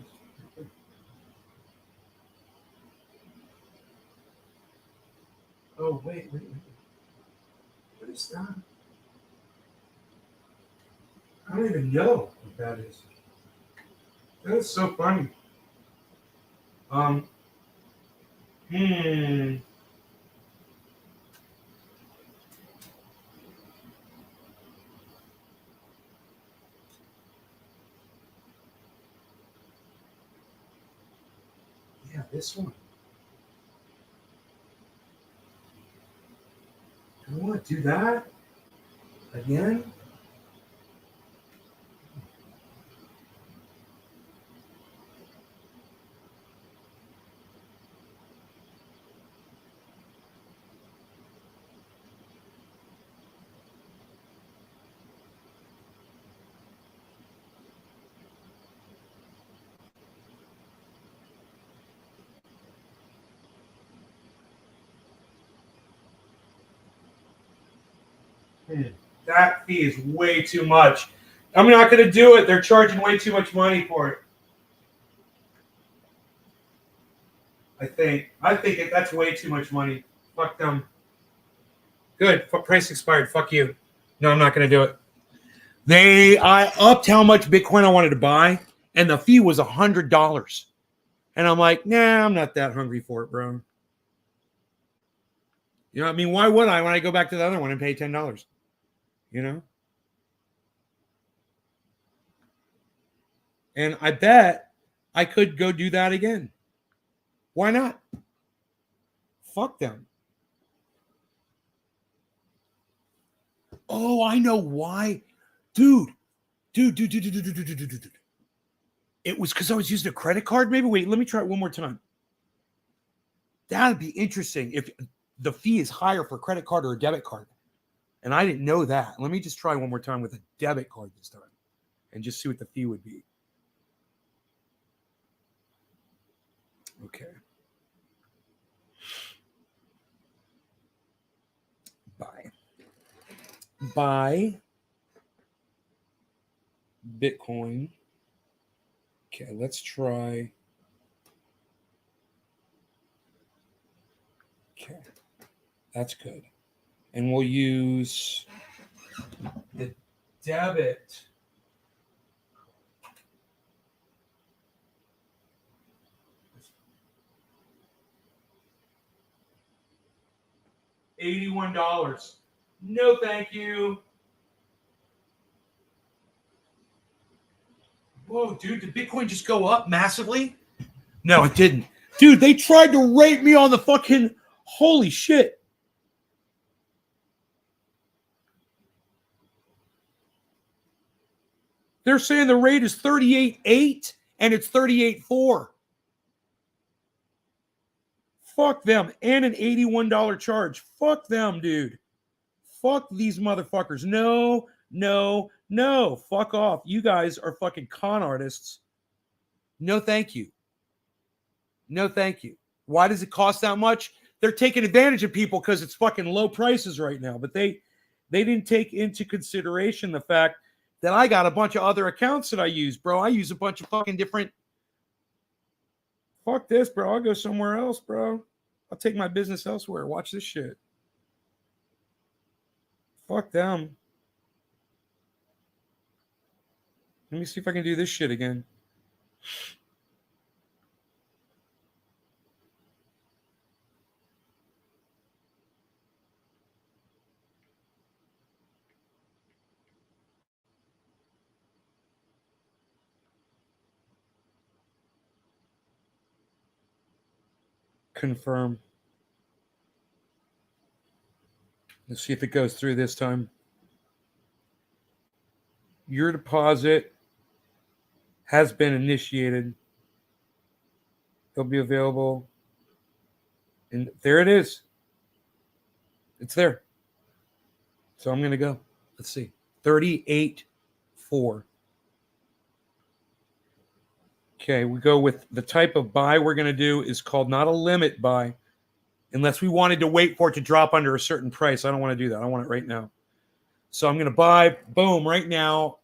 Oh, wait. What is that? I don't even know what that is. That is so funny. Yeah, this one. Do I want to do that again? That fee is way too much. I'm not going to do it. They're charging way too much money for it. I think that's way too much money. Fuck them. Good. Price expired. Fuck you. No, I'm not going to do it. I upped how much Bitcoin I wanted to buy, and the fee was $100. And I'm like, nah, I'm not that hungry for it, bro. You know what I mean? Why would I when I go back to the other one and pay $10? You know? And I bet I could go do that again. Why not? Fuck them. Oh, I know why. Dude, Dude. It was because I was using a credit card, maybe. Wait, let me try it one more time. That'd be interesting if the fee is higher for a credit card or a debit card. And I didn't know that. Let me just try one more time with a debit card this time and just see what the fee would be. Okay. Buy Bitcoin. Okay, let's try. Okay, that's good. And we'll use the debit. $81. No, thank you. Whoa, dude, did Bitcoin just go up massively? No, it didn't. Dude, they tried to rate me on the fucking... Holy shit. They're saying the rate is 38.8 and it's 38.4. Fuck them. And an $81 charge. Fuck them, dude. Fuck these motherfuckers. No. Fuck off. You guys are fucking con artists. No, thank you. No, thank you. Why does it cost that much? They're taking advantage of people because it's fucking low prices right now. But they didn't take into consideration the fact that I got a bunch of other accounts that I use, bro. I use a bunch of fucking different. Fuck this, bro. I'll go somewhere else, bro. I'll take my business elsewhere. Watch this shit. Fuck them. Let me see if I can do this shit again. Confirm. Let's see if it goes through this time. Your deposit has been initiated. They'll be available. And there it is. It's there. So I'm going to go. Let's see. 38.4. Okay, we go with the type of buy we're going to do is called not a limit buy, unless we wanted to wait for it to drop under a certain price. I don't want to do that. I want it right now. So I'm going to buy, boom, right now.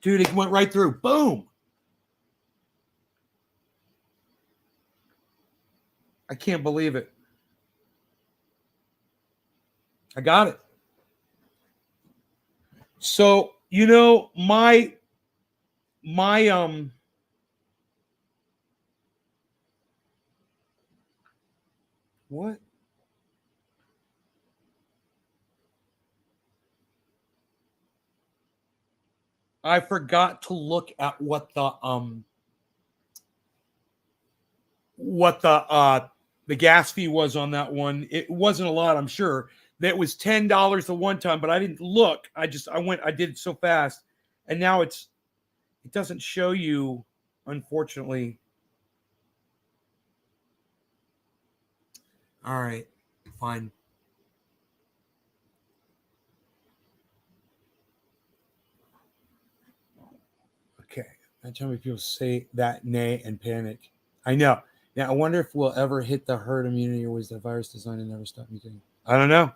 Dude, it went right through. Boom. I can't believe it. I got it. So, you know, my what? I forgot to look at what the gas fee was on that one. It wasn't a lot, I'm sure. That was $10 the one time, but I didn't look. I did it so fast. And now it doesn't show you, unfortunately. All right, fine. Okay, that's how many people say that, nay, and panic. I know. Now, I wonder if we'll ever hit the herd immunity, or was the virus designed to never stop mutating? I don't know.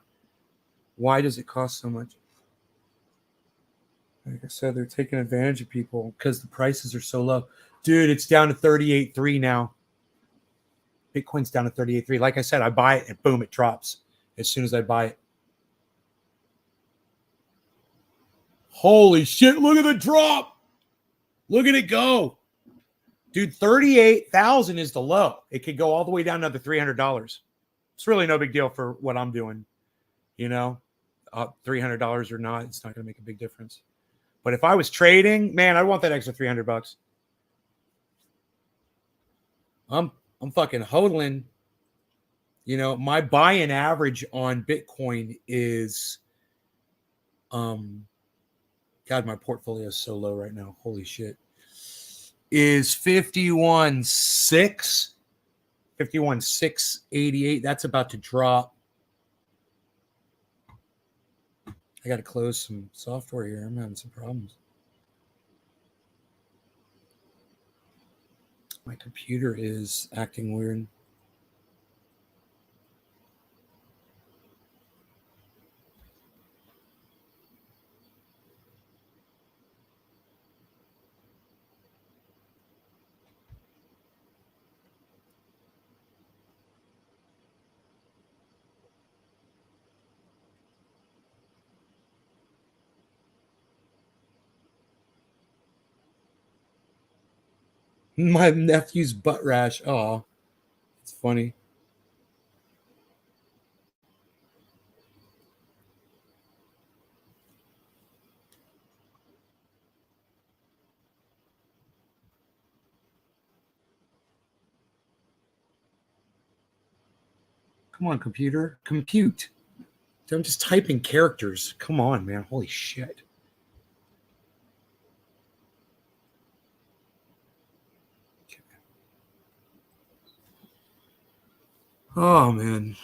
Why does it cost so much? Like I said, they're taking advantage of people because the prices are so low. Dude, it's down to 38.3 now. Bitcoin's down to 38.3. Like I said, I buy it and boom, it drops as soon as I buy it. Holy shit, look at the drop. Look at it go. Dude, 38,000 is the low. It could go all the way down to the $300. It's really no big deal for what I'm doing. You know, $300 or not, it's not going to make a big difference. But if I was trading, man, I want that extra $300. I'm fucking hodling. You know, my buy-in average on Bitcoin is, God, my portfolio is so low right now. Holy shit. Is 51,688. That's about to drop. I got to close some software here. I'm having some problems. My computer is acting weird. My nephew's butt rash. Oh, it's funny. Come on, computer. Compute. I'm just typing characters. Come on, man. Holy shit. Oh, man.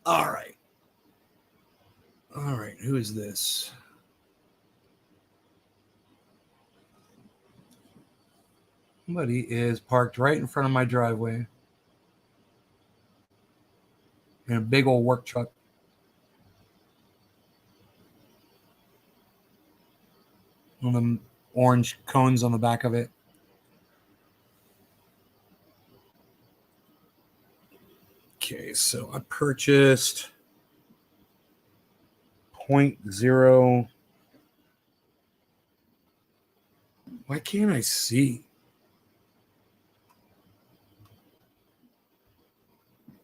All right. All right. Who is this? Somebody is parked right in front of my driveway in a big old work truck. One of them orange cones on the back of it. Okay, so I purchased 0.0. Why can't I see?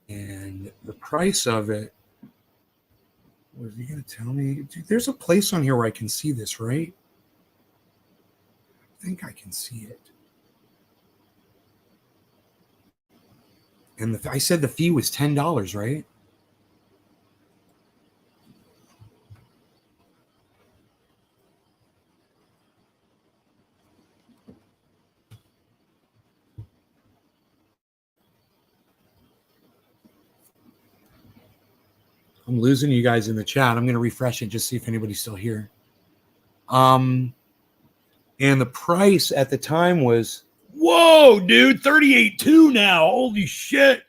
And the price of it, was he going to tell me? Dude, there's a place on here where I can see this, right? I think I can see it. And I said the fee was $10, right? I'm losing you guys in the chat. I'm going to refresh it, just see if anybody's still here. And the price at the time was, whoa, dude, 38.2 now. Holy shit.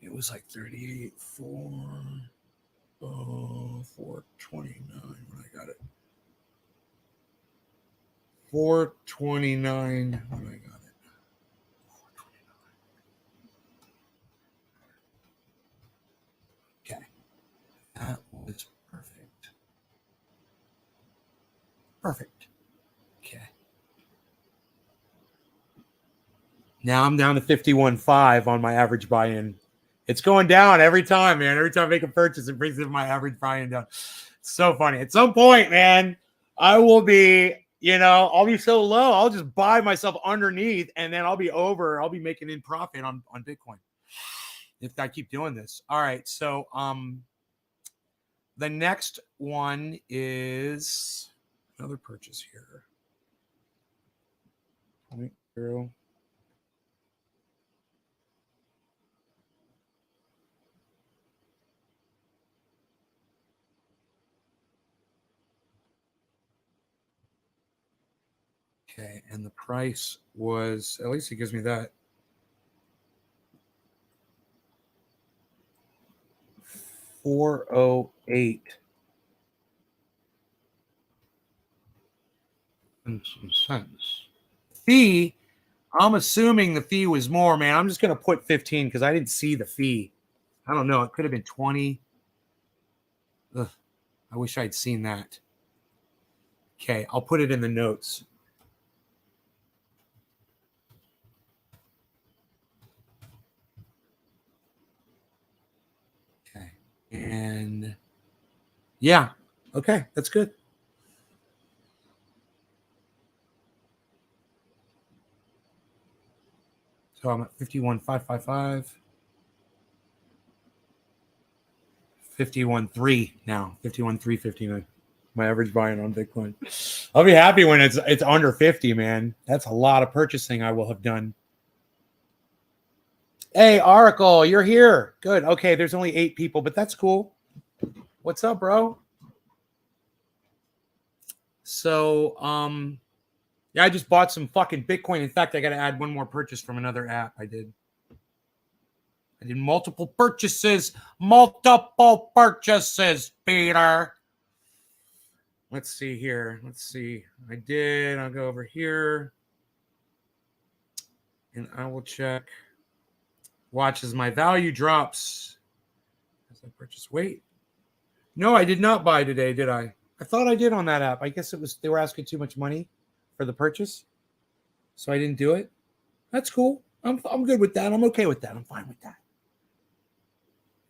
It was like 429 when I got it. 429 when I got it. Okay. That was perfect. Perfect. Okay. Now I'm down to 51.5 on my average buy-in. It's going down every time, man. Every time I make a purchase, it brings my average buy-in down. It's so funny. At some point, man, I will be, I'll be so low. I'll just buy myself underneath, and then I'll be over. I'll be making in profit on Bitcoin if I keep doing this. All right. So the next one is another purchase here. 0.0. Okay, and the price was, at least it gives me that, $408 and some cents. Fee, I'm assuming the fee was more, man. I'm just going to put 15 because I didn't see the fee. I don't know. It could have been 20. Ugh, I wish I'd seen that. Okay, I'll put it in the notes. And yeah, okay, that's good. So I'm at 51,555. 51.3 now. 51,359. My average buying on Bitcoin. I'll be happy when it's under 50, man. That's a lot of purchasing I will have done. Hey, Oracle, you're here. Good. Okay, there's only 8 people, but that's cool. What's up, bro? So, yeah, I just bought some fucking Bitcoin. In fact, I got to add one more purchase from another app I did. I did multiple purchases, Peter. Let's see here. Let's see. I'll go over here. And I will check. Watch as my value drops. As I purchase. Wait. No, I did not buy today, did I? I thought I did on that app. I guess they were asking too much money for the purchase. So I didn't do it. That's cool. I'm good with that. I'm okay with that. I'm fine with that.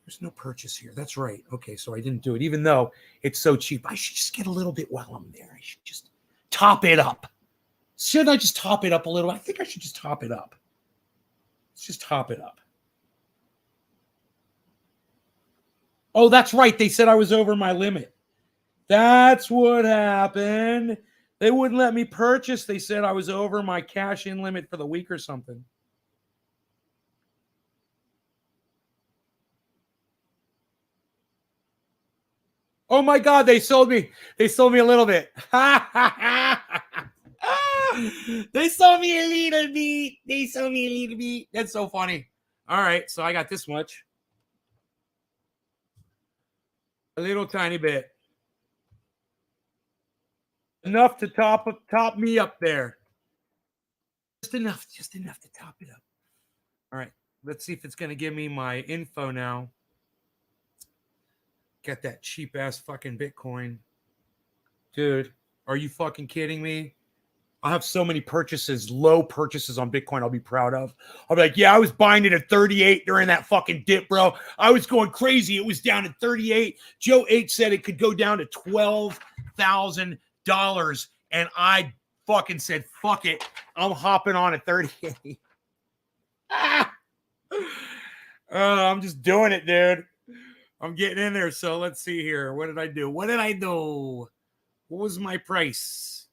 There's no purchase here. That's right. Okay, so I didn't do it. Even though it's so cheap, I should just get a little bit while I'm there. I should just top it up. Shouldn't I just top it up a little? I think I should just top it up. Let's just top it up. Oh, that's right. They said I was over my limit. That's what happened. They wouldn't let me purchase. They said I was over my cash-in limit for the week or something. Oh my God, they sold me. They sold me a little bit. They sold me a little bit. They sold me a little bit. That's so funny. All right, so I got this much. A little tiny bit. Enough to top me up there. Just enough to top it up. All right, let's see if it's going to give me my info now. Get that cheap ass fucking Bitcoin. Dude, are you fucking kidding me? I'll have so many purchases, low purchases on Bitcoin I'll be proud of. I'll be like, yeah, I was buying it at 38 during that fucking dip, bro. I was going crazy. It was down at 38. Joe H said it could go down to $12,000. And I fucking said, fuck it. I'm hopping on at 38. I'm just doing it, dude. I'm getting in there. So let's see here. What did I do? What was my price?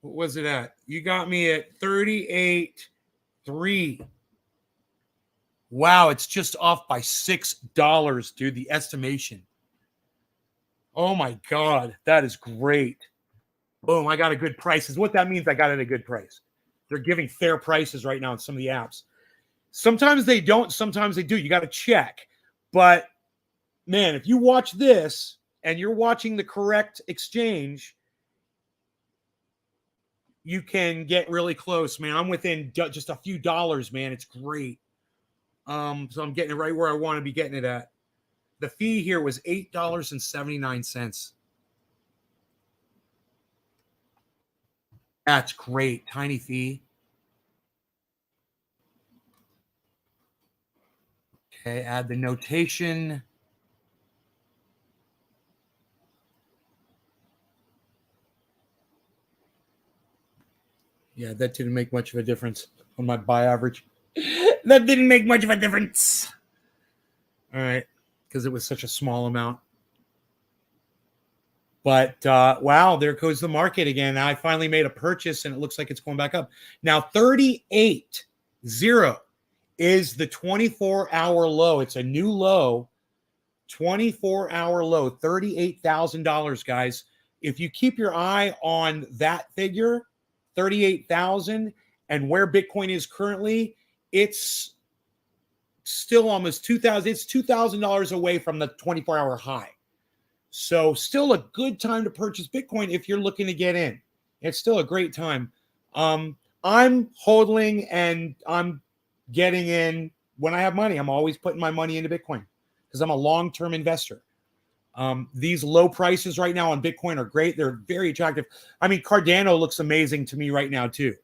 What was it at? You got me at 38.3. Wow, it's just off by $6, dude, the estimation. Oh my God, that is great. Boom, I got a good price. Is what that means. I got it at a good price. They're giving fair prices right now in some of the apps. Sometimes they don't, sometimes they do. You got to check. But man, if you watch this and you're watching the correct exchange, you can get really close, man. I'm within just a few dollars, man. It's great. So I'm getting it right where I want to be getting it at. The fee here was $8.79. That's great. Tiny fee. Okay, add the notation. Yeah, that didn't make much of a difference on my buy average. That didn't make much of a difference. All right, because it was such a small amount. But wow, there goes the market again. Now I finally made a purchase and it looks like it's going back up. Now 38.0 is the 24-hour low. It's a new low, 24-hour low, $38,000, guys. If you keep your eye on that figure, 38,000, and where Bitcoin is currently, it's still almost 2,000. It's $2,000 away from the 24-hour high. So still a good time to purchase Bitcoin if you're looking to get in. It's still a great time. I'm hodling and I'm getting in when I have money. I'm always putting my money into Bitcoin because I'm a long-term investor. These low prices right now on Bitcoin are great. They're very attractive. I mean, Cardano looks amazing to me right now too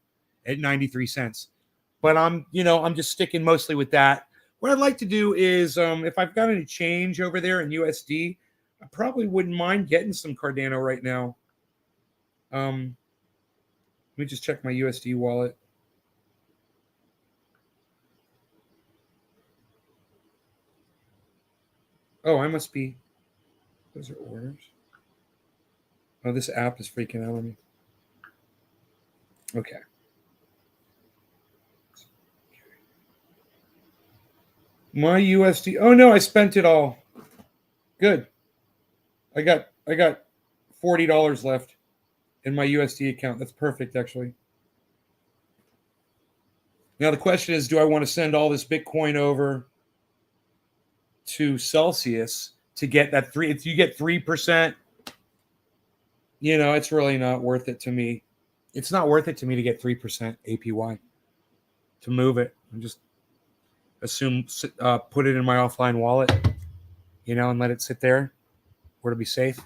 at 93 cents. But I'm just sticking mostly with that. What I'd like to do is, if I've got any change over there in USD, I probably wouldn't mind getting some Cardano right now. Let me just check my USD wallet. Oh, I must be. Those are orders. Oh, this app is freaking out on me. Okay. My USD. Oh no, I spent it all. Good. I got $40 left in my USD account. That's perfect, actually. Now the question is, do I want to send all this Bitcoin over to Celsius to get that three? If you get 3%, you know, it's really not worth it to me. It's not worth it to me to get 3% APY to move it. I'm just put it in my offline wallet, you know, and let it sit there where to be safe.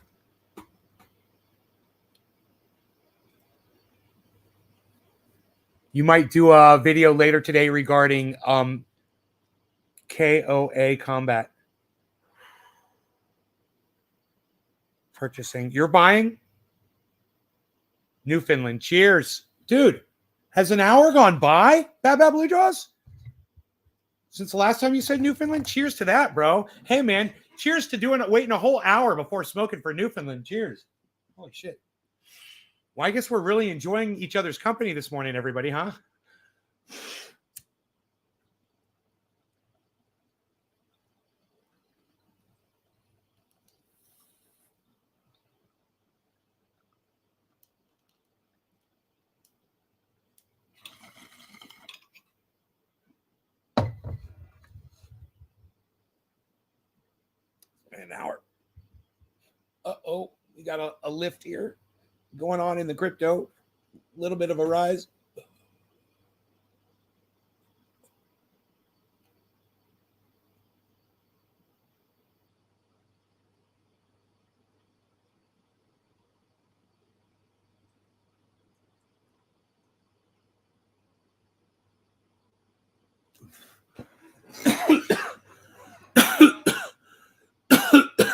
You might do a video later today regarding KOA Combat purchasing. You're buying Newfoundland. Cheers, dude. Has an hour gone by? Bad Blue Jaws? Since the last time you said Newfoundland? Cheers to that, bro. Hey, man. Cheers to waiting a whole hour before smoking for Newfoundland. Cheers. Holy shit. Well, I guess we're really enjoying each other's company this morning, everybody, huh? An hour. Uh-oh. We got a lift here going on in the crypto. A little bit of a rise.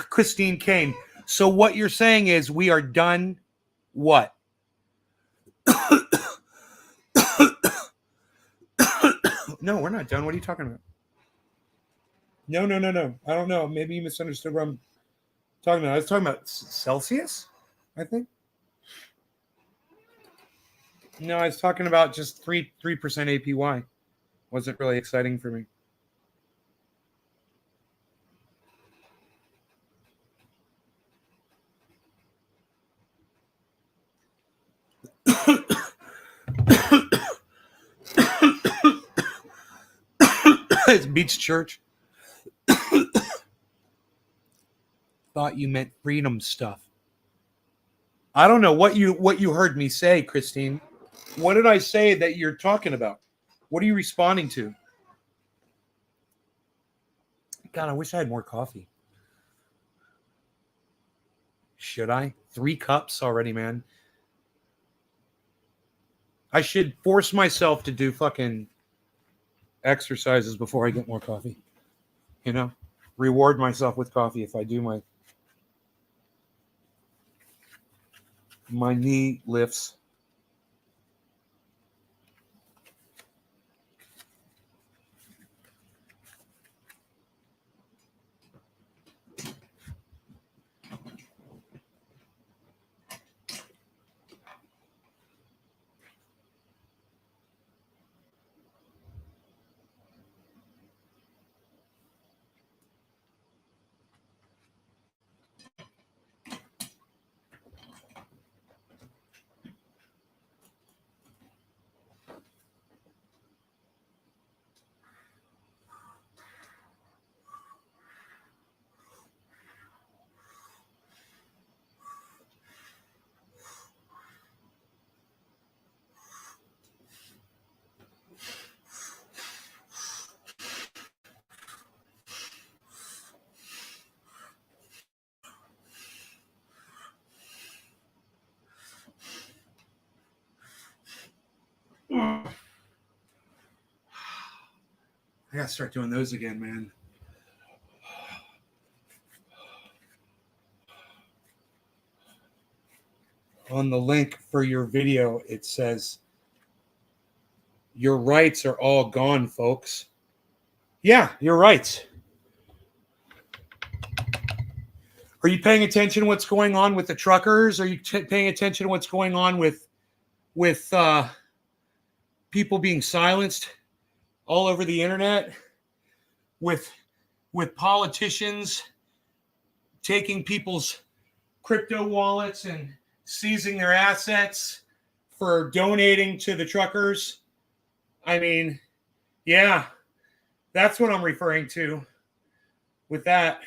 Christine Kane. So what you're saying is we are done what? No, we're not done. What are you talking about? No. I don't know. Maybe you misunderstood what I'm talking about. I was talking about Celsius, I think. No, I was talking about just 3% APY. Wasn't really exciting for me. It's Beach Church. Thought you meant freedom stuff. I don't know what you heard me say, Christine. What did I say that you're talking about? What are you responding to? God, I wish I had more coffee. Should I? 3 cups already, man. I should force myself to do fucking exercises before I get more coffee. You know? Reward myself with coffee if I do my knee lifts. I gotta start doing those again, man. On the link for your video, it says, your rights are all gone, folks. Yeah, you're right. Are you paying attention to what's going on with the truckers? Are you paying attention to what's going on with people being silenced all over the internet? With politicians taking people's crypto wallets and seizing their assets for donating to the truckers? I mean, yeah, that's what I'm referring to with that.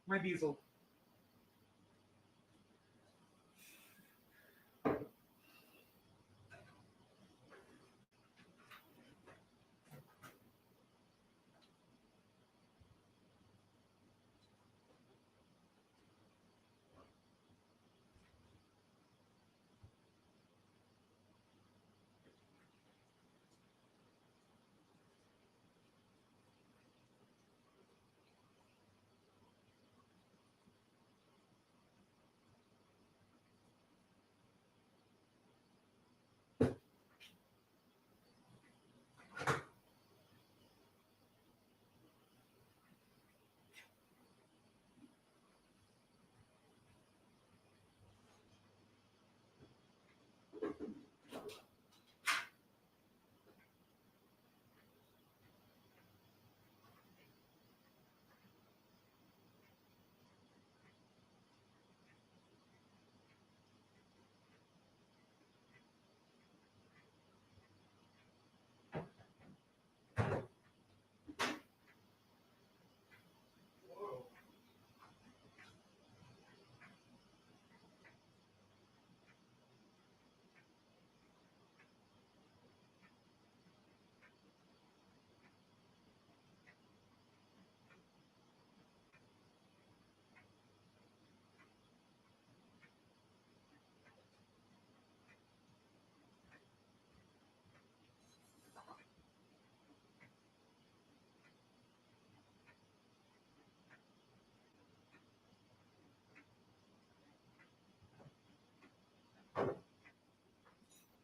My diesel.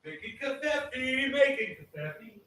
Making confetti, making confetti.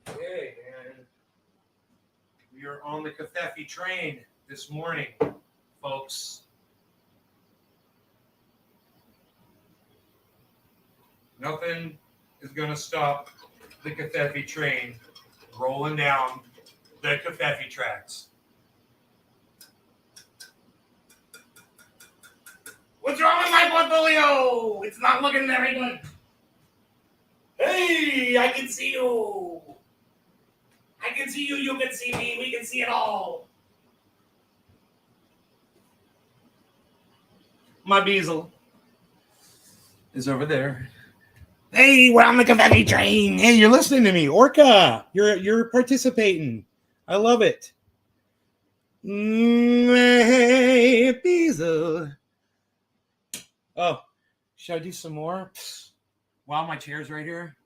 Hey, man. We are on the Covfefe train this morning, folks. Nothing is going to stop the Covfefe train rolling down the Covfefe tracks. What's wrong with my portfolio? It's not looking very good. Hey, I can see you. I can see you. You can see me. We can see it all. My Beazle is over there. Hey, we're on the Covfefe train. Hey, you're listening to me, Orca. You're participating. I love it. Hey, Beazle. Oh, should I do some more? Wow, my chair's right here.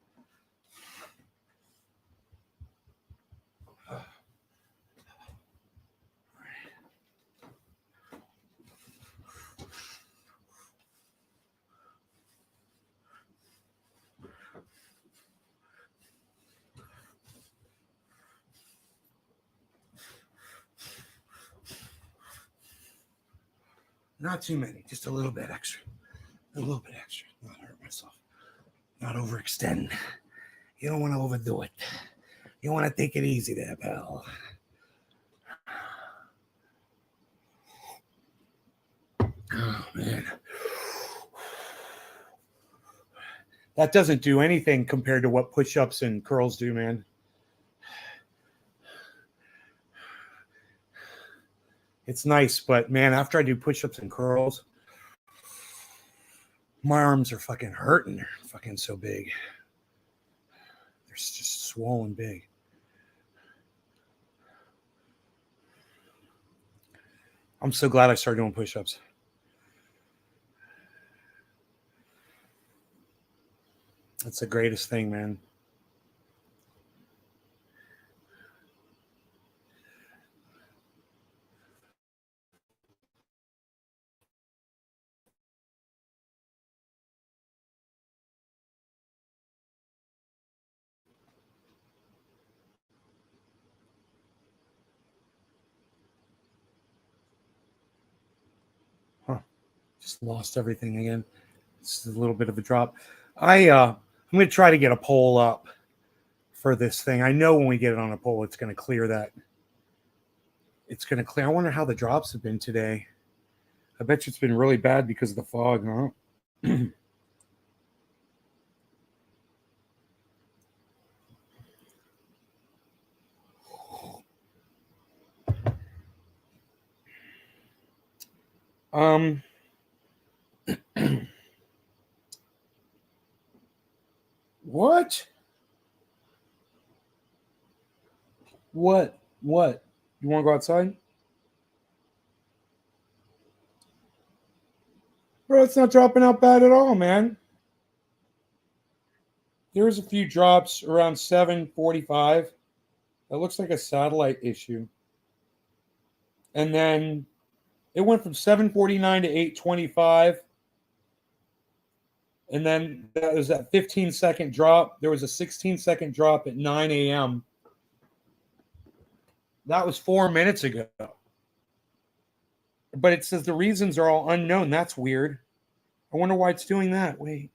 Not too many, just a little bit extra. A little bit extra. Not hurt myself. Not overextend. You don't want to overdo it. You want to take it easy there, pal. Oh, man. That doesn't do anything compared to what push-ups and curls do, man. It's nice, but man, after I do push-ups and curls, my arms are fucking hurting. They're fucking so big. They're just swollen big. I'm so glad I started doing push-ups. That's the greatest thing, man. Just lost everything again. It's a little bit of a drop. I'm going to try to get a poll up for this thing. I know when we get it on a poll, it's going to clear that. It's going to clear. I wonder how the drops have been today. I bet you it's been really bad because of the fog, huh? What? What? You want to go outside? Bro, it's not dropping out bad at all, man. There's a few drops around 7:45. That looks like a satellite issue. And then it went from 7:49 to 8:25. And then there was that 15-second drop. There was a 16-second drop at 9 a.m. That was 4 minutes ago. But it says the reasons are all unknown. That's weird. I wonder why it's doing that. Wait,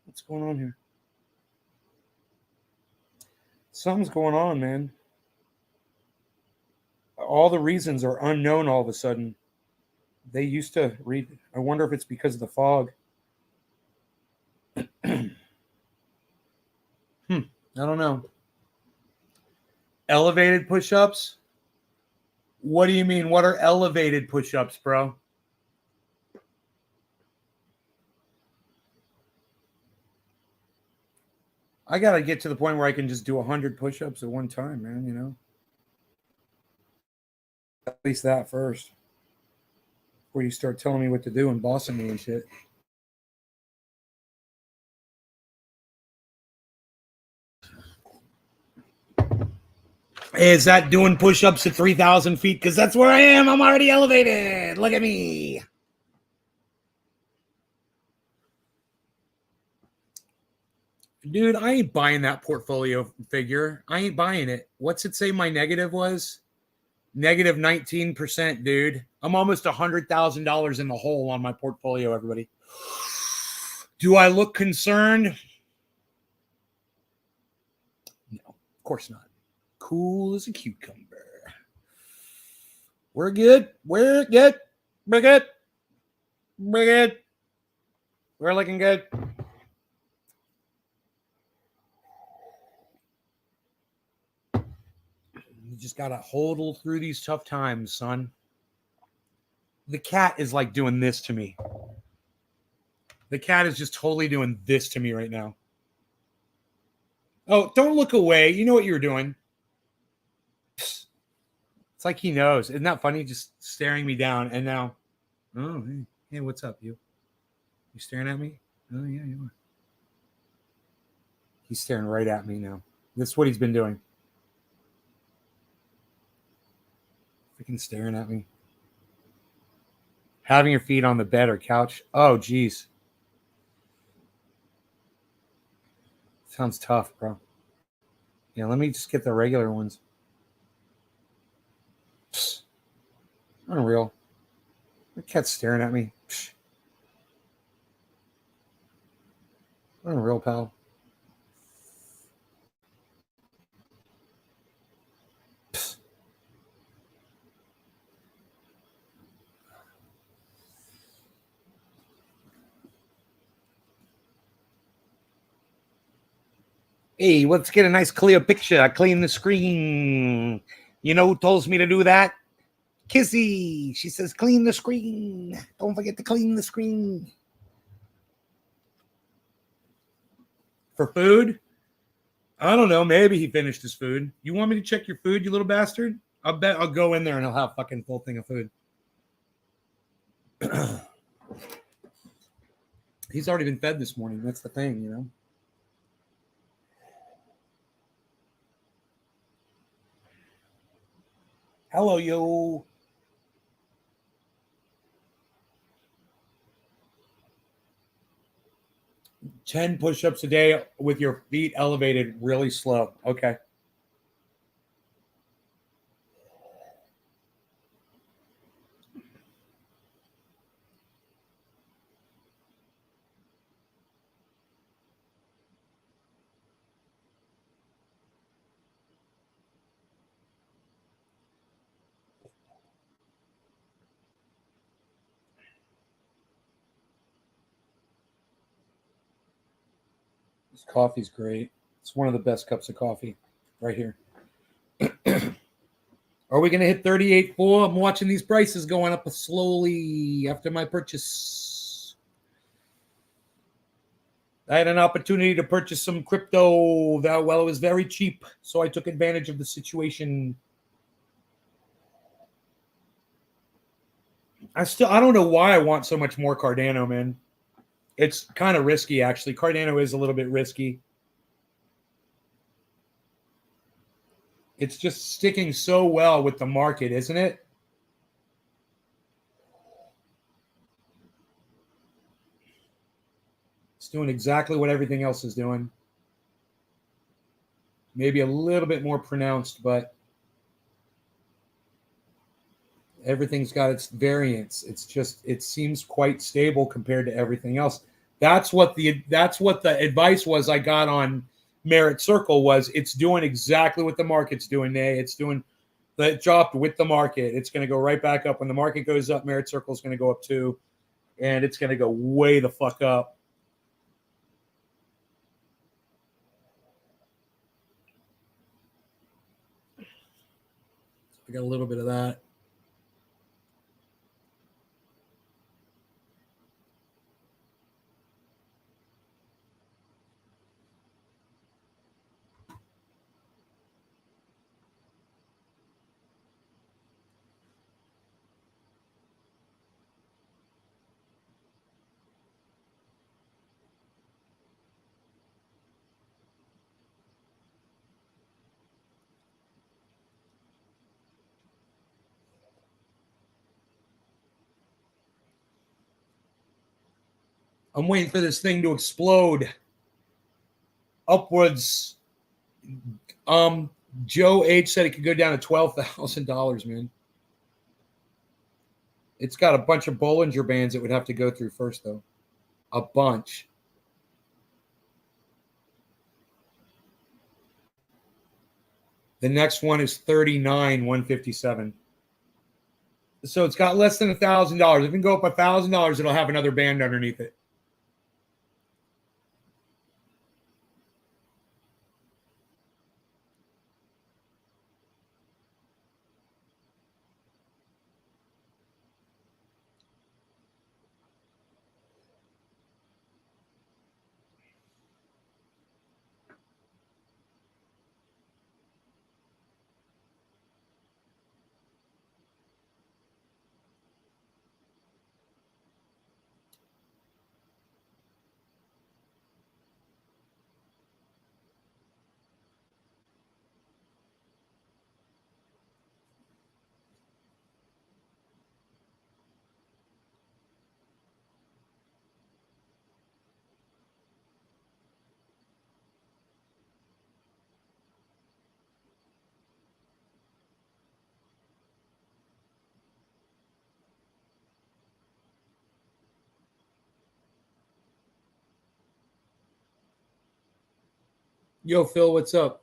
what's going on here? Something's going on, man. All the reasons are unknown all of a sudden. They used to read. I wonder if it's because of the fog. I don't know. Elevated push-ups? What do you mean? What are elevated push-ups, bro? I got to get to the point where I can just do 100 push-ups at one time, man, you know? At least that first. Before you start telling me what to do and bossing me and shit. Is that doing push-ups at 3,000 feet? Because that's where I am. I'm already elevated. Look at me. Dude, I ain't buying that portfolio figure. I ain't buying it. What's it say my negative was? Negative 19%, dude. I'm almost $100,000 in the hole on my portfolio, everybody. Do I look concerned? No, of course not. Cool as a cucumber. We're good. We're good. We're good. We're good. We're looking good. You just got to hodl through these tough times, son. The cat is like doing this to me. The cat is just totally doing this to me right now. Oh, don't look away. You know what you're doing. It's like he knows. Isn't that funny? Just staring me down. And now, oh, hey, what's up, you? You staring at me? Oh, yeah, you are. He's staring right at me now. This is what he's been doing. Freaking staring at me. Having your feet on the bed or couch. Oh, geez. Sounds tough, bro. Yeah, let me just get the regular ones. Psst. Unreal. The cat's staring at me. Psst. Unreal, pal. Psst. Hey, let's get a nice clear picture. I clean the screen. You know who tells me to do that? Kissy. She says, clean the screen. Don't forget to clean the screen. For food? I don't know. Maybe he finished his food. You want me to check your food, you little bastard? I'll bet I'll go in there and he'll have a fucking full thing of food. He's already been fed this morning. That's the thing, you know? Hello, yo. Ten push-ups a day with your feet elevated really slow. Okay. This coffee's great. It's one of the best cups of coffee right here. Are we going to hit 38.4? I'm watching these prices going up slowly after my purchase. I had an opportunity to purchase some crypto that, well, it was very cheap, so I took advantage of the situation. I don't know why I want so much more Cardano, man. It's kind of risky, actually. Cardano is a little bit risky. It's just sticking so well with the market, isn't it? It's doing exactly what everything else is doing. Maybe a little bit more pronounced, but everything's got its variance. It's just, it seems quite stable compared to everything else. That's what the advice was I got on Merit Circle was it's doing exactly what the market's doing, Nay. It's doing, it dropped with the market. It's going to go right back up. When the market goes up, Merit Circle is going to go up too. And it's going to go way the fuck up. I got a little bit of that. I'm waiting for this thing to explode. upwards. Joe H said it could go down to $12,000, man. It's got a bunch of Bollinger Bands it would have to go through first, though. A bunch. The next one is $39,157. So it's got less than $1,000. If it can go up $1,000, it'll have another band underneath it. Yo, Phil, what's up?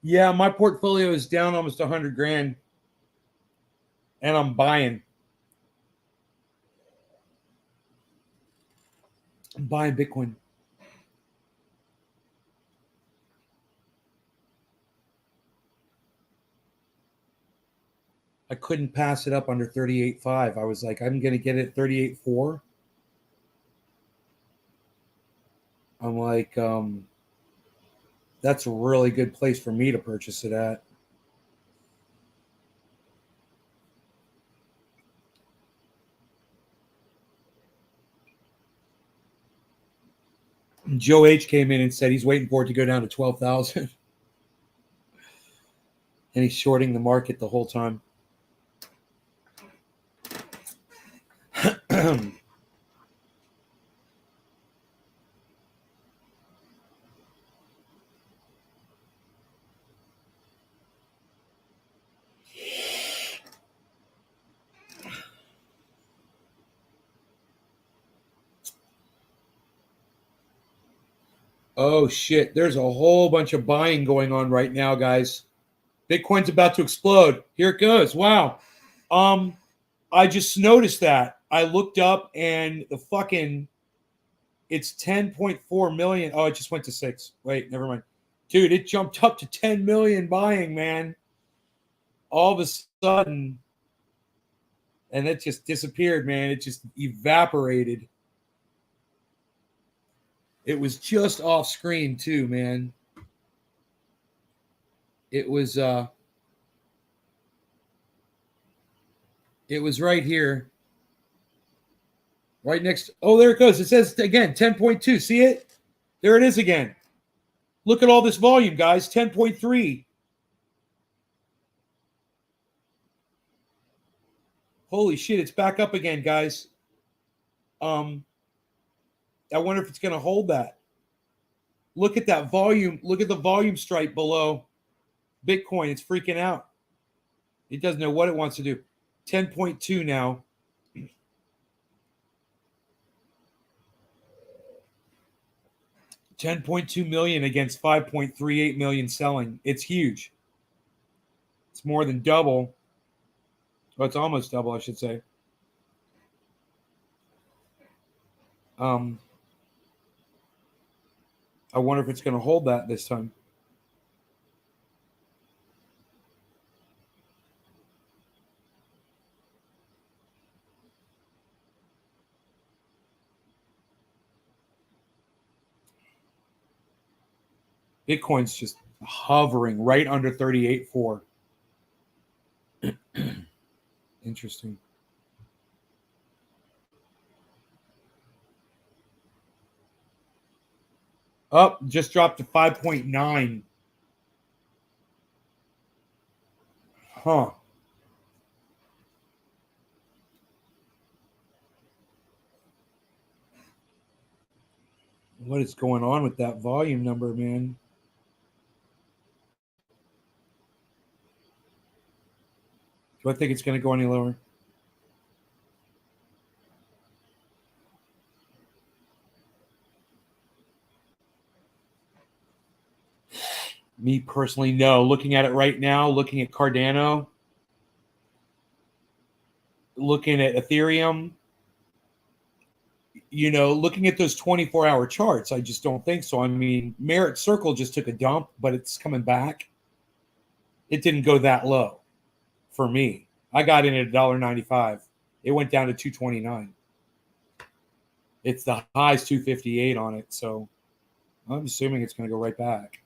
Yeah, my portfolio is down almost 100 grand, and I'm buying. I'm buying Bitcoin. I couldn't pass it up under 38.5. I was like, I'm going to get it at 38.4. I'm like, that's a really good place for me to purchase it at. Joe H came in and said he's waiting for it to go down to 12,000. And he's shorting the market the whole time. Oh shit, there's a whole bunch of buying going on right now, guys. Bitcoin's about to explode. Here it goes. Wow. I just noticed that. I looked up and the fucking it's 10.4 million. Oh, it just went to 6. Wait, never mind. Dude, it jumped up to 10 million buying, man. All of a sudden. And it just disappeared, man. It just evaporated. It was just off screen too, man. It was right here. Right next. Oh, there it goes. It says again 10.2. See it? There it is again. Look at all this volume, guys. 10.3. Holy shit, it's back up again, guys. I wonder if it's going to hold that. Look at that volume. Look at the volume stripe below Bitcoin. It's freaking out. It doesn't know what it wants to do. 10.2 now. 10.2 million against 5.38 million selling. It's huge. It's more than double. Well, it's almost double, I should say. I wonder if it's going to hold that this time. Bitcoin's just hovering right under 38.4. Interesting. Up, just dropped to 5.9. Huh. What is going on with that volume number, man? Do I think it's going to go any lower? Me personally, no. Looking at it right now, looking at Cardano, looking at Ethereum, looking at those 24-hour charts, I just don't think so. I mean, Merit Circle just took a dump, but it's coming back. It didn't go that low for me. I got in at $1.95. It went down to $2.29. It's the high's 258 on it, so I'm assuming it's going to go right back.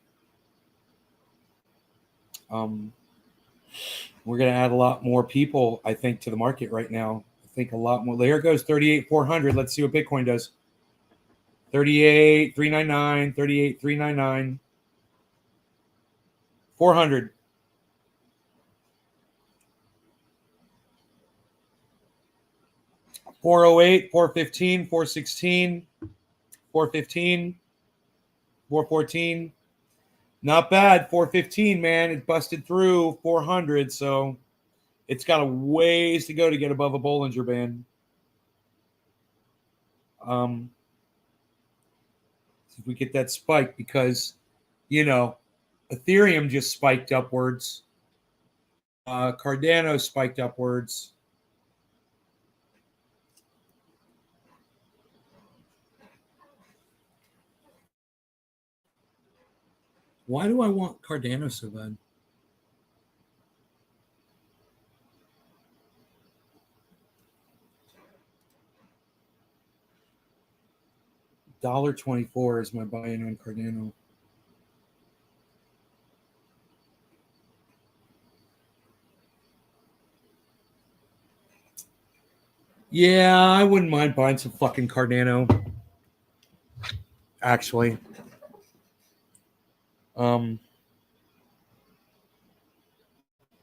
We're going to add a lot more people, I think, to the market right now. I think a lot more. There goes 38,400. Let's see what Bitcoin does. 38,399, 38,399, 400. $408, $415, $416, $415, $414. Not bad. $415, man. It busted through $400, so it's got a ways to go to get above a Bollinger Band. See if we get that spike, because, Ethereum just spiked upwards. Cardano spiked upwards. Why do I want Cardano so bad? $1.24 is my buy-in on Cardano. Yeah, I wouldn't mind buying some fucking Cardano. Actually.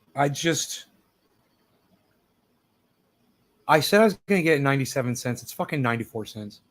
I said I was going to get 97 cents. It's fucking 94 cents.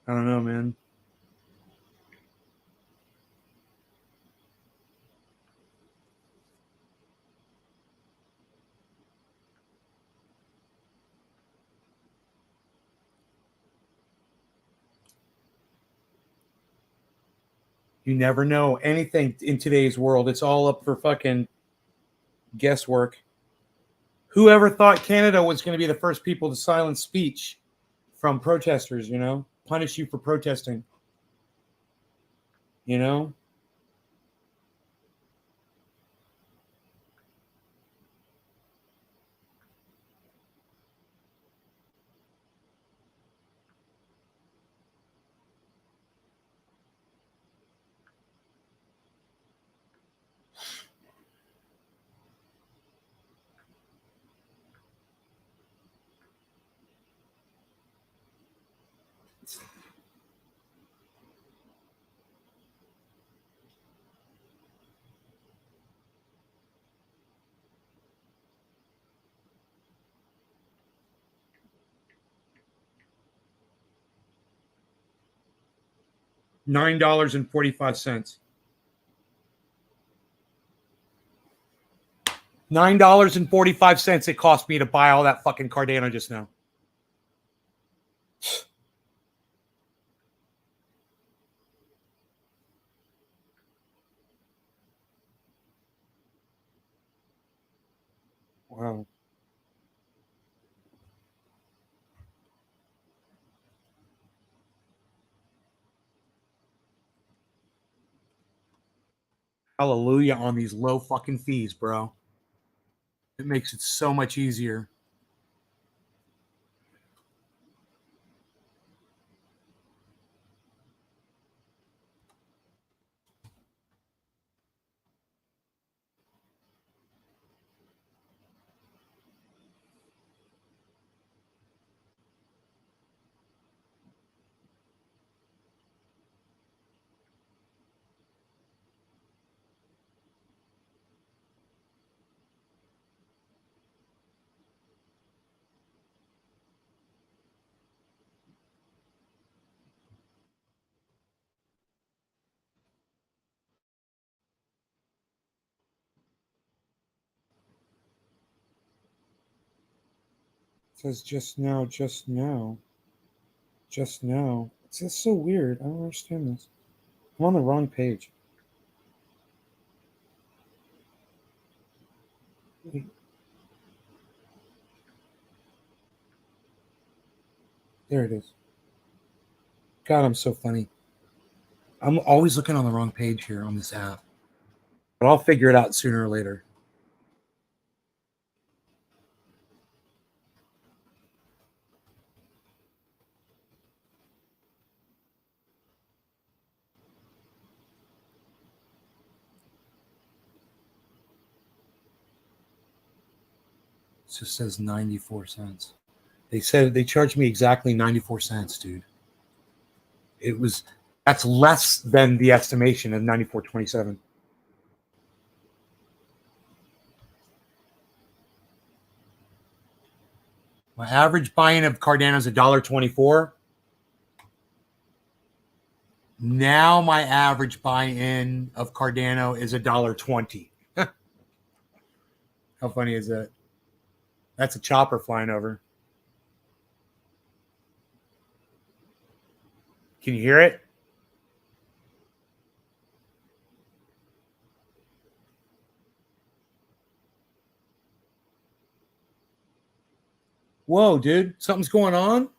I don't know, man. You never know anything in today's world. It's all up for fucking guesswork. Whoever thought Canada was going to be the first people to silence speech from protesters, you know? Punish you for protesting. You know? $9.45. $9.45 it cost me to buy all that fucking Cardano just now. Wow. Hallelujah on these low fucking fees, bro. It makes it so much easier. It says just now. It's just so weird. I don't understand this. I'm on the wrong page. Wait. There it is. God, I'm so funny. I'm always looking on the wrong page here on this app. But I'll figure it out sooner or later. It just says 94 cents. They said they charged me exactly 94 cents, dude. That's less than the estimation of 94.27. My average buy-in of Cardano is $1.24. Now my average buy-in of Cardano is $1.20. How funny is that? That's a chopper flying over. Can you hear it? Whoa, dude. Something's going on?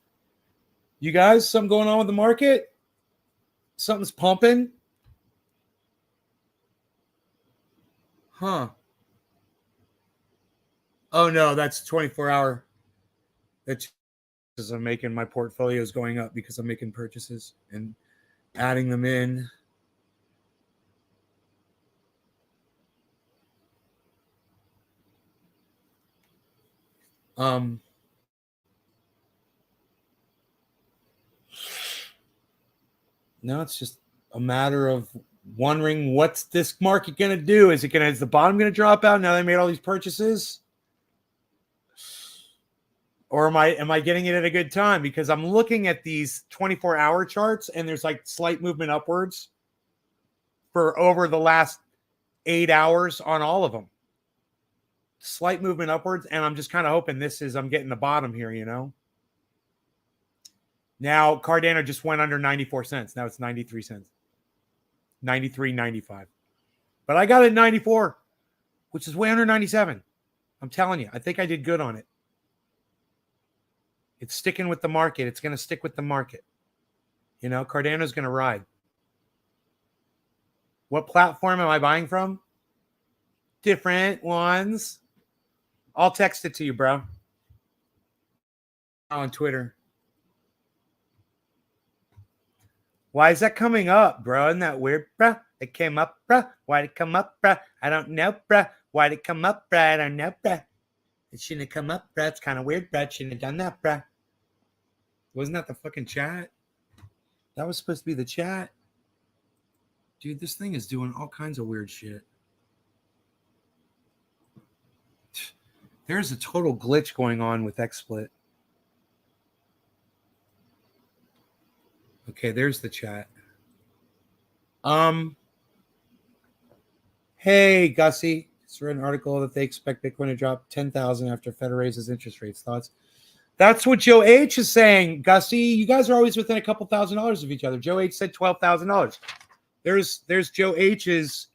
You guys, something going on with the market? Something's pumping? Huh. Oh, no, that's 24-hour. That's because I'm making my portfolios going up because I'm making purchases and adding them in. No, it's just a matter of wondering what's this market going to do? Is the bottom going to drop out now they made all these purchases? Or am I getting it at a good time? Because I'm looking at these 24-hour charts and there's like slight movement upwards for over the last 8 hours on all of them. Slight movement upwards, and I'm just kind of hoping I'm getting the bottom here, you know? Now, Cardano just went under 94 cents. Now it's 93 cents. 93, 95. But I got it at 94, which is way under 97. I'm telling you, I think I did good on it. It's sticking with the market. It's going to stick with the market. You know, Cardano's going to ride. What platform am I buying from? Different ones. I'll text it to you, bro. On Twitter. Why is that coming up, bro? Isn't that weird, bro? It came up, bro. Why'd it come up, bro? I don't know, bro. Why'd it come up, bro? I don't know, bro. It shouldn't have come up, bro. It's kind of weird, bro. Shouldn't have done that, bro. Wasn't that the fucking chat? That was supposed to be the chat. Dude, this thing is doing all kinds of weird shit. There's a total glitch going on with XSplit. Okay, there's the chat. Hey, Gussie. Just read an article that they expect Bitcoin to drop 10,000 after Fed raises interest rates. Thoughts? That's what Joe H is saying, Gussie. You guys are always within a couple $1,000s of each other. Joe H said $12,000. There's Joe H's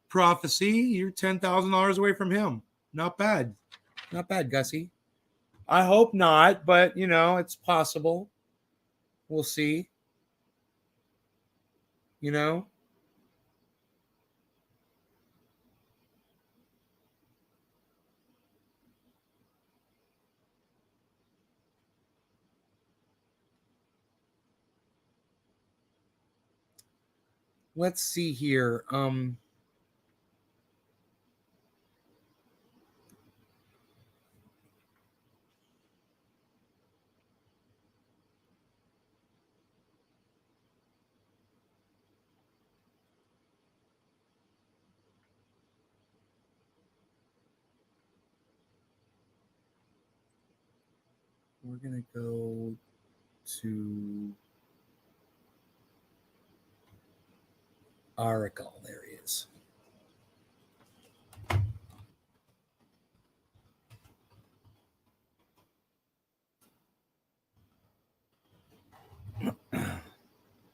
prophecy. You're $10,000 away from him. Not bad. Not bad, Gussie. I hope not, but, you know, it's possible. We'll see. You know? Let's see here. We're going to go to Oracle. There he is.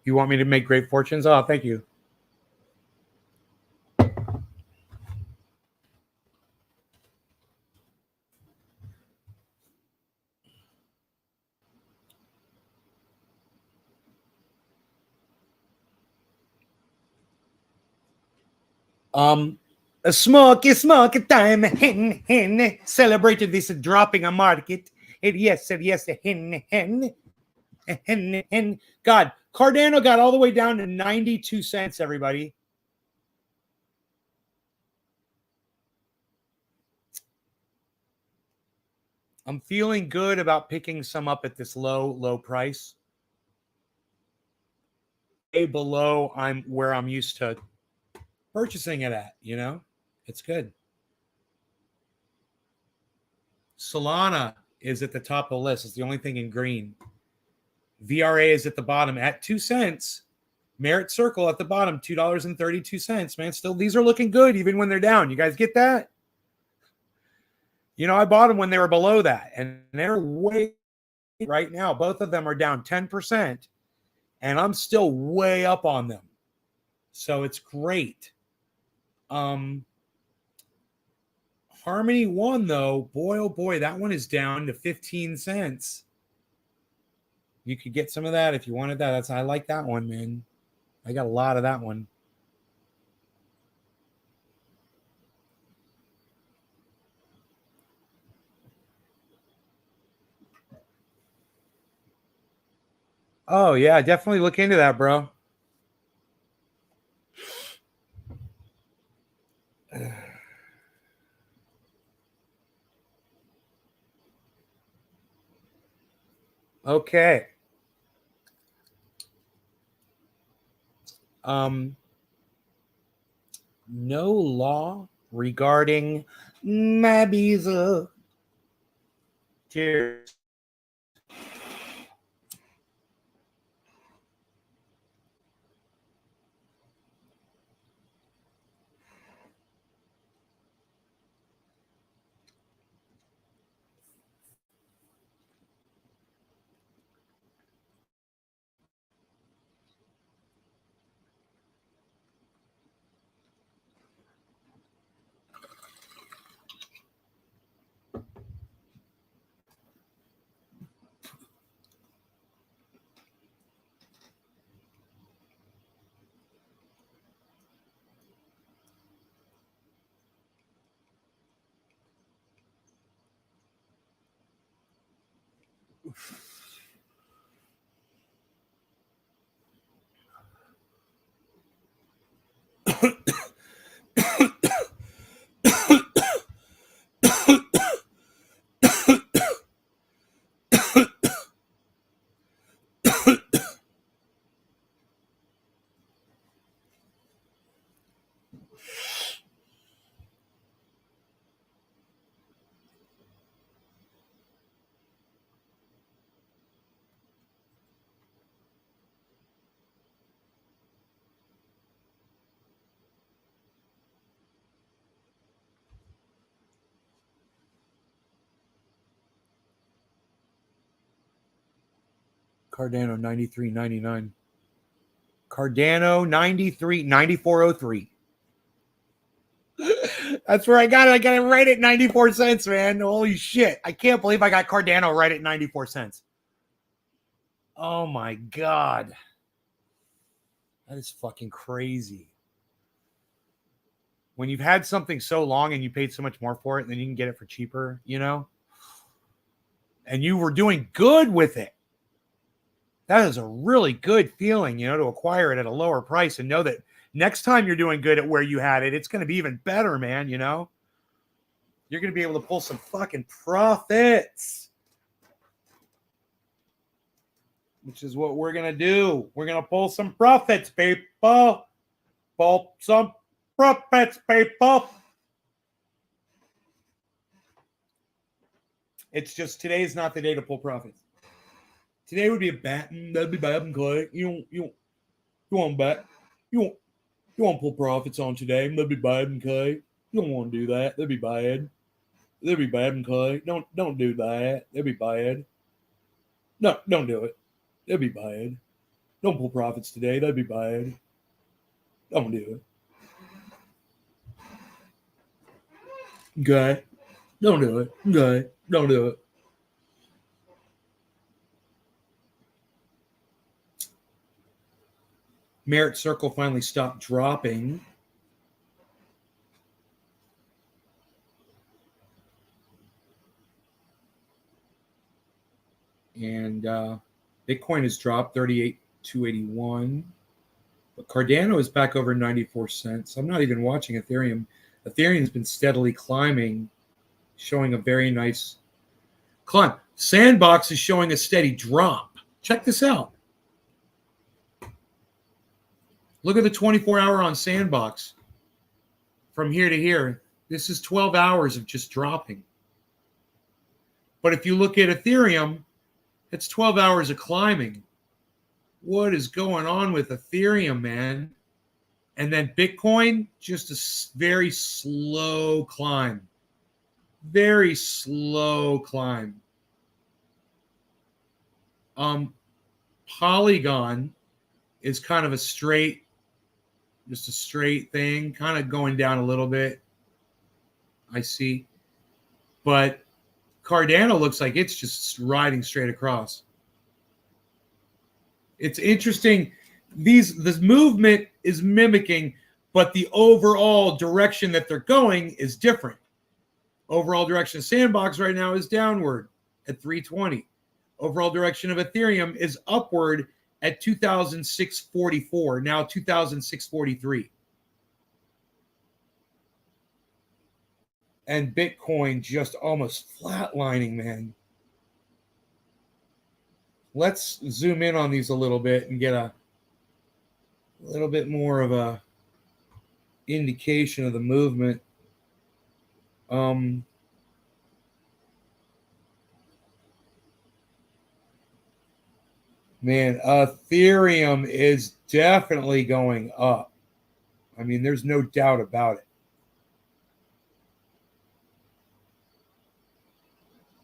You want me to make great fortunes? Oh, thank you. A smoke time, hen, celebrated this dropping a market. Yes, hen. God, Cardano got all the way down to 92 cents, everybody. I'm feeling good about picking some up at this low price. Way below where I'm used to purchasing it at, you know? It's good. Solana is at the top of the list. It's the only thing in green. VRA is at the bottom at 2 cents. Merit Circle at the bottom, $2.32. Man, still, these are looking good even when they're down. You guys get that? You know, I bought them when they were below that, and they're way right now. Both of them are down 10%, and I'm still way up on them. So it's great. Harmony One, though, boy, oh boy, that one is down to 15 cents. You could get some of that if you wanted that. I like that one, man. I got a lot of that one. Oh, yeah, definitely look into that, bro. Okay. No law regarding my visa. Cheers. Cardano 93.99. Cardano 94.03. That's where I got it. I got it right at 94 cents, man. Holy shit. I can't believe I got Cardano right at 94 cents. Oh my God. That is fucking crazy. When you've had something so long and you paid so much more for it, and then you can get it for cheaper, you know? And you were doing good with it. That is a really good feeling, you know, to acquire it at a lower price and know that next time you're doing good at where you had it, it's going to be even better, man, you know? You're going to be able to pull some fucking profits. Which is what we're going to do. We're going to pull some profits, people. Pull some profits, people. It's just today's not the day to pull profits. Today would be a bet. That'd be bad and Clay. You won't bet. You won't pull profits on today. That'd be bad and Clay. You don't want to do that. That'd be bad. That'd be bad and Clay. Don't do that. That'd be bad. No, don't do it. That'd be bad. Don't pull profits today. That'd be bad. Don't do it. Okay. Don't do it. Okay. Don't do it. Merit Circle finally stopped dropping. And Bitcoin has dropped 38,281. But Cardano is back over 94 cents. I'm not even watching Ethereum. Ethereum's been steadily climbing, showing a very nice climb. Sandbox is showing a steady drop. Check this out. Look at the 24-hour on Sandbox. From here to here, this is 12 hours of just dropping. But if you look at Ethereum, it's 12 hours of climbing. What is going on with Ethereum, man? And then Bitcoin, just a very slow climb. Very slow climb. Polygon is kind of a straight, just a straight thing, kind of going down a little bit. I see. But Cardano looks like it's just riding straight across. It's interesting. This movement is mimicking, but the overall direction that they're going is different. Overall direction of Sandbox right now is downward at 320. Overall direction of Ethereum is upward at 2,644, now 2,643. And Bitcoin just almost flatlining, man. Let's zoom in on these a little bit and get a little bit more of a indication of the movement. Man, Ethereum is definitely going up. I mean, there's no doubt about it.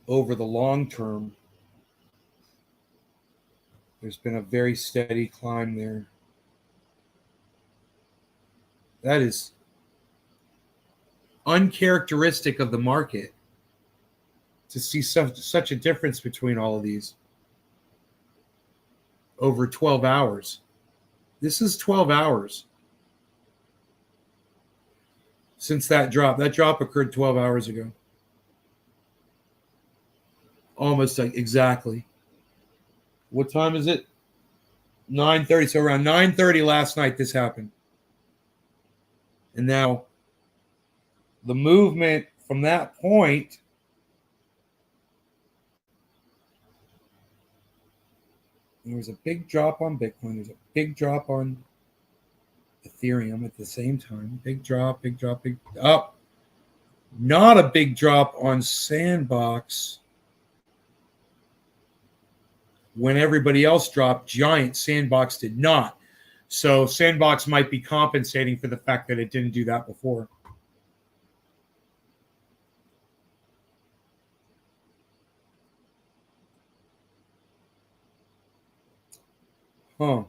Over the long term, there's been a very steady climb there. That is uncharacteristic of the market to see such a difference between all of these over 12 hours. This is 12 hours since that drop. That drop occurred 12 hours ago. Almost like exactly. What time is it? 9:30. So around 9:30 last night, this happened. And now the movement from that point there was a big drop on Bitcoin. There's a big drop on Ethereum at the same time. Big drop, big drop, big up. Not a big drop on Sandbox. When everybody else dropped, giant Sandbox did not. So Sandbox might be compensating for the fact that it didn't do that before. Huh.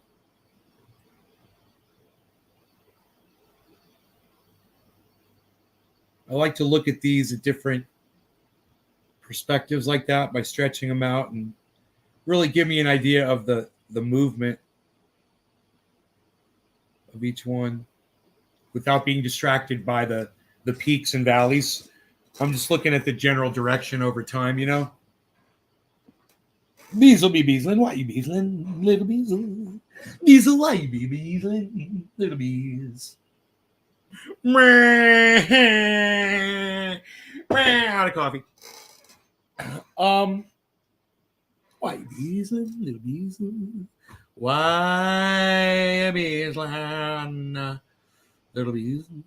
I like to look at these at different perspectives like that by stretching them out and really give me an idea of the movement of each one without being distracted by the peaks and valleys. I'm just looking at the general direction over time, you know? Beazle be beazling, why you beazling, little beazle? Beazle, why you be beazling, little beaz? Out of coffee. Why you beazling, little beazle? Why you beazling, little beazle?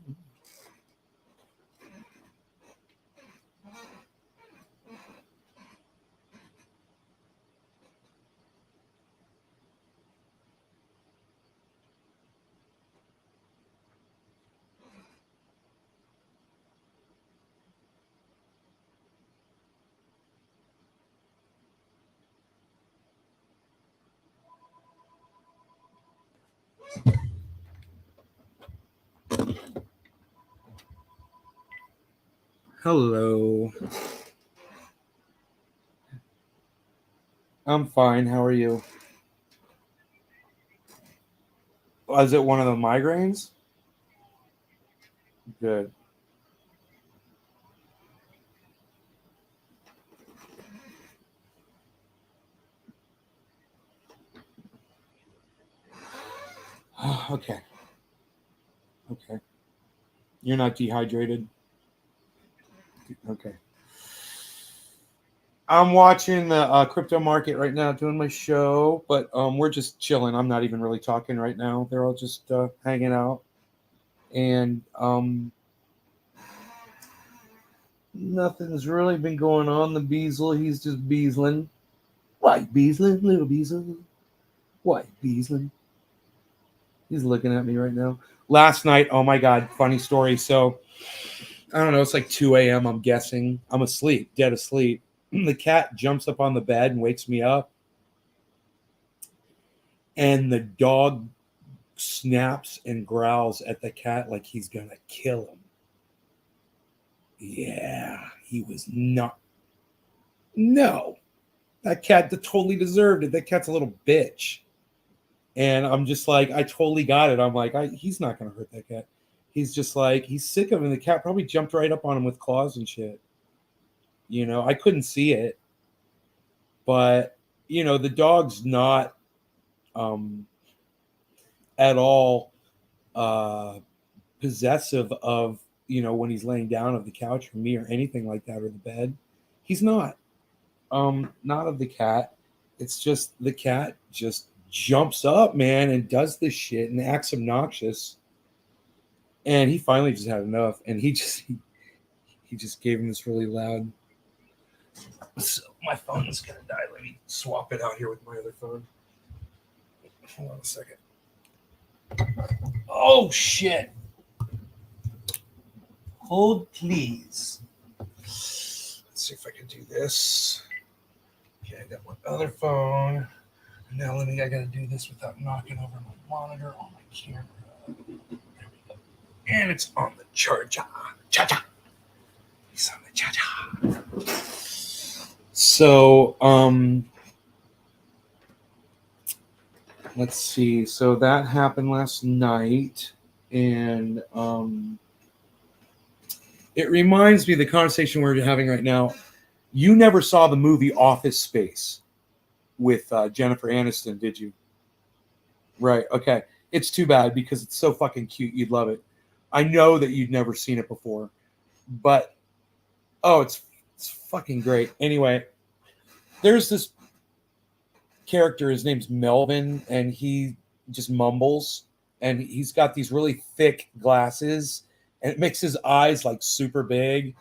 Hello. I'm fine. How are you? Was it one of the migraines? Good. Okay. Okay. You're not dehydrated? Okay. I'm watching the crypto market right now, doing my show, but we're just chilling. I'm not even really talking right now. They're all just hanging out. And nothing's really been going on. The Beazle, he's just beazling. Why beazling, little Beazle? Why beazling? He's looking at me right now. Last night, oh my God, funny story. So, I don't know, it's like 2 a.m., I'm guessing. I'm asleep, dead asleep. The cat jumps up on the bed and wakes me up. And the dog snaps and growls at the cat like he's going to kill him. Yeah, he was not. No, that cat totally deserved it. That cat's a little bitch. And I'm just like, I totally got it. I'm like, he's not going to hurt that cat. He's just like, he's sick of him. The cat probably jumped right up on him with claws and shit. You know, I couldn't see it. But, you know, the dog's not at all possessive of, you know, when he's laying down of the couch or me or anything like that or the bed. He's not. Not of the cat. It's just the cat just jumps up, man, and does this shit and acts obnoxious. And he finally just had enough, and he just gave him this really loud. So my phone is gonna die. Let me swap it out here with my other phone. Hold on a second. Oh shit! Hold please. Let's see if I can do this. Okay, I got my other phone. Now I gotta do this without knocking over my monitor on my camera. There we go. And it's on the charger. Cha-cha. It's on the cha-cha. So, let's see. So that happened last night. And it reminds me of the conversation we're having right now. You never saw the movie Office Space. with Jennifer Aniston, did you? Right. Okay. It's too bad because it's so fucking cute. You'd love it. I know that you'd never seen it before, but it's fucking great. Anyway, there's this character. His name's Melvin, and he just mumbles, and he's got these really thick glasses, and it makes his eyes like super big,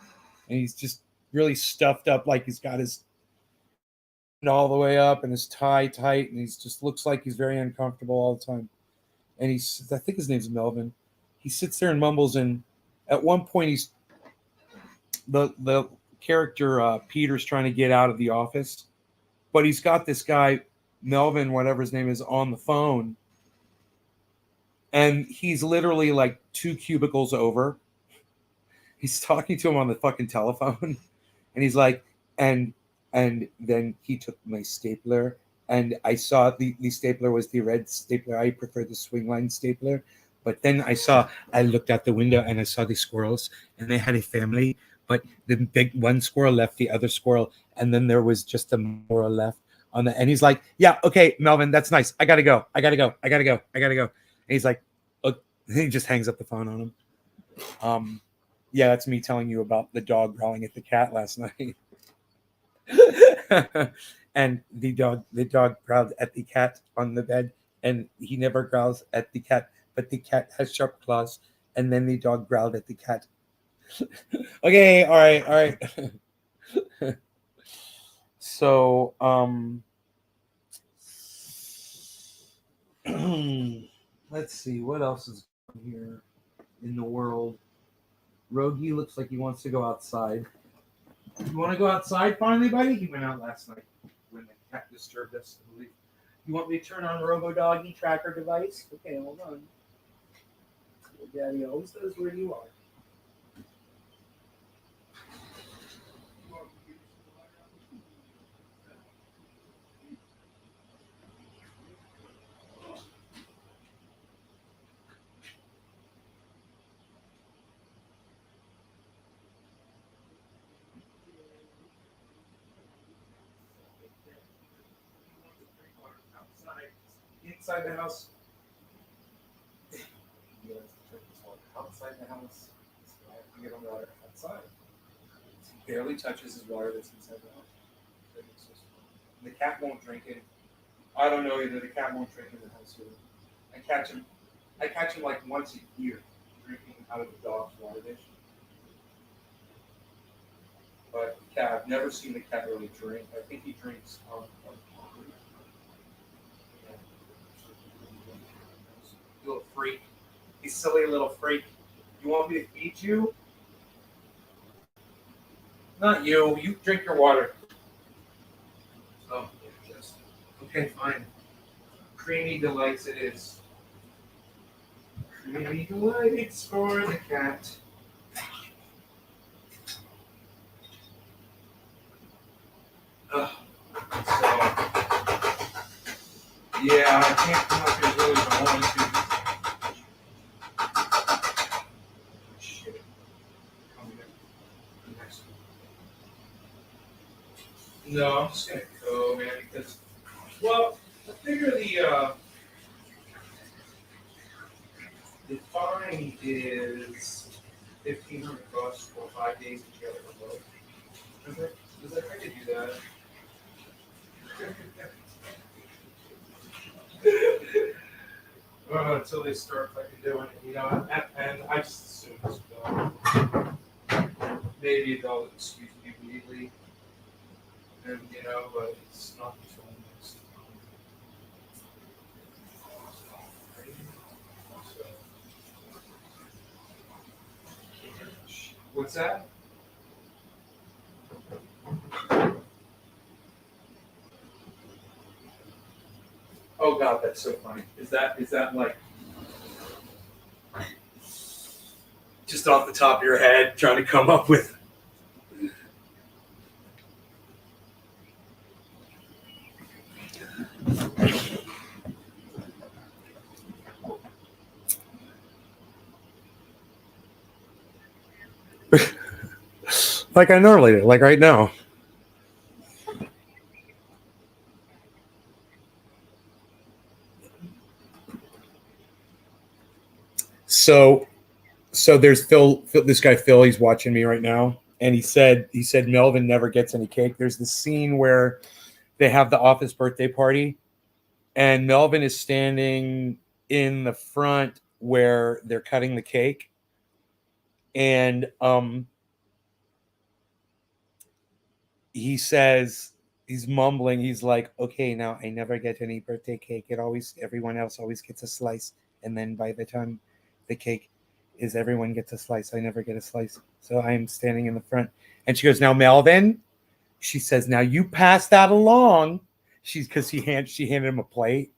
and he's just really stuffed up, like he's got his all the way up and his tie tight, and he's just looks like he's very uncomfortable all the time. And I think his name's Melvin. He sits there and mumbles, and at one point he's the character Peter's trying to get out of the office, but he's got this guy Melvin, whatever his name is, on the phone, and he's literally like 2 cubicles over. He's talking to him on the fucking telephone, and he's like, and then he took my stapler, and I saw the stapler was the red stapler. I prefer the swing line stapler. But then I looked out the window and I saw the squirrels, and they had a family, but the big one squirrel left the other squirrel, and then there was just a squirrel left on the, and he's like, yeah, okay, Melvin, that's nice. I gotta go. And he's like, oh, and he just hangs up the phone on him. Yeah, that's me telling you about the dog growling at the cat last night. And the dog growled at the cat on the bed, and he never growls at the cat, but the cat has sharp claws, and then the dog growled at the cat. Okay, all right. So let's see what else is here in the world. Rogi looks like he wants to go outside. You want to go outside finally, buddy? He went out last night when the cat disturbed us. You want me to turn on Robo-Doggy tracker device? Okay, hold on. Daddy always knows where you are. Inside the house. Outside the house. I have to get him water outside. He barely touches his water that's inside the house. The cat won't drink it. I don't know either. The cat won't drink in the house either. I catch him like once a year drinking out of the dog's water dish. But the cat, I've never seen the cat really drink. I think he drinks little freak. He's silly little freak. You want me to feed you? Not you. You drink your water. Oh, yes. Okay, fine. Creamy delights it is. Creamy delights for the cat. So, yeah, I can't come up here as early as I wanted to. No, I'm just gonna go, man, because, well, I figure the fine is $1,500 for 5 days together. Does I could do that? Until they start fucking doing it, you know, and I just assume it's maybe they'll excuse me immediately. And, you know, but it's not until next time. What's that? Oh God, that's so funny. Is that like just off the top of your head trying to come up with? Like I normally do, like right now. So there's Phil, this guy Phil, he's watching me right now, and he said Melvin never gets any cake. There's the scene where they have the office birthday party, and Melvin is standing in the front where they're cutting the cake, and he says, he's mumbling, he's like, okay, now I never get any birthday cake. Everyone else always gets a slice, and then by the time the cake is everyone gets a slice, I never get a slice. So I'm standing in the front. And she goes, now Melvin, she says, now you pass that along. She handed him a plate.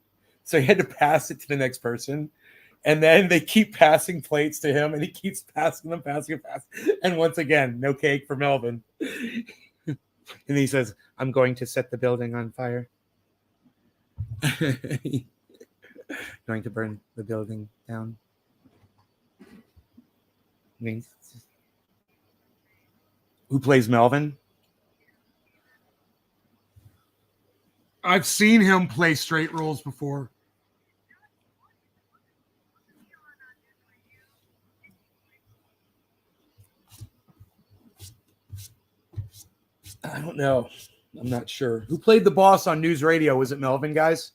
So he had to pass it to the next person. And then they keep passing plates to him, and he keeps passing them. And once again, no cake for Melvin. And he says, I'm going to set the building on fire. Going to burn the building down. Who plays Melvin? I've seen him play straight roles before. I don't know. I'm not sure. Who played the boss on News Radio? Was it Melvin, guys?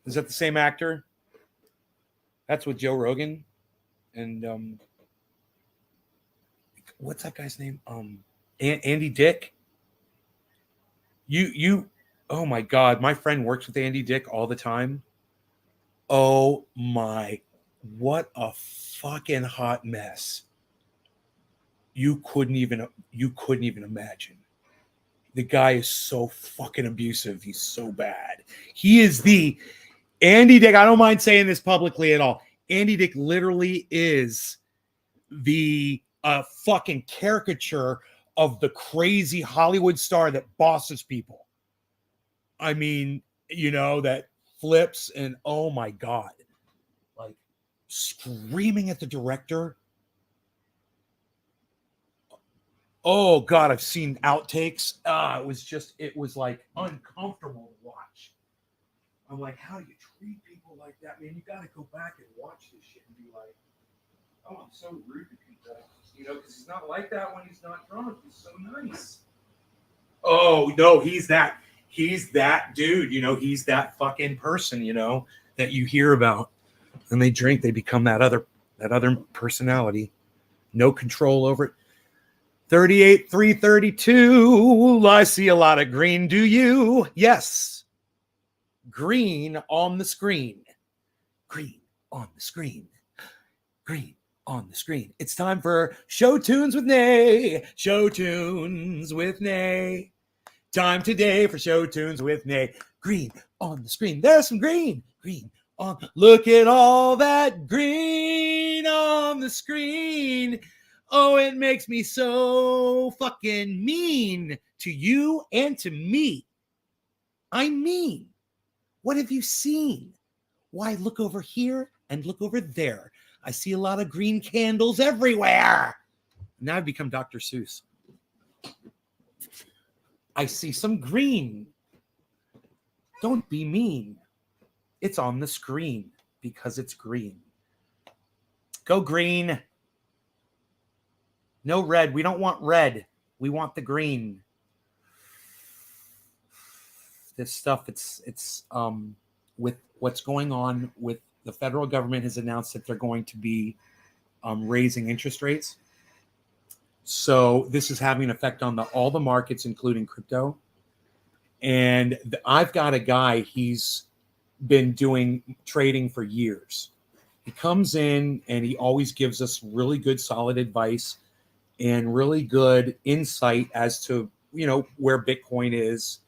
Is that the same actor? That's with Joe Rogan. And what's that guy's name? Andy Dick. You oh my God, my friend works with Andy Dick all the time. Oh my, what a fucking hot mess. You couldn't even imagine. The guy is so fucking abusive. He's so bad. He is the Andy Dick. I don't mind saying this publicly at all. Andy Dick literally is the fucking caricature of the crazy Hollywood star that bosses people. I mean, that flips and oh my God, like screaming at the director. Oh God, I've seen outtakes. It was like uncomfortable to watch. I'm like, how do you treat people like that, man? You got to go back and watch this shit and be like, oh, I'm so rude to people, because he's not like that when he's not drunk. He's so nice. Oh no, he's that dude. He's that fucking person. That you hear about. And they drink, they become that other personality. No control over it. 38-332. I see a lot of green. Do you? Yes. Green on the screen. Green on the screen. Green on the screen. It's time for Show Tunes with Nay. Show Tunes with Nay. Time today for Show Tunes with Nay. Green on the screen. There's some green. Green on. Look at all that green on the screen. Oh, it makes me so fucking mean to you and to me. I mean, what have you seen? Why, look over here and look over there. I see a lot of green candles everywhere. Now I've become Dr. Seuss. I see some green. Don't be mean. It's on the screen because it's green. Go green. No red. We don't want red. We want the green. This stuff, it's with what's going on with the federal government has announced that they're going to be raising interest rates. So this is having an effect on all the markets, including crypto. And I've got a guy, he's been doing trading for years. He comes in and he always gives us really good, solid advice and really good insight as to, where Bitcoin is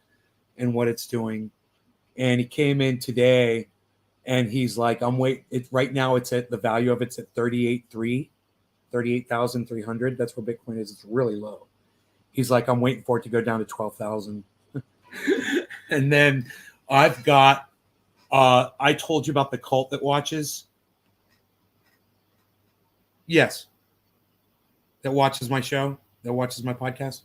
and what it's doing. And he came in today and he's like, right now it's at the value of it's at 38,300. That's where Bitcoin is. It's really low. He's like, I'm waiting for it to go down to 12,000. And then I've got, I told you about the cult that watches. Yes. That watches my show, that watches my podcast.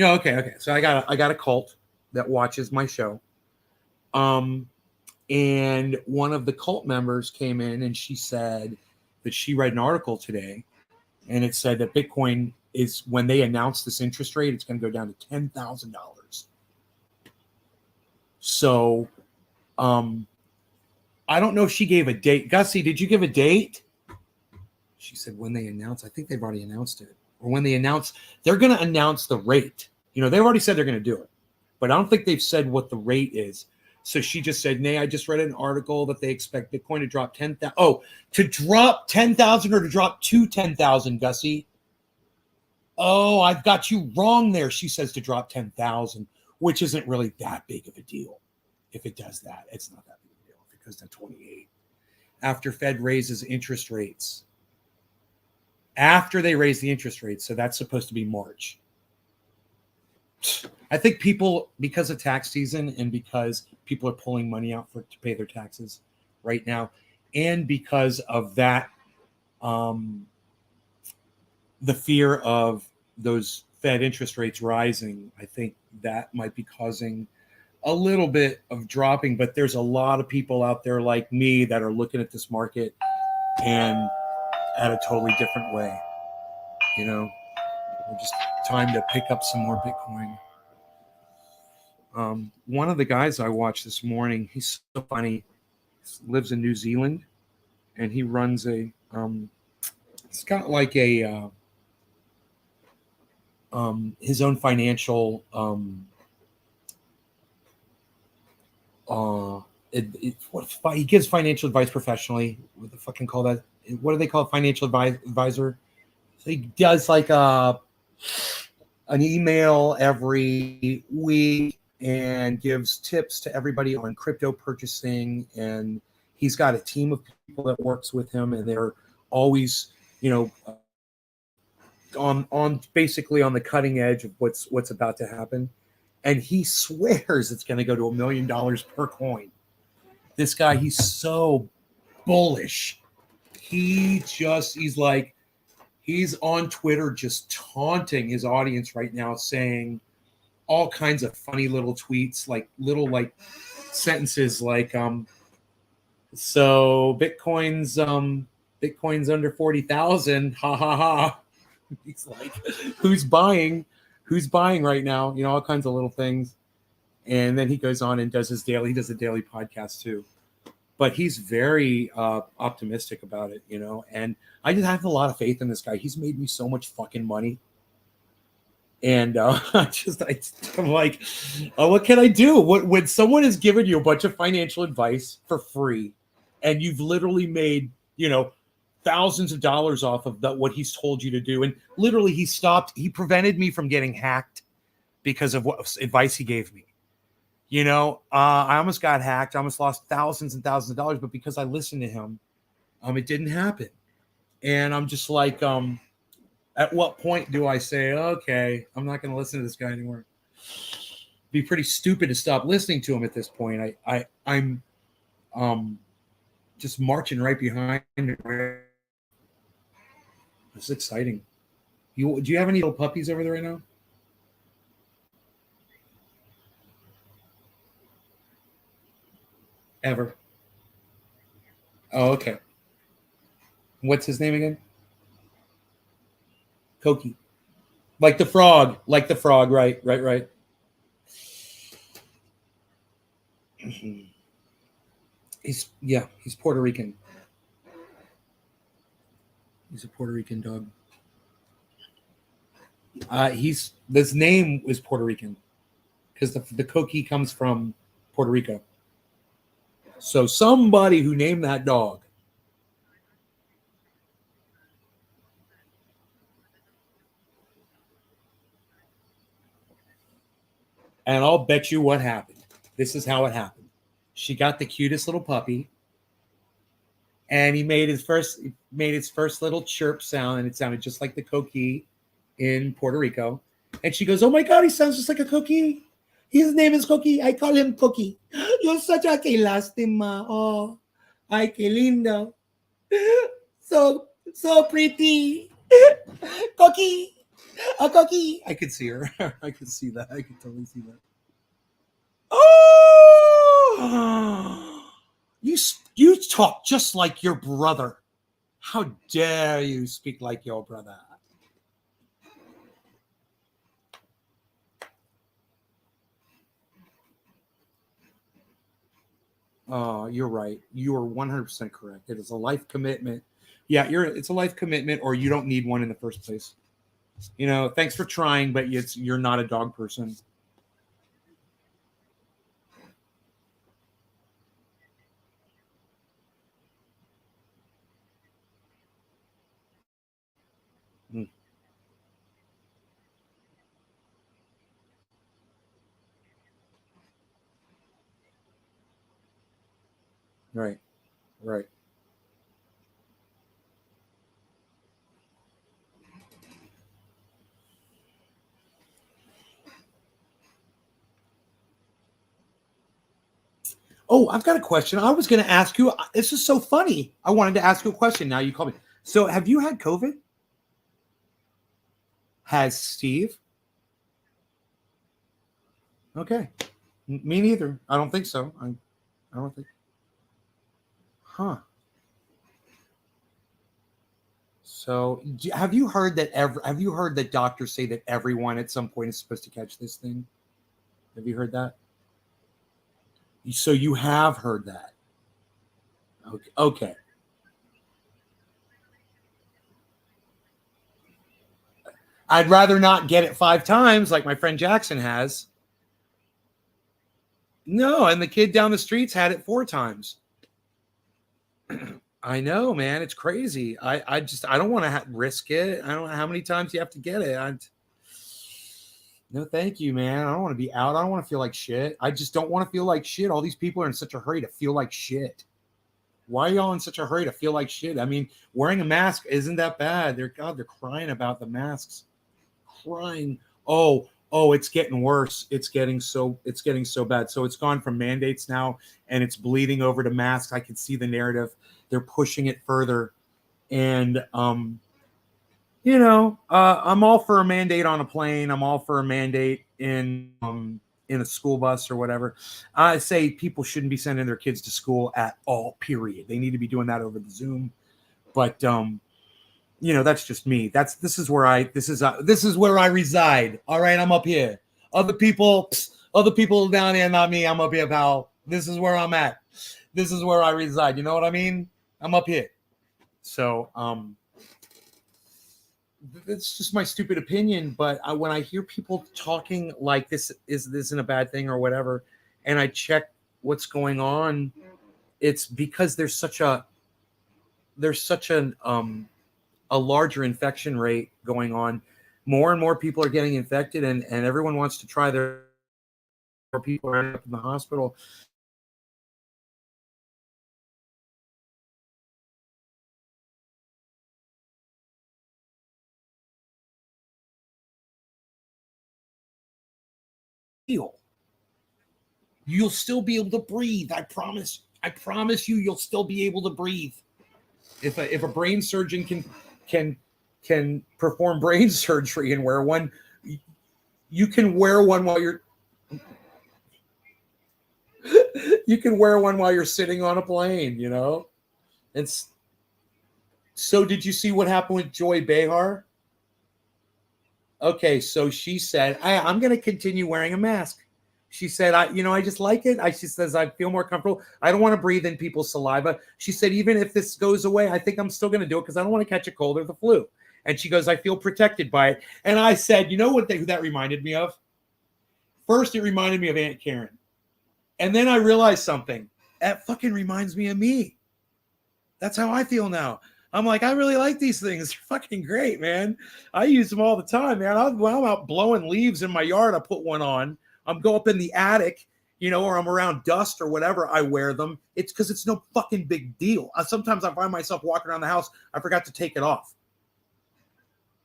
Okay. So I got a cult that watches my show. And And one of the cult members came in and she said that she read an article today, and it said that Bitcoin is, when they announce this interest rate, it's going to go down to $10,000. So, I don't know if she gave a date. Gussie, did you give a date? She said when they announce. I think they've already announced it. Or when they announce, they're going to announce the rate. You know, they've already said they're going to do it. But I don't think they've said what the rate is. So she just said, Nay, I just read an article that they expect Bitcoin to drop 10,000. Oh, to drop 10,000 or to drop to 10,000, Gussie. Oh, I've got you wrong there. She says to drop 10,000, which isn't really that big of a deal. If it does that, it's not that big of a deal. If it goes to 28. After Fed raises interest rates. After they raise the interest rates. So that's supposed to be March. I think people, because of tax season and because people are pulling money out to pay their taxes right now, and because of that, the fear of those Fed interest rates rising, I think that might be causing a little bit of dropping. But there's a lot of people out there like me that are looking at this market and at a totally different way. You know, just time to pick up some more Bitcoin. One of the guys I watched this morning, he's so funny. He lives in New Zealand, and he runs a. It's got like a his own financial. He gives financial advice professionally. What the fucking call that? What do they call a financial advisor? So he does like an email every week and gives tips to everybody on crypto purchasing. And he's got a team of people that works with him, and they're always, you know, on basically on the cutting edge of what's about to happen. And he swears it's going to go to $1 million per coin. This guy, he's so bullish. He's on Twitter just taunting his audience right now, saying all kinds of funny little tweets, like little like sentences like so Bitcoin's under 40,000, ha ha ha. He's like, who's buying right now? You know, all kinds of little things. And then he goes on and does a daily podcast too. But he's very optimistic about it, you know. And I just have a lot of faith in this guy. He's made me so much fucking money. And I'm like, oh, what can I do? When someone has given you a bunch of financial advice for free, and you've literally made, you know, thousands of dollars off of what he's told you to do, and literally he prevented me from getting hacked because of what advice he gave me. You know, I almost got hacked. I almost lost thousands and thousands of dollars, but because I listened to him, it didn't happen. And I'm just like, at what point do I say, okay, I'm not going to listen to this guy anymore? It'd be pretty stupid to stop listening to him at this point. I'm just marching right behind him. It's exciting. Do you have any little puppies over there right now? Ever? Oh, okay. What's his name again? Koki. Like the frog, right. He's Puerto Rican. He's a Puerto Rican dog. His name is Puerto Rican because the Koki comes from Puerto Rico. So somebody who named that dog and I'll bet you what happened. This is how it happened. She got the cutest little puppy, and he made his first little chirp sound, and it sounded just like the Koki in Puerto Rico. And she goes, "Oh my God, he sounds just like a Koki. His name is Koki. I call him Koki. You're such a que lástima. Oh, ay, que lindo. So pretty. Koki. A Koki." I could see her. I could see that. I could totally see that. Oh! You talk just like your brother. How dare you speak like your brother? Oh, you're right. You are 100% correct. It is a life commitment. Yeah, it's a life commitment, or you don't need one in the first place. You know, thanks for trying, but you're not a dog person. Mm. Right. Right. Oh, I've got a question. I was going to ask you. This is so funny. I wanted to ask you a question. Now you call me. So, have you had COVID? Has Steve? Okay. Me neither. I don't think so. I don't think. Huh. So, have you heard that? Have you heard that doctors say that everyone at some point is supposed to catch this thing? Have you heard that? So you have heard that. Okay. Okay. I'd rather not get it 5 times like my friend Jackson has. No, and the kid down the street's had it 4 times. I know, man. It's crazy. I don't want to risk it. I don't know how many times you have to get it. No, thank you, man. I don't want to be out. I don't want to feel like shit. I just don't want to feel like shit. All these people are in such a hurry to feel like shit. Why are y'all in such a hurry to feel like shit? I mean, wearing a mask isn't that bad. They're crying about the masks. Crying. Oh, it's getting worse. It's getting so bad. So it's gone from mandates now, and it's bleeding over to masks. I can see the narrative. They're pushing it further. And I'm all for a mandate on a plane. I'm all for a mandate in a school bus or whatever. I say people shouldn't be sending their kids to school at all, period. They need to be doing that over the Zoom. But that's just me. This is where I reside. All right, I'm up here. Other people down there, not me. I'm up here, pal. This is where I'm at. This is where I reside. You know what I mean? I'm up here. So, it's just my stupid opinion, but when I hear people talking like this isn't a bad thing or whatever, and I check what's going on, it's because there's such a larger infection rate going on. More and more people are getting infected, and everyone wants to try their. More people are ending up in the hospital. You'll still be able to breathe. I promise you'll still be able to breathe. If a brain surgeon can perform brain surgery and wear one, you can wear one while you're sitting on a plane, It's so did you see what happened with Joy Behar? Okay, so she said, I'm going to continue wearing a mask. She said, I just like it. She says, I feel more comfortable. I don't want to breathe in people's saliva. She said, even if this goes away, I think I'm still going to do it because I don't want to catch a cold or the flu. And she goes, I feel protected by it. And I said, you know what that reminded me of? First, it reminded me of Aunt Karen. And then I realized something. That fucking reminds me of me. That's how I feel now. I'm like, I really like these things. They're fucking great, man. I use them all the time, man. When I'm out blowing leaves in my yard, I put one on. I'm go up in the attic, or I'm around dust or whatever, I wear them. It's because it's no fucking big deal. Sometimes I find myself walking around the house. I forgot to take it off.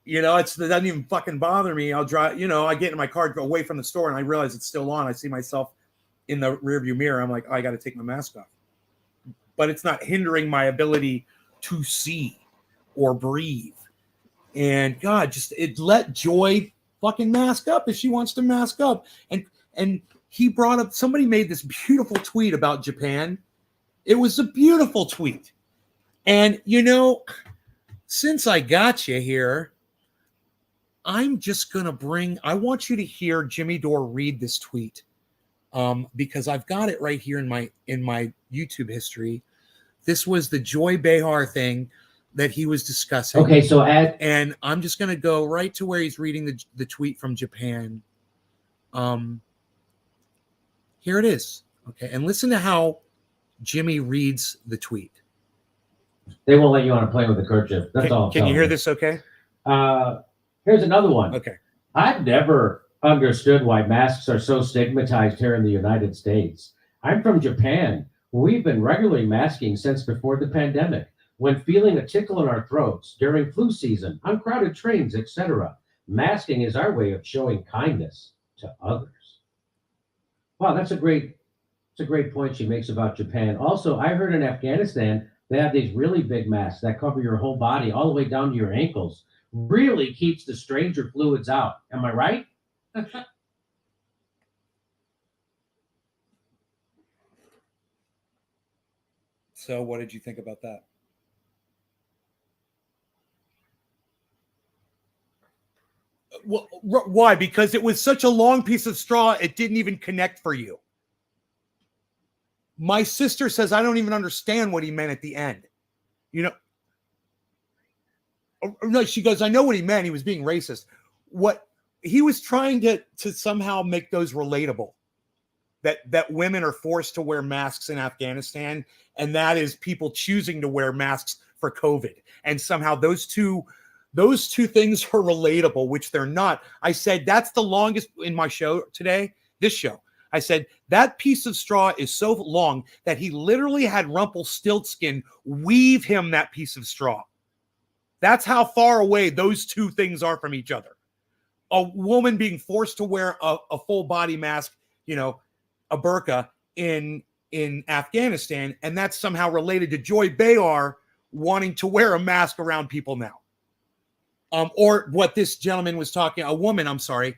It doesn't even fucking bother me. I'll drive, I get in my car, go away from the store, and I realize it's still on. I see myself in the rearview mirror. I'm like, I got to take my mask off. But it's not hindering my ability to see or breathe. And God, let Joy fucking mask up if she wants to mask up. And he brought up, somebody made this beautiful tweet about Japan. It was a beautiful tweet. And, you know, since I got you here, I'm just going to I want you to hear Jimmy Dore read this tweet because I've got it right here in my YouTube history. This was the Joy Behar thing that he was discussing. Okay, so and I'm just going to go right to where he's reading the tweet from Japan. Here it is. Okay, and listen to how Jimmy reads the tweet. They won't let you on a plane with a kerchief. That's all. Can you hear this okay? Here's another one. Okay. I've never understood why masks are so stigmatized here in the United States. I'm from Japan. We've been regularly masking since before the pandemic. When feeling a tickle in our throats, during flu season, on crowded trains, etc. Masking is our way of showing kindness to others. Wow, that's a great point she makes about Japan. Also, I heard in Afghanistan, they have these really big masks that cover your whole body all the way down to your ankles. Really keeps the stranger fluids out. Am I right? So what did you think about that? Well, why? Because it was such a long piece of straw, it didn't even connect for you. My sister says, I don't even understand what he meant at the end. You know, no, she goes, I know what he meant. He was being racist. What he was trying to somehow make those relatable, that women are forced to wear masks in Afghanistan, and that is people choosing to wear masks for COVID. And somehow those two things are relatable, which they're not. I said, that's the longest in my show today, this show. I said, that piece of straw is so long that he literally had Rumpelstiltskin weave him that piece of straw. That's how far away those two things are from each other. A woman being forced to wear a full body mask, you know, a burqa in Afghanistan, and that's somehow related to Joy Behar wanting to wear a mask around people now. Or what this gentleman was talking, a woman, I'm sorry,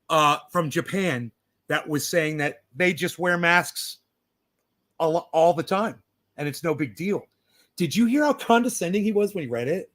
from Japan, that was saying that they just wear masks all the time, and it's no big deal. Did you hear how condescending he was when he read it?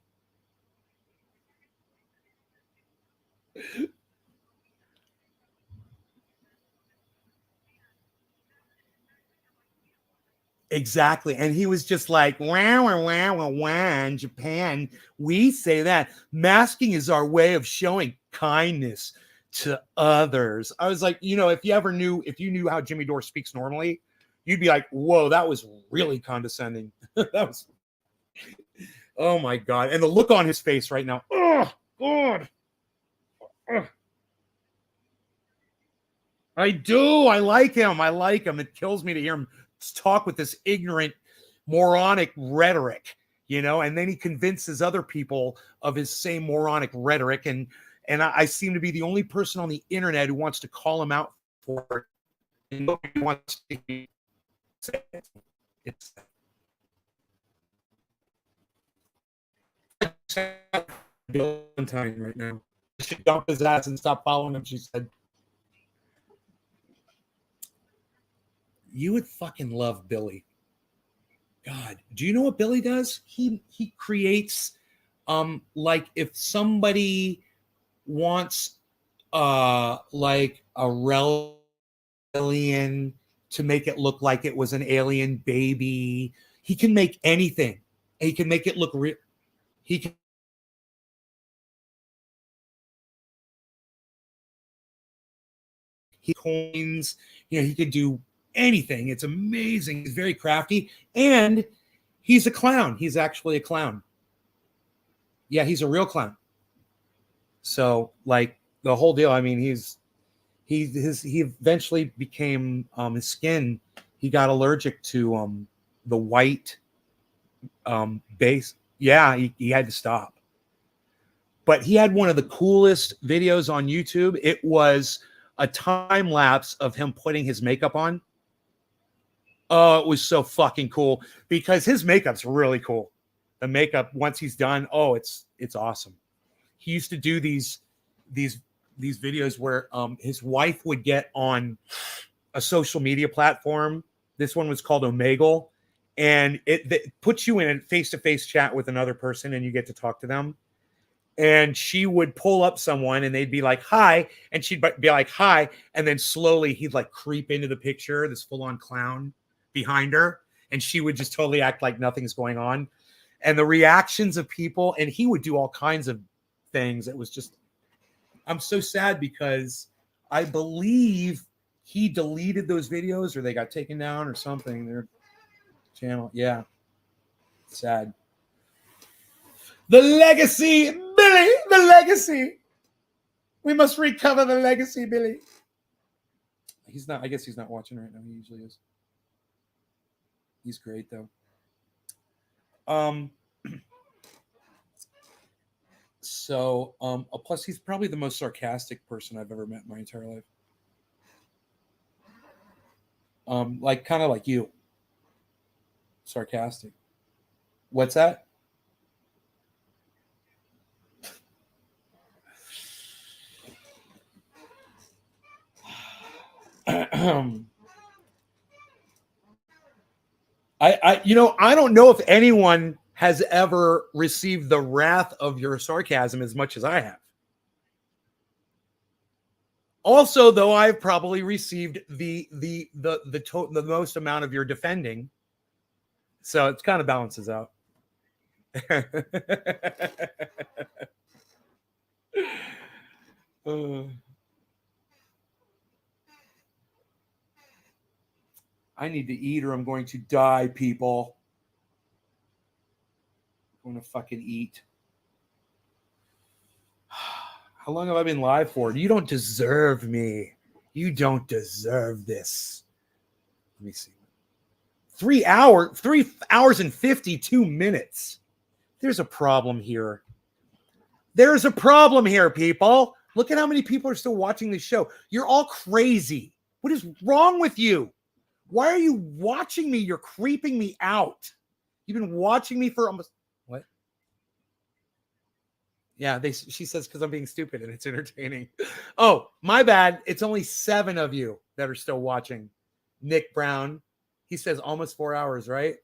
Exactly. And he was just like, wow, wow, wow, wow, wow, in Japan, we say that masking is our way of showing kindness to others. I was like, you know, if you knew how Jimmy Dore speaks normally, you'd be like, whoa, that was really condescending. That was, oh my God. And the look on his face right now, oh God. Ugh. I do. I like him. It kills me to hear him talk with this ignorant, moronic rhetoric, you know, and then he convinces other people of his same moronic rhetoric. And I seem to be the only person on the internet who wants to call him out for it. And nobody wants to say it. It's Valentine right now. I should dump his ass and stop following him, she said. You would fucking love Billy. God, do you know what Billy does? He creates like if somebody wants like a alien to make it look like it was an alien baby, he can make anything. He can make it look real. He can coins, you know, he could do anything. It's amazing. He's very crafty, and he's a clown. He's actually a clown. Yeah, he's a real clown. So, like the whole deal. I mean, he eventually became his skin. He got allergic to the white base. Yeah, he had to stop. But he had one of the coolest videos on YouTube. It was a time lapse of him putting his makeup on. Oh, it was so fucking cool because his makeup's really cool. The makeup, once he's done, oh, it's awesome. He used to do these videos where his wife would get on a social media platform. This one was called Omegle, and it puts you in a face-to-face chat with another person, and you get to talk to them. And she would pull up someone, and they'd be like, "Hi," and she'd be like, "Hi," and then slowly he'd like creep into the picture, this full-on clown behind her, and she would just totally act like nothing's going on. And the reactions of people, and he would do all kinds of things. It was just, I'm so sad because I believe he deleted those videos, or they got taken down or something. Their channel, yeah, sad. The legacy, Billy, the legacy. We must recover the legacy, Billy. He's not, I guess he's not watching right now. He usually is. He's great though. Plus he's probably the most sarcastic person I've ever met in my entire life. Like kind of like you. Sarcastic. What's that? I don't know if anyone has ever received the wrath of your sarcasm as much as I have. Also, though, I've probably received the most amount of your defending, so it kind of balances out. I need to eat or I'm going to die, people. I'm going to fucking eat. How long have I been live for? You don't deserve me. You don't deserve this. Let me see. 3 hours and 52 minutes. There's a problem here. There's a problem here, people. Look at how many people are still watching this show. You're all crazy. What is wrong with you? Why are you watching me? You're creeping me out. You've been watching me for almost... What? Yeah, she says because I'm being stupid and it's entertaining. Oh, my bad. It's only 7 of you that are still watching. Nick Brown. He says almost 4 hours, right?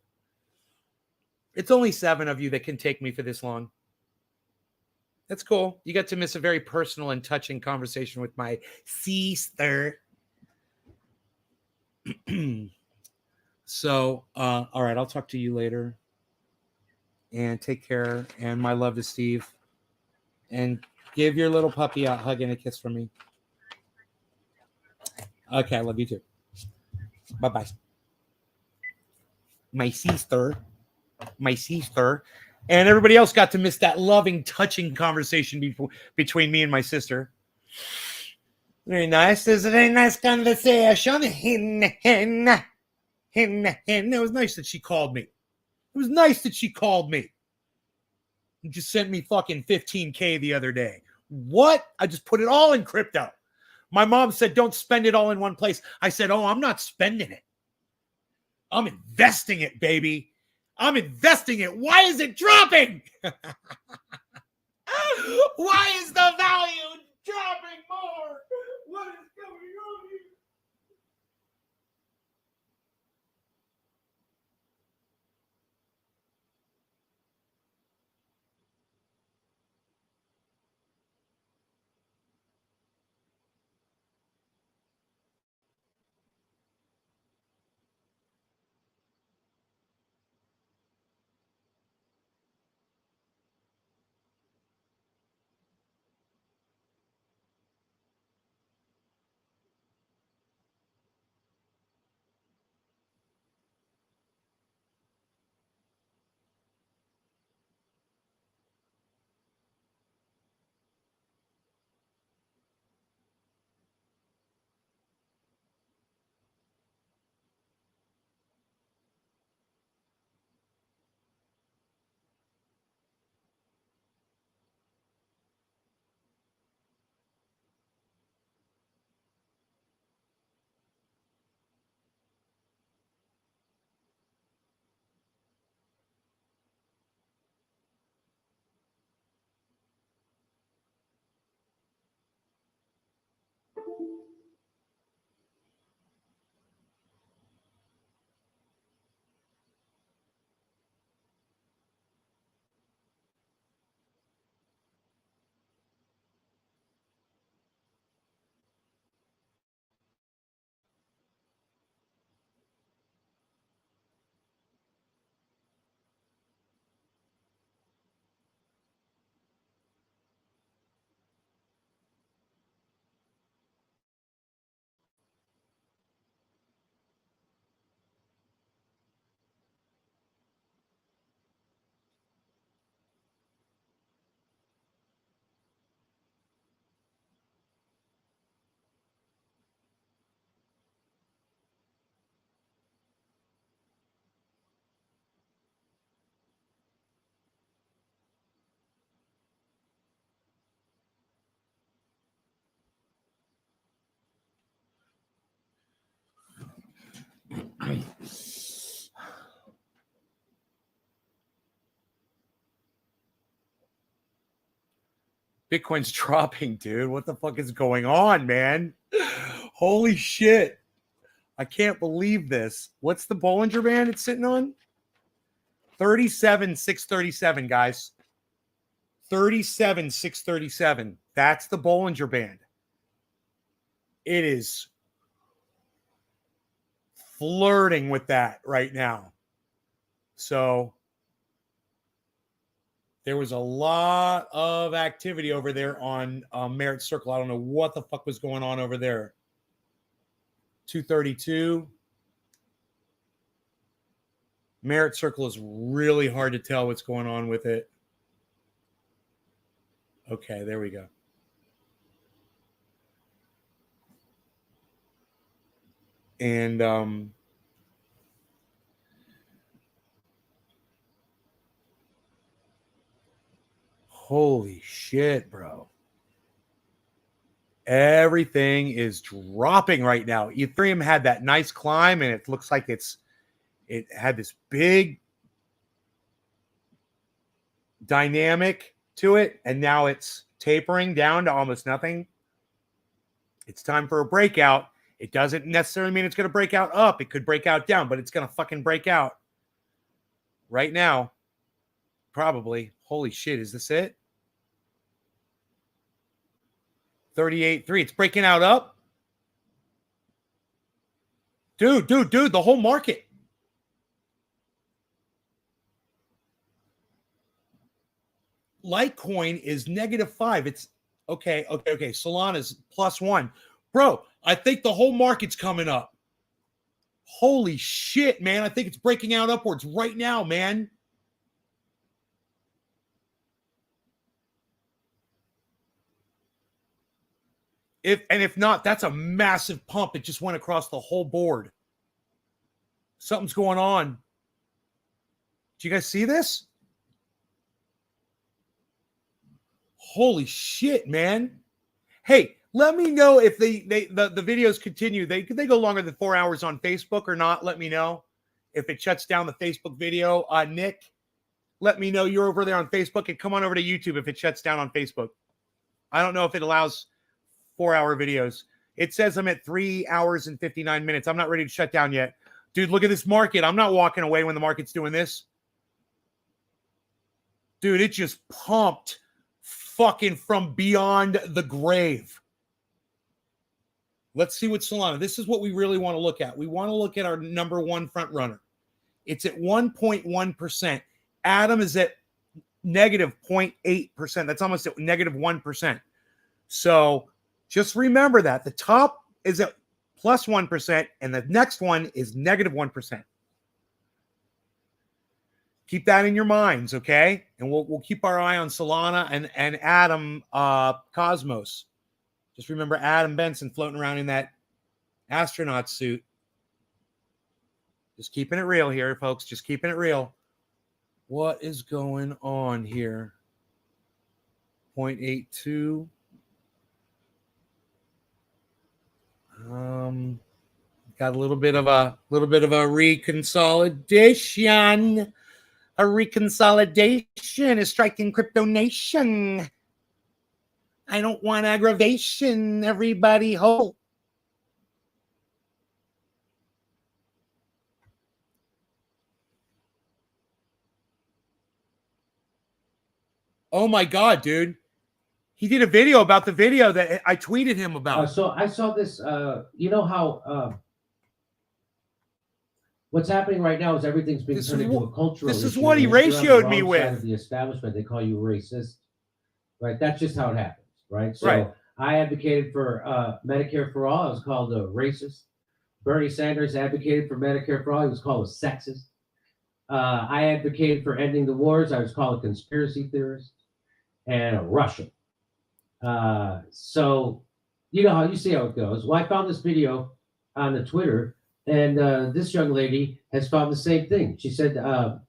It's only 7 of you that can take me for this long. That's cool. You got to miss a very personal and touching conversation with my sister. So, all right, I'll talk to you later. And take care. And my love to Steve. And give your little puppy a hug and a kiss from me. Okay, I love you too. Bye-bye. My sister. And everybody else got to miss that loving, touching conversation between me and my sister. Very nice. There's a very nice conversation. It was nice that she called me. It was nice that she called me. And just sent me fucking 15K the other day. What? I just put it all in crypto. My mom said, don't spend it all in one place. I said, oh, I'm not spending it. I'm investing it, baby. I'm investing it. Why is it dropping? Why is the value dropping more? What is going on here? Bitcoin's dropping, dude. What the fuck is going on, man? Holy shit. I can't believe this. What's the Bollinger Band it's sitting on? 37,637, guys. 37,637. That's the Bollinger Band. It is flirting with that right now. So there was a lot of activity over there on Merit Circle. I don't know what the fuck was going on over there. 232. Merit Circle is really hard to tell what's going on with it. Okay, there we go. And holy shit, bro. Everything is dropping right now. Ethereum had that nice climb, and it looks like it had this big dynamic to it, and now it's tapering down to almost nothing. It's time for a breakout. It doesn't necessarily mean it's going to break out up. It could break out down, but it's going to fucking break out right now. Probably. Holy shit, is this it? 38.3. It's breaking out up. Dude, the whole market. Litecoin is -5. It's okay. Solana's +1. Bro, I think the whole market's coming up. Holy shit, man. I think it's breaking out upwards right now, man. If not, that's a massive pump. It just went across the whole board. Something's going on. Do you guys see this? Holy shit, man. Hey, let me know if the videos continue. They go longer than 4 hours on Facebook or not. Let me know if it shuts down the Facebook video. Nick, let me know you're over there on Facebook, and come on over to YouTube if it shuts down on Facebook. I don't know if it allows 4-hour videos. It says I'm at 3 hours and 59 minutes. I'm not ready to shut down yet. Dude, look at this market. I'm not walking away when the market's doing this. Dude, it just pumped fucking from beyond the grave. Let's see what Solana. This is what we really want to look at. We want to look at our number one front runner. It's at 1.1%. Atom is at -0.8%. That's almost at -1%. So just remember that the top is at +1% and the next one is -1%. Keep that in your minds, okay? And we'll keep our eye on Solana and Atom Cosmos. Just remember Adam Benson floating around in that astronaut suit. Just keeping it real here, folks. Just keeping it real. What is going on here? 0.82. Got a little bit of a reconsolidation. A reconsolidation is striking Crypto Nation. I don't want aggravation. Everybody hold. Oh my God, dude. He did a video about the video that I tweeted him about. So I saw this, you know how what's happening right now is everything's being turned into a cultural issue. This is what he And if you're on the ratioed wrong me side with. of the establishment, they call you racist, right? That's just how it happens, right? So Right. I advocated for Medicare for all. I was called a racist. Bernie Sanders advocated for Medicare for all. He was called a sexist. I advocated for ending the wars. I was called a conspiracy theorist and a Russian. So you know how you see how it goes. Well, I found this video on the Twitter, and this young lady has found the same thing. She said, I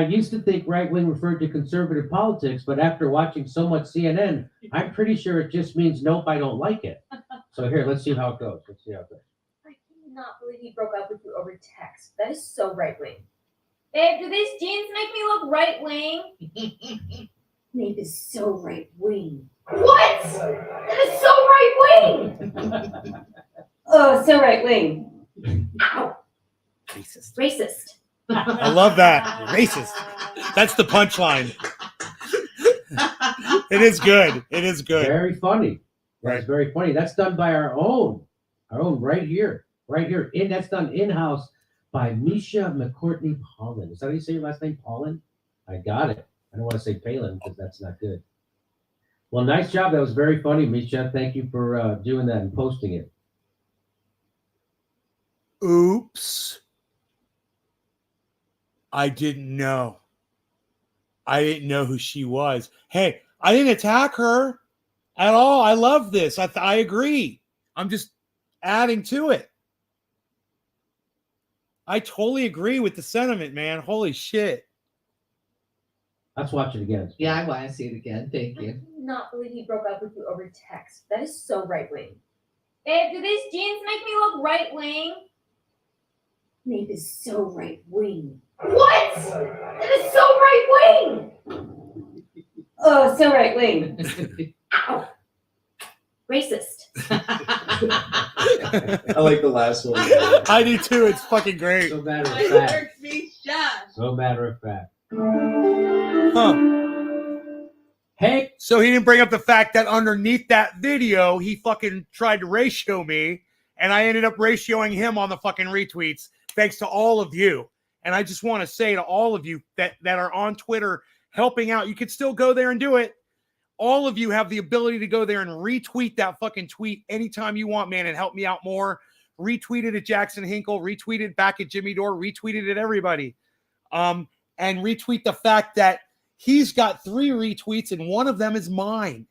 used to think right wing referred to conservative politics, but after watching so much CNN, I'm pretty sure it just means nope, I don't like it. So here, let's see how it goes. not believe he broke up with you over text. That is so right wing. Babe, do these jeans make me look right wing? Babe is so right wing. What? That is so right wing. Oh, so right wing. Ow. Racist. Racist. I love that. Racist. That's the punchline. It is good. It is good. Very funny. That's Right. very funny. That's done by our own right here. That's done in-house by Misha McCourtney Paulin. Is that how you say your last name, Paulin? I got it. I don't want to say Palin because that's not good. Well, nice job. That was very funny, Misha. Thank you for doing that and posting it. Oops. I didn't know. I didn't know who she was. Hey, I didn't attack her at all. I love this. I agree. I'm just adding to it. I totally agree with the sentiment, man. Holy shit. Let's watch it again. Yeah, I want to see it again. Thank I you. do not believe he broke up with you over text. That is so right wing. Babe, do these jeans make me look right wing? Babe is so right wing. What? That is so right wing. Oh, so right wing. Ow. Racist. I like the last one. I do too. It's fucking great. So matter of I fact. heard me shot. So matter of fact. Huh. Hey, So he didn't bring up the fact that underneath that video, he fucking tried to ratio me, and I ended up ratioing him on the fucking retweets, thanks to all of you. And I just want to say to all of you that are on Twitter helping out, you can still go there and do it. All of you have the ability to go there and retweet that fucking tweet anytime you want, man, and help me out more. Retweet it at Jackson Hinkle, retweet it back at Jimmy Dore, retweet it at everybody. And retweet the fact that he's got 3 retweets and one of them is mine.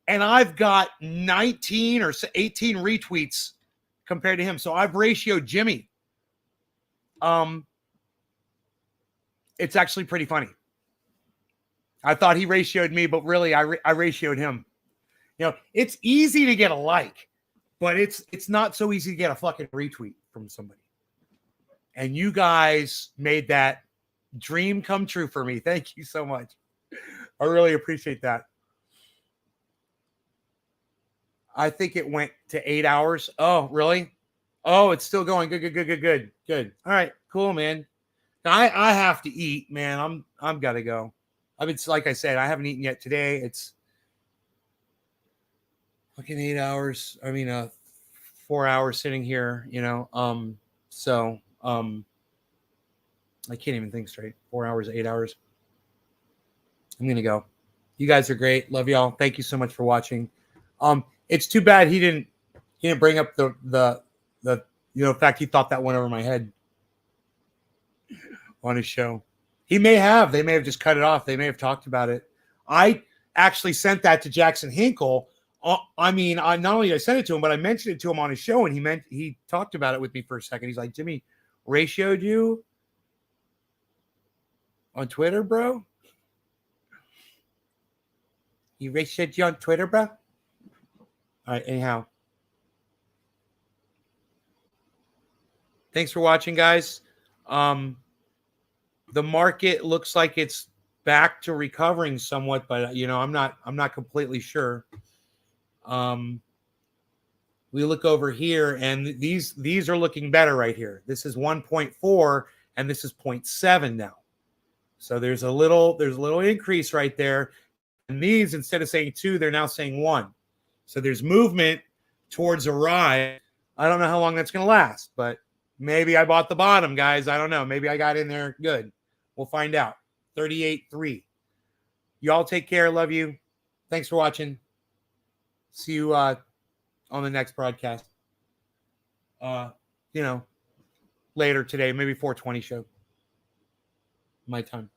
And I've got 19 or 18 retweets compared to him. So I've ratioed Jimmy. It's actually pretty funny. I thought he ratioed me, but really I ratioed him. You know, it's easy to get a like, but it's not so easy to get a fucking retweet from somebody. And you guys made that dream come true for me. Thank you so much. I really appreciate that. I think it went to 8 hours. Oh, really? Oh, it's still going. Good. All right, cool, man. Now, I have to eat, man. I'm gotta go. I mean, it's like I said, I haven't eaten yet today. It's fucking 8 hours. I mean, 4 hours sitting here, you know. I can't even think straight. 4 hours, 8 hours. I'm gonna go. You guys are great. Love y'all. Thank you so much for watching. It's too bad he didn't bring up the fact he thought that went over my head on his show. He may have. They may have just cut it off. They may have talked about it. I actually sent that to Jackson Hinkle. I not only did I send it to him, but I mentioned it to him on his show, and he talked about it with me for a second. He's like, Jimmy, ratioed you on Twitter, bro? He ratioed you on Twitter, bro? All right, anyhow. Thanks for watching, guys. The market looks like it's back to recovering somewhat, but I'm not completely sure. We look over here, and these are looking better right here. This is 1.4, and this is 0.7 now. So there's a little increase right there. And these, instead of saying 2, they're now saying 1. So there's movement towards a rise. I don't know how long that's going to last, but maybe I bought the bottom, guys. I don't know. Maybe I got in there good. We'll find out. 38.3. Y'all take care. Love you. Thanks for watching. See you on the next broadcast. Later today, maybe 4:20 show. My time.